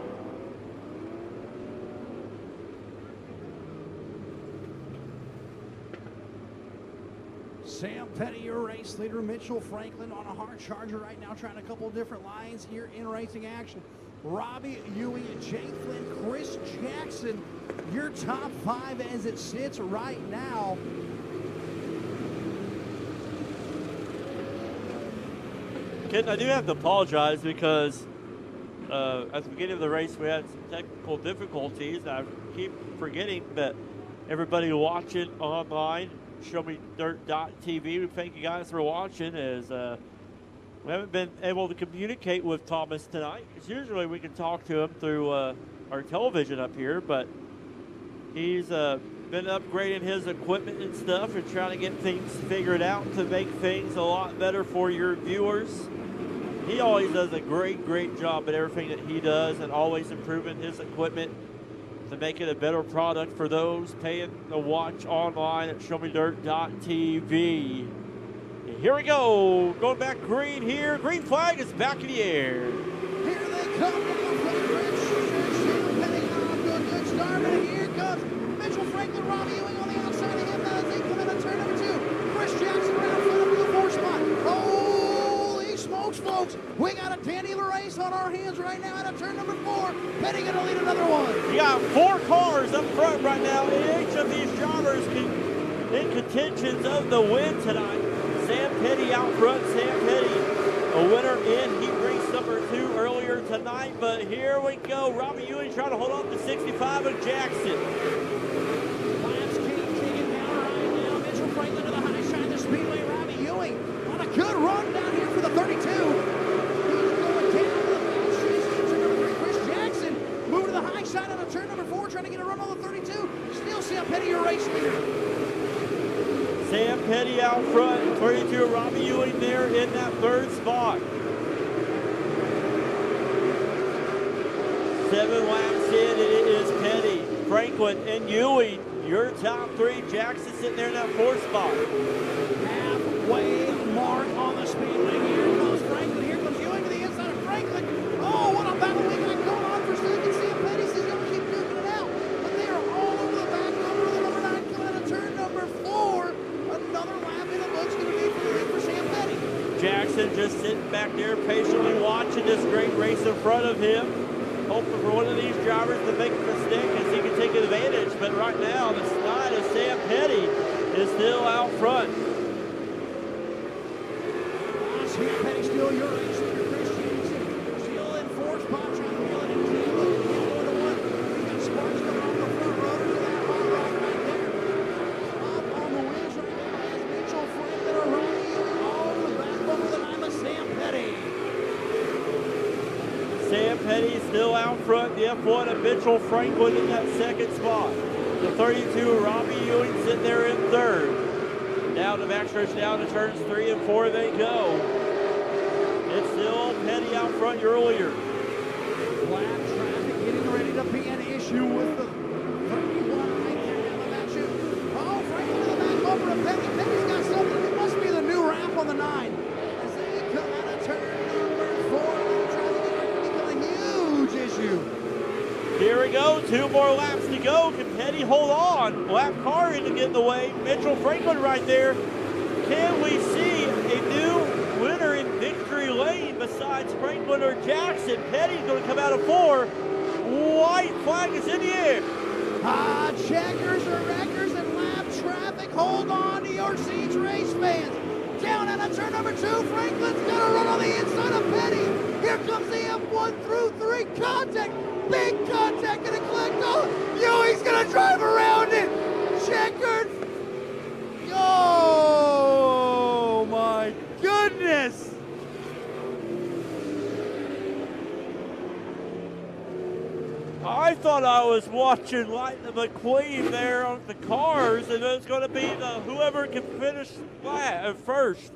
Sam Petty, your race leader. Mitchell Franklin on a hard charger right now, trying a couple of different lines here in racing action. Robbie Ewing, Jay Flynn, Chris Jackson, your top 5 as it sits right now. Ken, I do have to apologize because at the beginning of the race we had some technical difficulties. I keep forgetting that everybody watching online, showmedirt.tv, we thank you guys for watching, as we haven't been able to communicate with Thomas tonight, because usually we can talk to him through our television up here, but he's been upgrading his equipment and stuff and trying to get things figured out to make things a lot better for your viewers. He always does a great job at everything that he does, and always improving his equipment to make it a better product for those paying to watch online at showmedirt.tv. Here we go, going back green here. Green flag is back in the air. Here they come from the bridge. Sam Petty on to a good start, and here comes Mitchell Franklin, Robbie Ewing on the outside. on our hands right now out of turn number 4. Petty going to lead another one. You got 4 cars up front right now. Each of these drivers in contentions of the win tonight. Sam Petty out front. Sam Petty, a winner in heat race number 2 earlier tonight. But here we go. Robbie Ewing trying to hold on to 65 of Jackson. Laps keep taking down right now. Mitchell Franklin to the high side of the speedway. Robbie Ewing on a good run down here for the 32. He's going down to the fast chase. Turn number 3, Chris Jackson. Moving to the high side on a turn number 4, trying to get a run on the 32. Still Sam Petty, your race leader. Sam Petty out front, 32, Robbie Ewing there in that 3rd spot. 7 laps in, and it is Petty, Franklin, and Ewing, your top 3. Jackson sitting there in that 4th spot. Halfway mark on the speedway. Here comes Franklin. Here comes Ewing to the inside of Franklin. Oh, what a battle we got going on for second. Sam Petty says he'll keep duking it out, but they are all over the back number of the number 9 coming out of turn number 4. Another lap in the books going to be for the lead for Sam Petty. Jackson just sitting back there patiently watching this great race in front of him, hoping for one of these drivers to make a mistake as he can take advantage. But right now, the slide of Sam Petty is still out front. Sam Petty still your race leader. Chris Jackson still in 4th spot, trying to reel it into the look. We got Sparks coming off the front rotor to that hot rod right there. Up on the wheels right now is Mitchell Franklin or Robbie Ewing all over the back bumper of the 9 of Sam Petty. Sam Petty still out front. The F1 of Mitchell Franklin in that 2nd spot. The 32, Robbie Ewing sitting there in 3rd. Down the backstretch, down to turns 3 and 4 they go. It's still Petty out front, your earlier. Lap traffic getting ready to be an issue with the 31 right there down the back chute. Oh, Franklin to the back bumper of Petty. Petty's got something. It must be the new wrap on the 9. As they come out of turn number 4, traffic is becoming a huge issue. Here we go, 2 more laps to go. Can Petty hold on? Lap car in to get in the way. Mitchell Franklin right there. Can we see a new winner in victory lane besides Franklin or Jackson? Petty's going to come out of 4. White flag is in the air. Checkers or wreckers and lap traffic. Hold on to your seats, race fans. Down out of turn number 2, Franklin's got to run on the inside of Petty. Here comes the F1 through 3 contact. Big contact going to collect on. Ewing's going to drive around it. Checkered. Oh, my goodness. I thought I was watching Lightning McQueen there on the cars, and it's going to be whoever can finish first.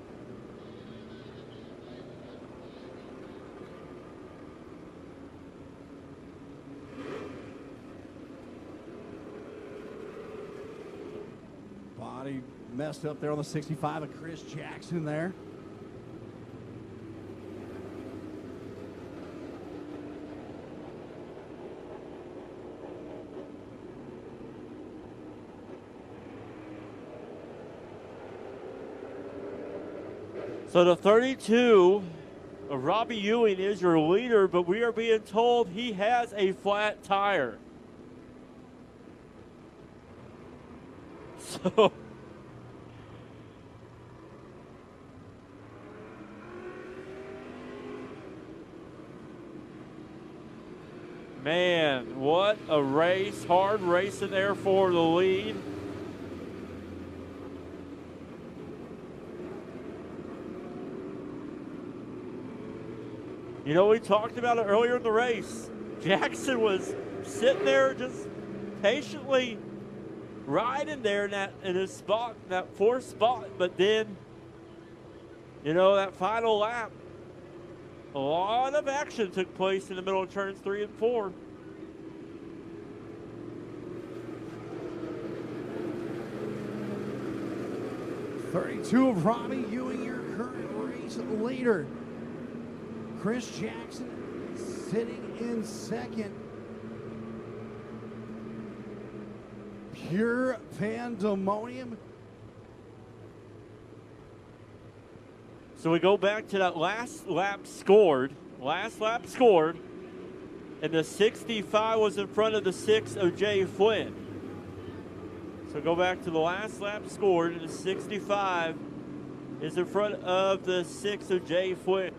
Body messed up there on the 65 of Chris Jackson there. So the 32 of Robbie Ewing is your leader, but we are being told he has a flat tire. So man, what a race. Hard racing there for the lead. You know, we talked about it earlier in the race. Jackson was sitting there just patiently riding there in his spot, that 4th spot. But then, you know, that final lap, a lot of action took place in the middle of turns 3 and 4. .32 of Robbie Ewing, your current race leader. Chris Jackson sitting in 2nd. Pure pandemonium. So we go back to that last lap scored. Last lap scored, and the 65 was in front of the 6 of Jay Flynn. So go back to the last lap scored, and the 65 is in front of the 6 of Jay Flynn.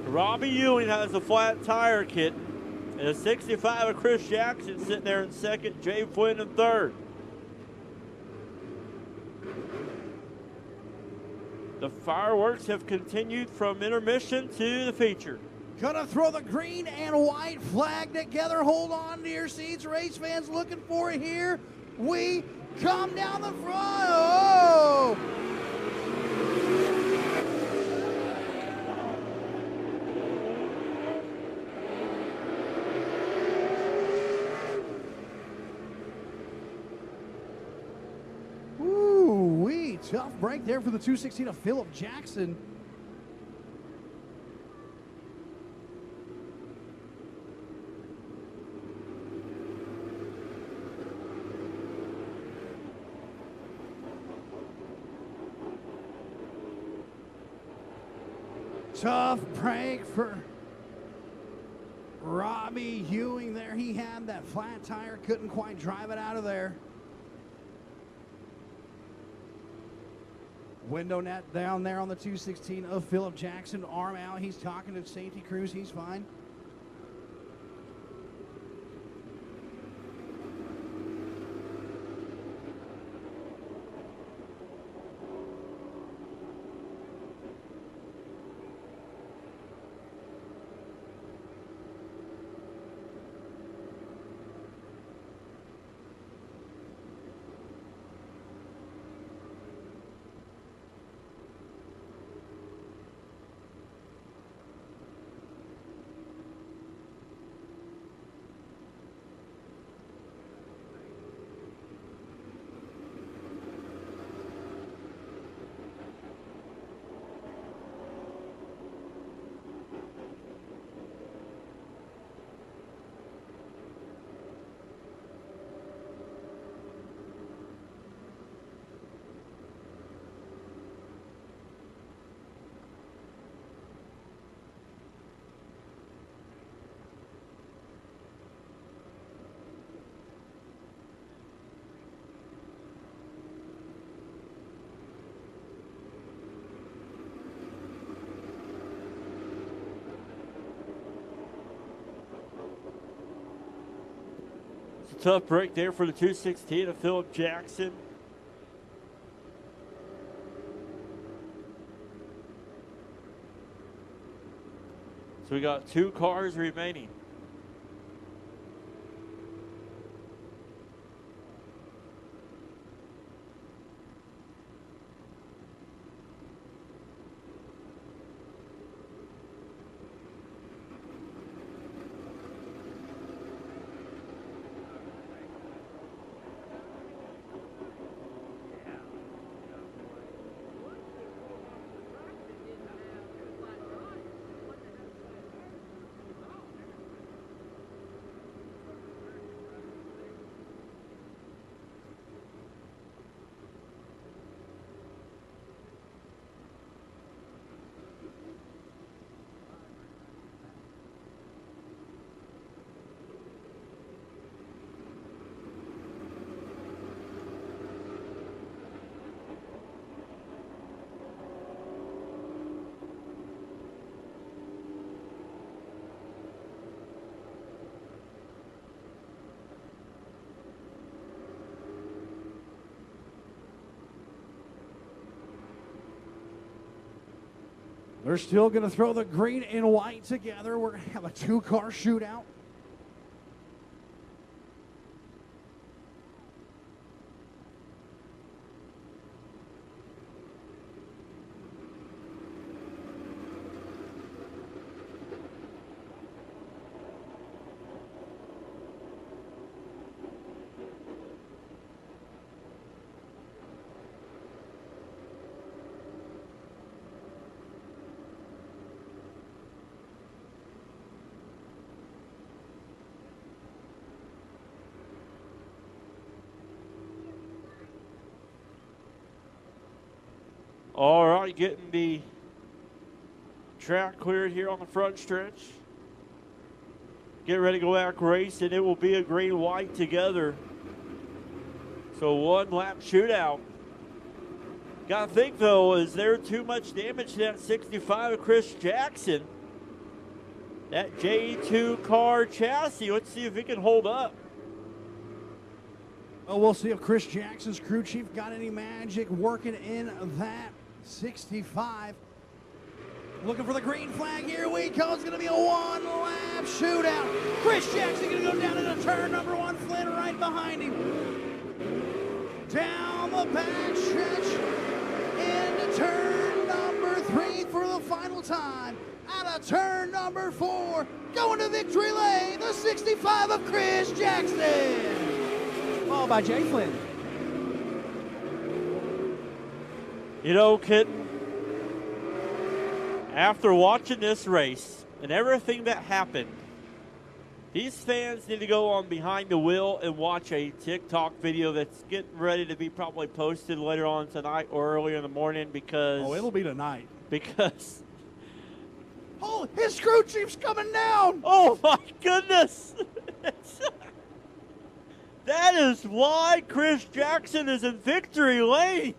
Robbie Ewing has a flat tire kit, and a 65 of Chris Jackson sitting there in second, Jay Flynn in third. The fireworks have continued from intermission to the feature. Gonna throw the green and white flag together. Hold on to your seats. Race fans looking for it here. We come down the front. Oh! Ooh-wee. Tough break there for the 216 of Philip Jackson. Tough break for Robbie Ewing there. He had that flat tire, couldn't quite drive it out of there. Window net down there on the 216 of Philip Jackson. Arm out. He's talking to safety crews. He's fine. Tough break there for the 216 of Philip Jackson. So we got 2 cars remaining. They're still going to throw the green and white together. We're going to have a 2-car shootout. All right, getting the track cleared here on the front stretch. Get ready to go back race, and it will be a green-white together. So one lap shootout. Got to think, though, is there too much damage to that 65 of Chris Jackson? That J2 car chassis. Let's see if it can hold up. Well, we'll see if Chris Jackson's crew chief got any magic working in that 65. Looking for the green flag. Here we go. It's going to be a one-lap shootout. Chris Jackson going to go down into turn number 1. Flynn right behind him. Down the back stretch into turn number 3 for the final time. Out of turn number 4, going to victory lane, the 65 of Chris Jackson. Followed by Jay Flynn. You know, Kitten, after watching this race and everything that happened, these fans need to go on behind the wheel and watch a TikTok video that's getting ready to be probably posted later on tonight or earlier in the morning because... Oh, it'll be tonight. Because... Oh, his crew chief's coming down! Oh, my goodness! That is why Chris Jackson is in victory lane.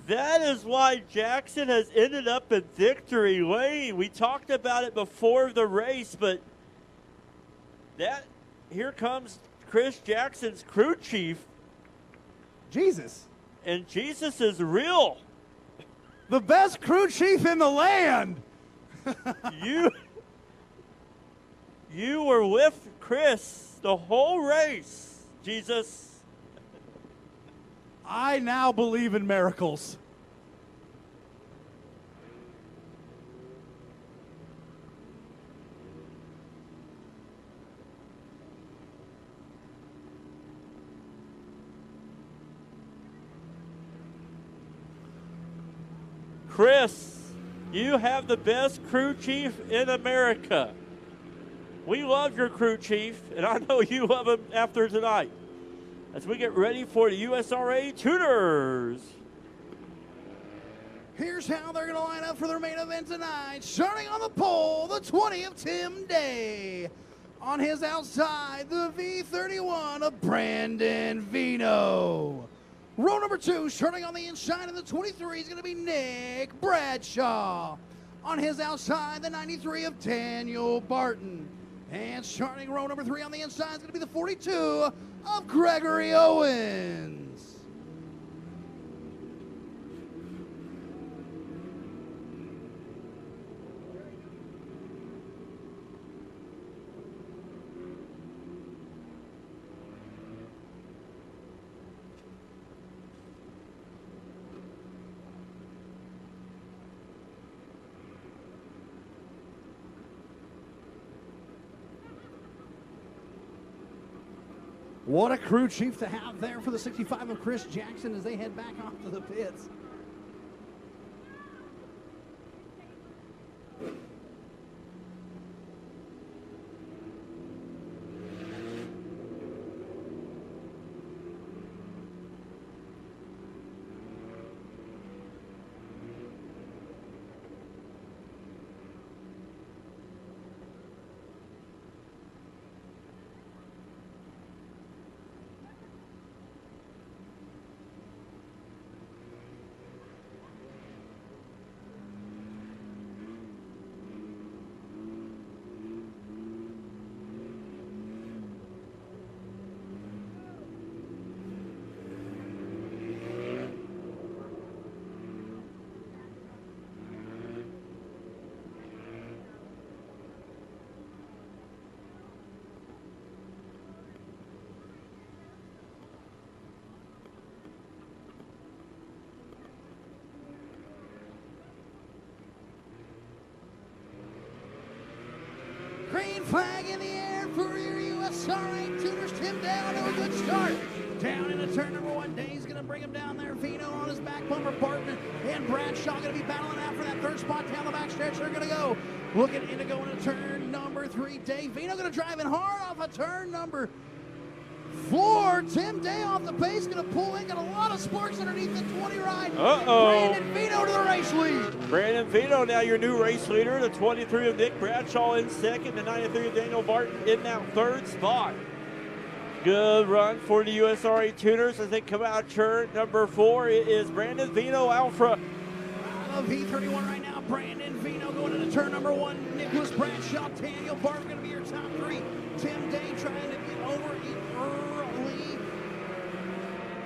That is why Jackson has ended up in victory lane. We talked about it before the race, but here comes Chris Jackson's crew chief. Jesus. And Jesus is real. The best crew chief in the land. You were with Chris the whole race, Jesus. I now believe in miracles. Chris, you have the best crew chief in America. We love your crew chief, and I know you love him after tonight. As we get ready for the USRA Tuners. Here's how they're going to line up for their main event tonight. Starting on the pole, the 20 of Tim Day. On his outside, the V31 of Brandon Vino. Row number 2, starting on the inside of the 23 is going to be Nick Bradshaw. On his outside, the 93 of Daniel Barton. And starting row number 3 on the inside is going to be the 42 of Gregory Owens. What a crew chief to have there for the 65 of Chris Jackson as they head back off to the pits. Green flag in the air for your USRA Tuners. Tim down to a good start. Down into turn number 1. Day's going to bring him down there. Vino on his back bumper. Barton and Bradshaw going to be battling out for that third spot down the back stretch. They're going to go looking into going to turn number 3. Day Vino going to drive in hard off of turn number floor. Tim Day off the pace, going to pull in. Got a lot of sparks underneath the 20 ride. Uh-oh. Brandon Vino to the race lead. Brandon Vino now your new race leader. The 23 of Nick Bradshaw in second. The 93 of Daniel Barton in that third spot. Good run for the USRA tuners as they come out turn number 4. It is Brandon Vino out front. V31 right now. Brandon Vino going into turn number 1. Nicholas Bradshaw, Daniel Barton going to be your top 3. Tim Day trying to get over an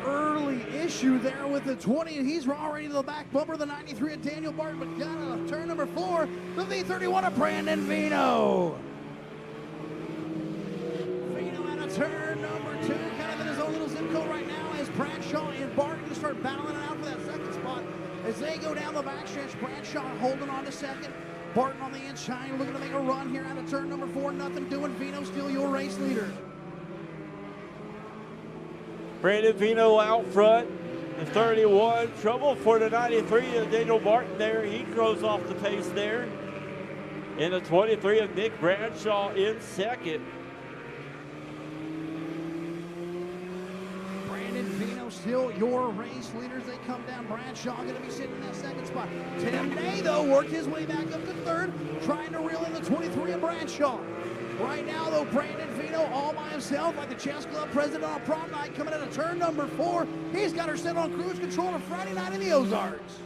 early issue there with the 20, and he's already to the back bumper. The 93 of Daniel Barton, but got a turn number 4. The V31 of Brandon Vino. Vino out of turn number 2, kind of in his own little zip code right now as Bradshaw and Barton to start battling it out for that second spot. As they go down the backstretch, Bradshaw holding on to second. Barton on the inside, looking to make a run here out of turn number 4. Nothing doing. Vino still your race leader. Brandon Vino out front. The 31, trouble for the 93 of Daniel Barton there. He goes off the pace there. And the 23 of Nick Bradshaw in second. Brandon Vino still your race leaders. They come down. Bradshaw going to be sitting in that second spot. Tim Day, though, worked his way back up to third, trying to reel in the 23 of Bradshaw. Right now, though, Brandon Vino all by himself, like the chess club president on a prom night, coming out of turn number 4. He's got her set on cruise control on a Friday night in the Ozarks.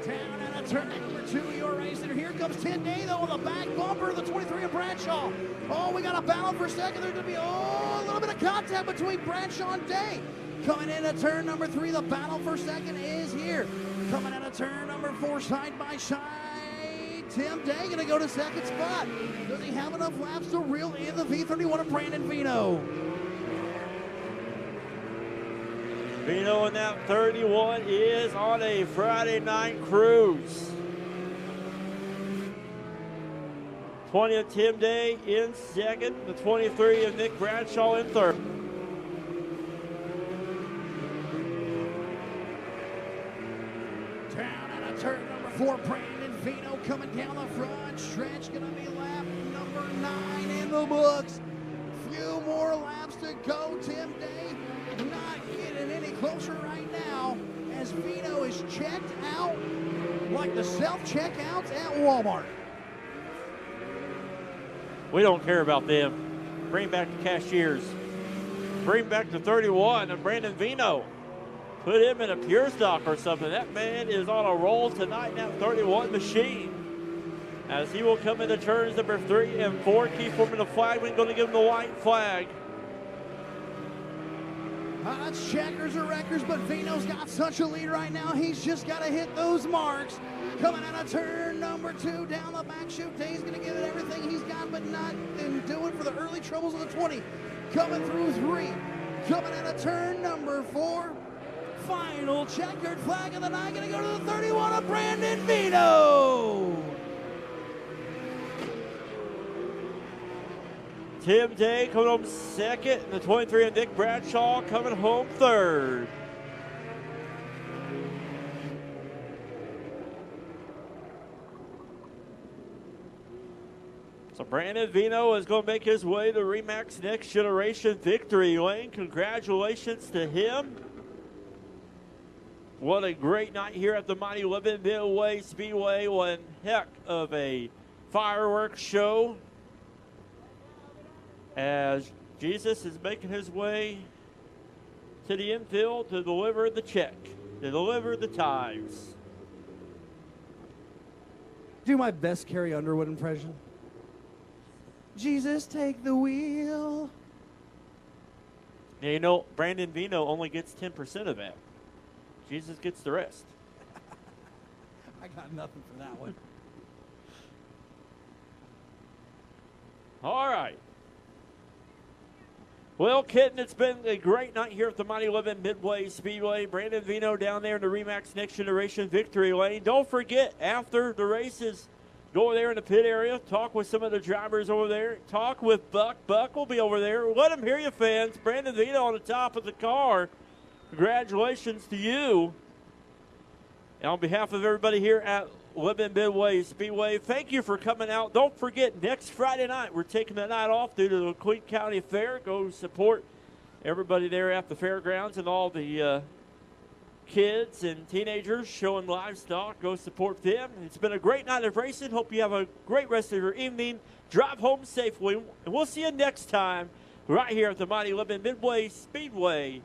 Down out of turn number 2, your race leader. Here comes Tim Day, though, on the back bumper of the 23 of Bradshaw. Oh, we got a battle for second. There's going to be a little bit of contact between Bradshaw and Day. Coming in at turn number 3, the battle for second is here. Coming out of turn number 4, side by side. Tim Day going to go to second spot. Does he have enough laps to reel in the V31 of Brandon Vino? Vino in that 31 is on a Friday night cruise. 20 of Tim Day in second. The 23 of Nick Bradshaw in third. Down out of turn number 4, Brandon Vino coming down the front stretch. Going to be lap number 9 in the books. Few more laps to go. Tim Day not getting any closer right now as Vino is checked out like the self-checkouts at Walmart. We don't care about them. Bring back the cashiers. Bring back the 31 of Brandon Vino. Put him in a pure stock or something. That man is on a roll tonight in that 31 machine. As he will come into turns number 3 and 4. Keith forming the flag. We're going to give him the white flag. It's checkers or wreckers, but Vino's got such a lead right now. He's just got to hit those marks. Coming out of turn number 2, down the back chute. Day's going to give it everything he's got, but not in doing for the early troubles of the 20. Coming through 3. Coming out of turn number 4. Final checkered flag of the night. Going to go to the 31 of Brandon Vino. Tim Day coming home second, and the 23 of Nick Bradshaw coming home third. So Brandon Vino is going to make his way to Remax Next Generation victory lane. Congratulations to him. What a great night here at the mighty Lebanon Midway Speedway. One heck of a fireworks show as Jesus is making his way to the infield to deliver the check, to deliver the tithes. Do my best Carrie Underwood impression. Jesus, take the wheel. Yeah, you know, Brandon Vino only gets 10% of that. Jesus gets the rest. I got nothing for that one. All right. Well, Kitten, it's been a great night here at the mighty Lebanon Midway Speedway. Brandon Vino down there in the Remax Next Generation victory lane. Don't forget, after the races, go over there in the pit area, talk with some of the drivers over there, talk with Buck. Buck will be over there. Let him hear you, fans. Brandon Vino on the top of the car. Congratulations to you. And on behalf of everybody here at Lebanon Midway Speedway. Thank you for coming out. Don't forget, next Friday night, we're taking the night off due to the Queen County Fair. Go support everybody there at the fairgrounds and all the kids and teenagers showing livestock. Go support them. It's been a great night of racing. Hope you have a great rest of your evening. Drive home safely, and we'll see you next time right here at the mighty Lebanon Midway Speedway.